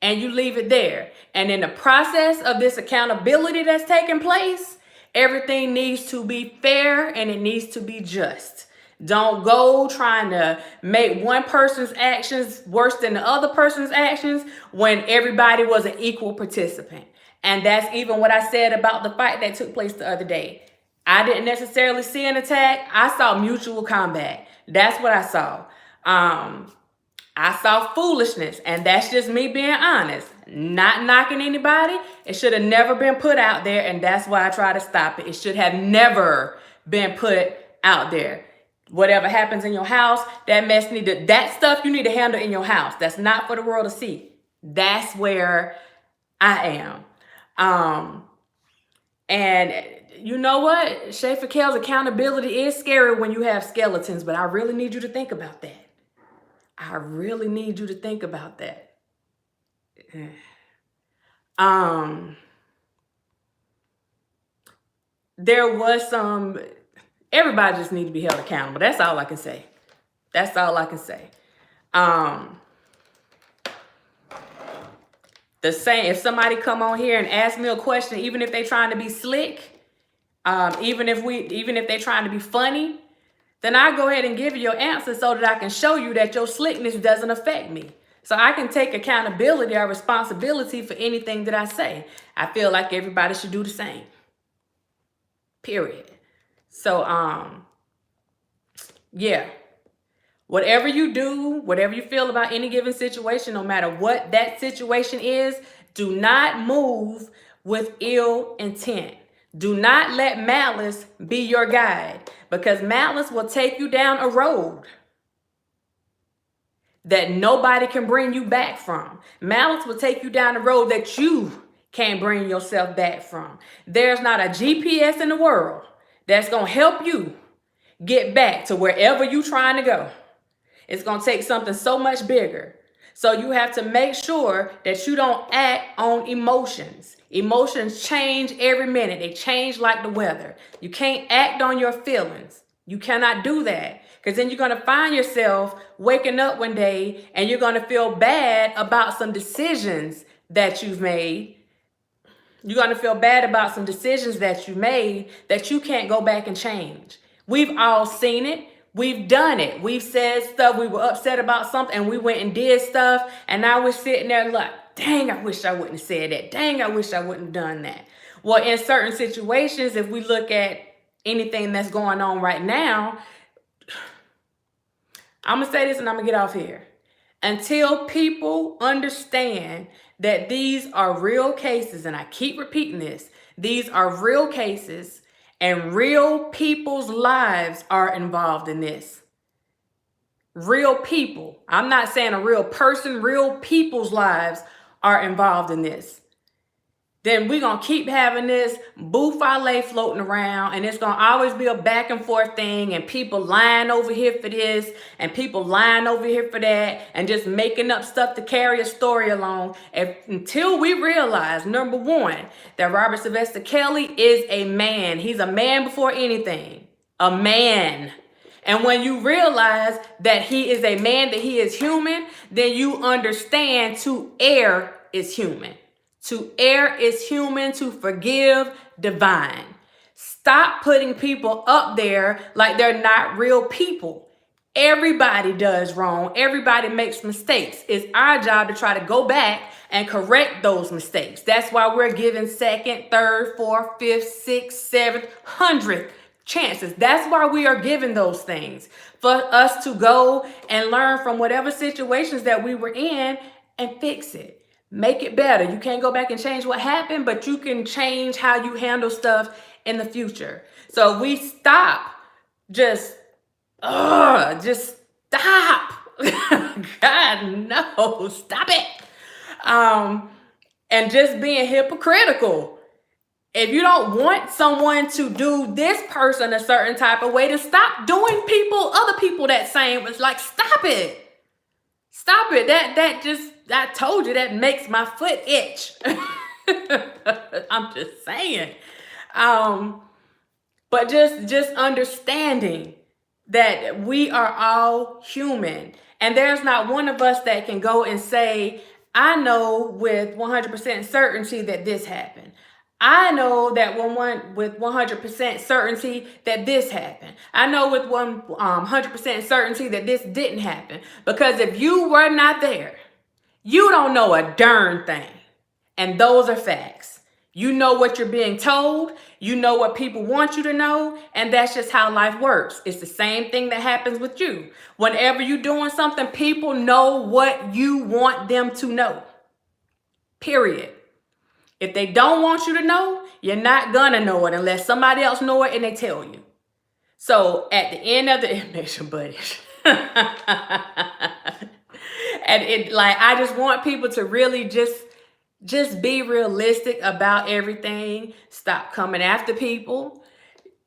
And you leave it there. And in the process of this accountability that's taking place, everything needs to be fair and it needs to be just. Don't go trying to make one person's actions worse than the other person's actions when everybody was an equal participant. And that's even what I said about the fight that took place the other day. I didn't necessarily see an attack. I saw mutual combat. That's what I saw. I saw foolishness, and that's just me being honest. Not knocking anybody. It should have never been put out there, and that's why I try to stop it. It should have never been put out there. Whatever happens in your house, that stuff you need to handle in your house. That's not for the world to see. That's where I am. And you know what? Shay Kel's accountability is scary when you have skeletons, but I really need you to think about that. I really need you to think about that. There was everybody just needs to be held accountable. That's all I can say. That's all I can say. The same, if somebody come on here and ask me a question, even if they trying to be slick, even if they trying to be funny, then I go ahead and give you your answer so that I can show you that your slickness doesn't affect me. So I can take accountability or responsibility for anything that I say. I feel like everybody should do the same. Period. So, yeah. Whatever you do, whatever you feel about any given situation, no matter what that situation is, do not move with ill intent. Do not let malice be your guide, because malice will take you down a road. that nobody can bring you back from. Malice will take you down the road that you can't bring yourself back from. There's not a GPS in the world that's going to help you get back to wherever you're trying to go. It's going to take something so much bigger. So you have to make sure that you don't act on emotions. Emotions change every minute. They change like the weather. You can't act on your feelings. You cannot do that, because then you're going to find yourself waking up one day and you're going to feel bad about some decisions that you've made. You're going to feel bad about some decisions that you made that you can't go back and change. We've all seen it. We've done it. We've said stuff. We were upset about something and we went and did stuff. And now we're sitting there like, dang, I wish I wouldn't have said that. Dang, I wish I wouldn't have done that. Well, in certain situations, if we look at anything that's going on right now, I'm going to say this and I'm going to get off here. Until people understand that these are real cases, and I keep repeating this, these are real cases and real people's lives are involved in this. Real people. I'm not saying a real person, real people's lives are involved in this. Then we're going to keep having this bouffalet floating around, and it's going to always be a back and forth thing, and people lying over here for this and people lying over here for that and just making up stuff to carry a story along until we realize, number one, that Robert Sylvester Kelly is a man. He's a man before anything. A man. And when you realize that he is a man, that he is human, then you understand to err is human. To err is human, to forgive, divine. Stop putting people up there like they're not real people. Everybody does wrong. Everybody makes mistakes. It's our job to try to go back and correct those mistakes. That's why we're given second, third, fourth, fifth, sixth, seventh, 100th chances. That's why we are given those things, for us to go and learn from whatever situations that we were in and fix it. Make it better. You can't go back and change what happened, but you can change how you handle stuff in the future. So we stop. Just stop. God, no, stop it. And just being hypocritical. If you don't want someone to do this person a certain type of way, to stop doing other people that same. It's like, stop it. Stop it. That just, I told you, that makes my foot itch. I'm just saying. But just understanding that we are all human. And there's not one of us that can go and say, I know with 100% certainty that this happened. I know that with 100% certainty that this happened. I know with 100% certainty that this didn't happen. Because if you were not there, you don't know a darn thing. And those are facts. You know what you're being told. You know what people want you to know. And that's just how life works. It's the same thing that happens with you. Whenever you're doing something, people know what you want them to know. Period. If they don't want you to know, you're not gonna know it unless somebody else know it and they tell you. So at the end of the information, buddy. And I just want people to really just be realistic about everything. Stop coming after people.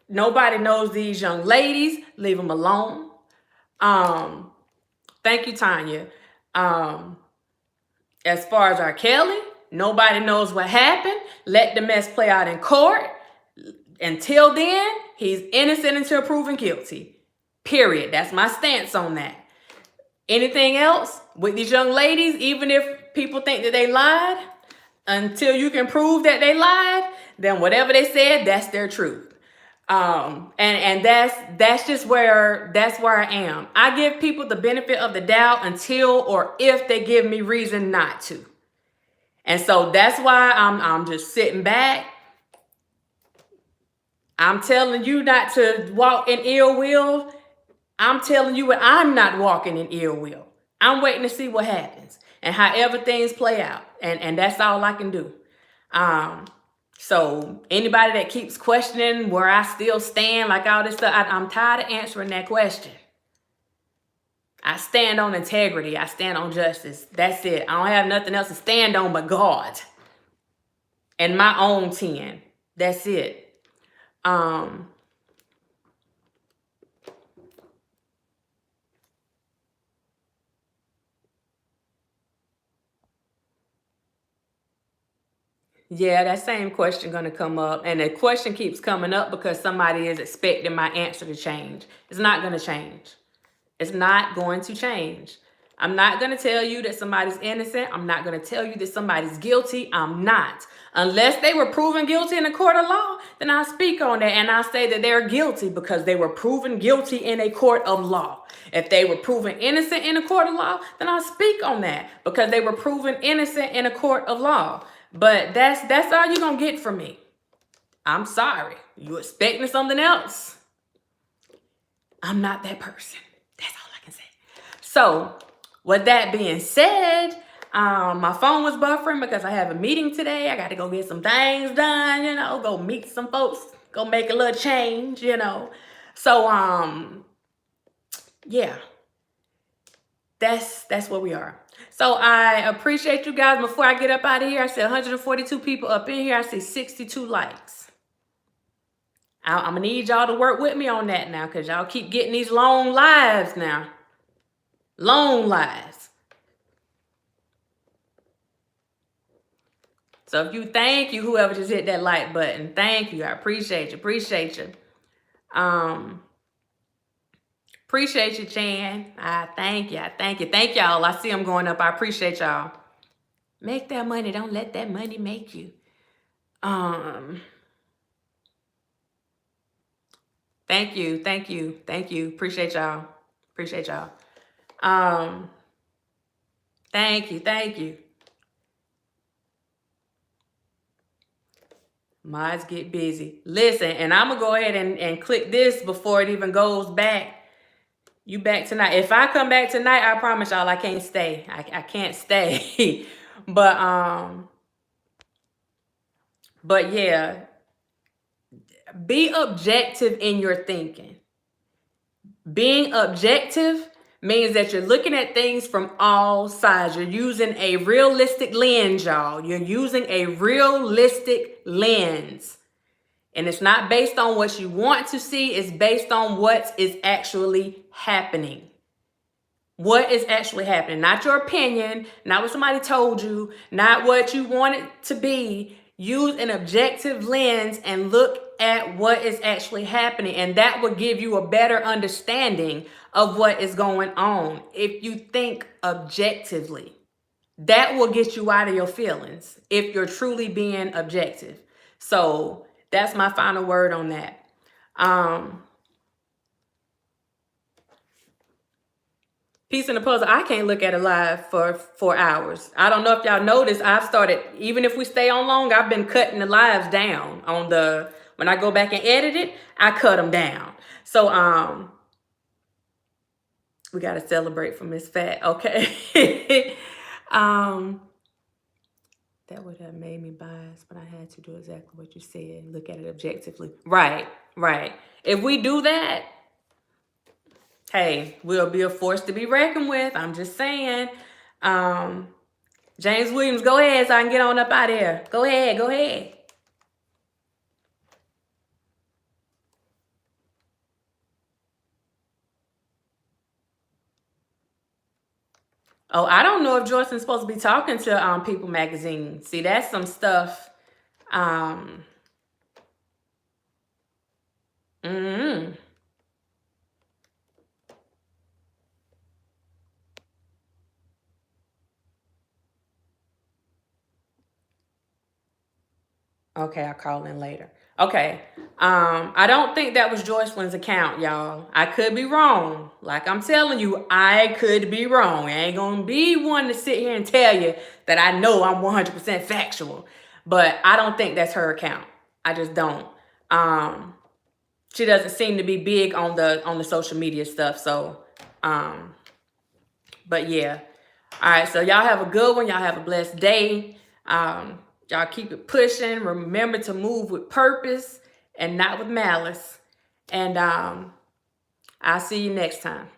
Nobody knows these young ladies. Leave them alone. Thank you, Tanya. As far as R. Kelly, nobody knows what happened. Let the mess play out in court. Until then, he's innocent until proven guilty. Period. That's my stance on that. Anything else with these young ladies, even if people think that they lied, until you can prove that they lied, then whatever they said, that's their truth. And that's just where I am. I give people the benefit of the doubt until or if they give me reason not to. And so that's why I'm just sitting back. I'm telling you not to walk in ill will. I'm telling you what, I'm not walking in ill will. I'm waiting to see what happens and however things play out. And that's all I can do. So anybody that keeps questioning where I still stand, like all this stuff, I'm tired of answering that question. I stand on integrity. I stand on justice. That's it. I don't have nothing else to stand on but God and my own 10. That's it. Yeah, that same question gonna come up, and the question keeps coming up because somebody is expecting my answer to change. It's not gonna change. It's not going to change. I'm not gonna tell you that somebody's innocent. I'm not gonna tell you that somebody's guilty. I'm not. Unless they were proven guilty in a court of law, then I'll speak on that and I'll say that they're guilty because they were proven guilty in a court of law. If they were proven innocent in a court of law, then I'll speak on that because they were proven innocent in a court of law. But that's all you're gonna get from me. I'm sorry. You expecting something else? I'm not that person. That's all I can say. So, with that being said, my phone was buffering because I have a meeting today. I got to go get some things done, go meet some folks, go make a little change, So, yeah, that's where we are. So I appreciate you guys. Before I get up out of here, I see 142 people up in here. I see 62 likes. I'm going to need y'all to work with me on that now because y'all keep getting these long lives now. Long lives. So if you thank you, whoever just hit that like button, thank you. I appreciate you. Appreciate you. Appreciate you, Chan. I thank you. I thank you. Thank y'all. I see them going up. I appreciate y'all. Make that money. Don't let that money make you. Thank you. Thank you. Thank you. Appreciate y'all. Appreciate y'all. Thank you. Thank you. Mods get busy. Listen, and I'm going to go ahead and click this before it even goes back. You back tonight. If I come back tonight, I promise y'all I can't stay. I can't stay. But yeah, be objective in your thinking. Being objective means that you're looking at things from all sides. You're using a realistic lens, y'all. You're using a realistic lens. And it's not based on what you want to see. It's based on what is actually happening. What is actually happening? Not your opinion, not what somebody told you, not what you want it to be. Use an objective lens and look at what is actually happening. And that will give you a better understanding of what is going on. If you think objectively, that will get you out of your feelings if you're truly being objective. So that's my final word on that. Piece in the puzzle, I can't look at it live for 4 hours. I don't know if y'all noticed, I've started, even if we stay on long, I've been cutting the lives down on when I go back and edit it, I cut them down. So, we got to celebrate for Miss Fat. Okay. That would have made me biased, but I had to do exactly what you said. Look at it objectively. Right. If we do that, hey, we'll be a force to be reckoned with. I'm just saying. James Williams, go ahead so I can get on up out of here. Go ahead. Oh, I don't know if Joyce's supposed to be talking to People Magazine. See, that's some stuff. Okay, I'll call in later. Okay. I don't think that was Joycelyn's account, y'all. I could be wrong. Like I'm telling you, I could be wrong. I ain't gonna be one to sit here and tell you that I know I'm 100% factual. But I don't think that's her account. I just don't. She doesn't seem to be big on the social media stuff. So, but yeah. All right, so y'all have a good one. Y'all have a blessed day. Y'all keep it pushing. Remember to move with purpose and not with malice. And I'll see you next time.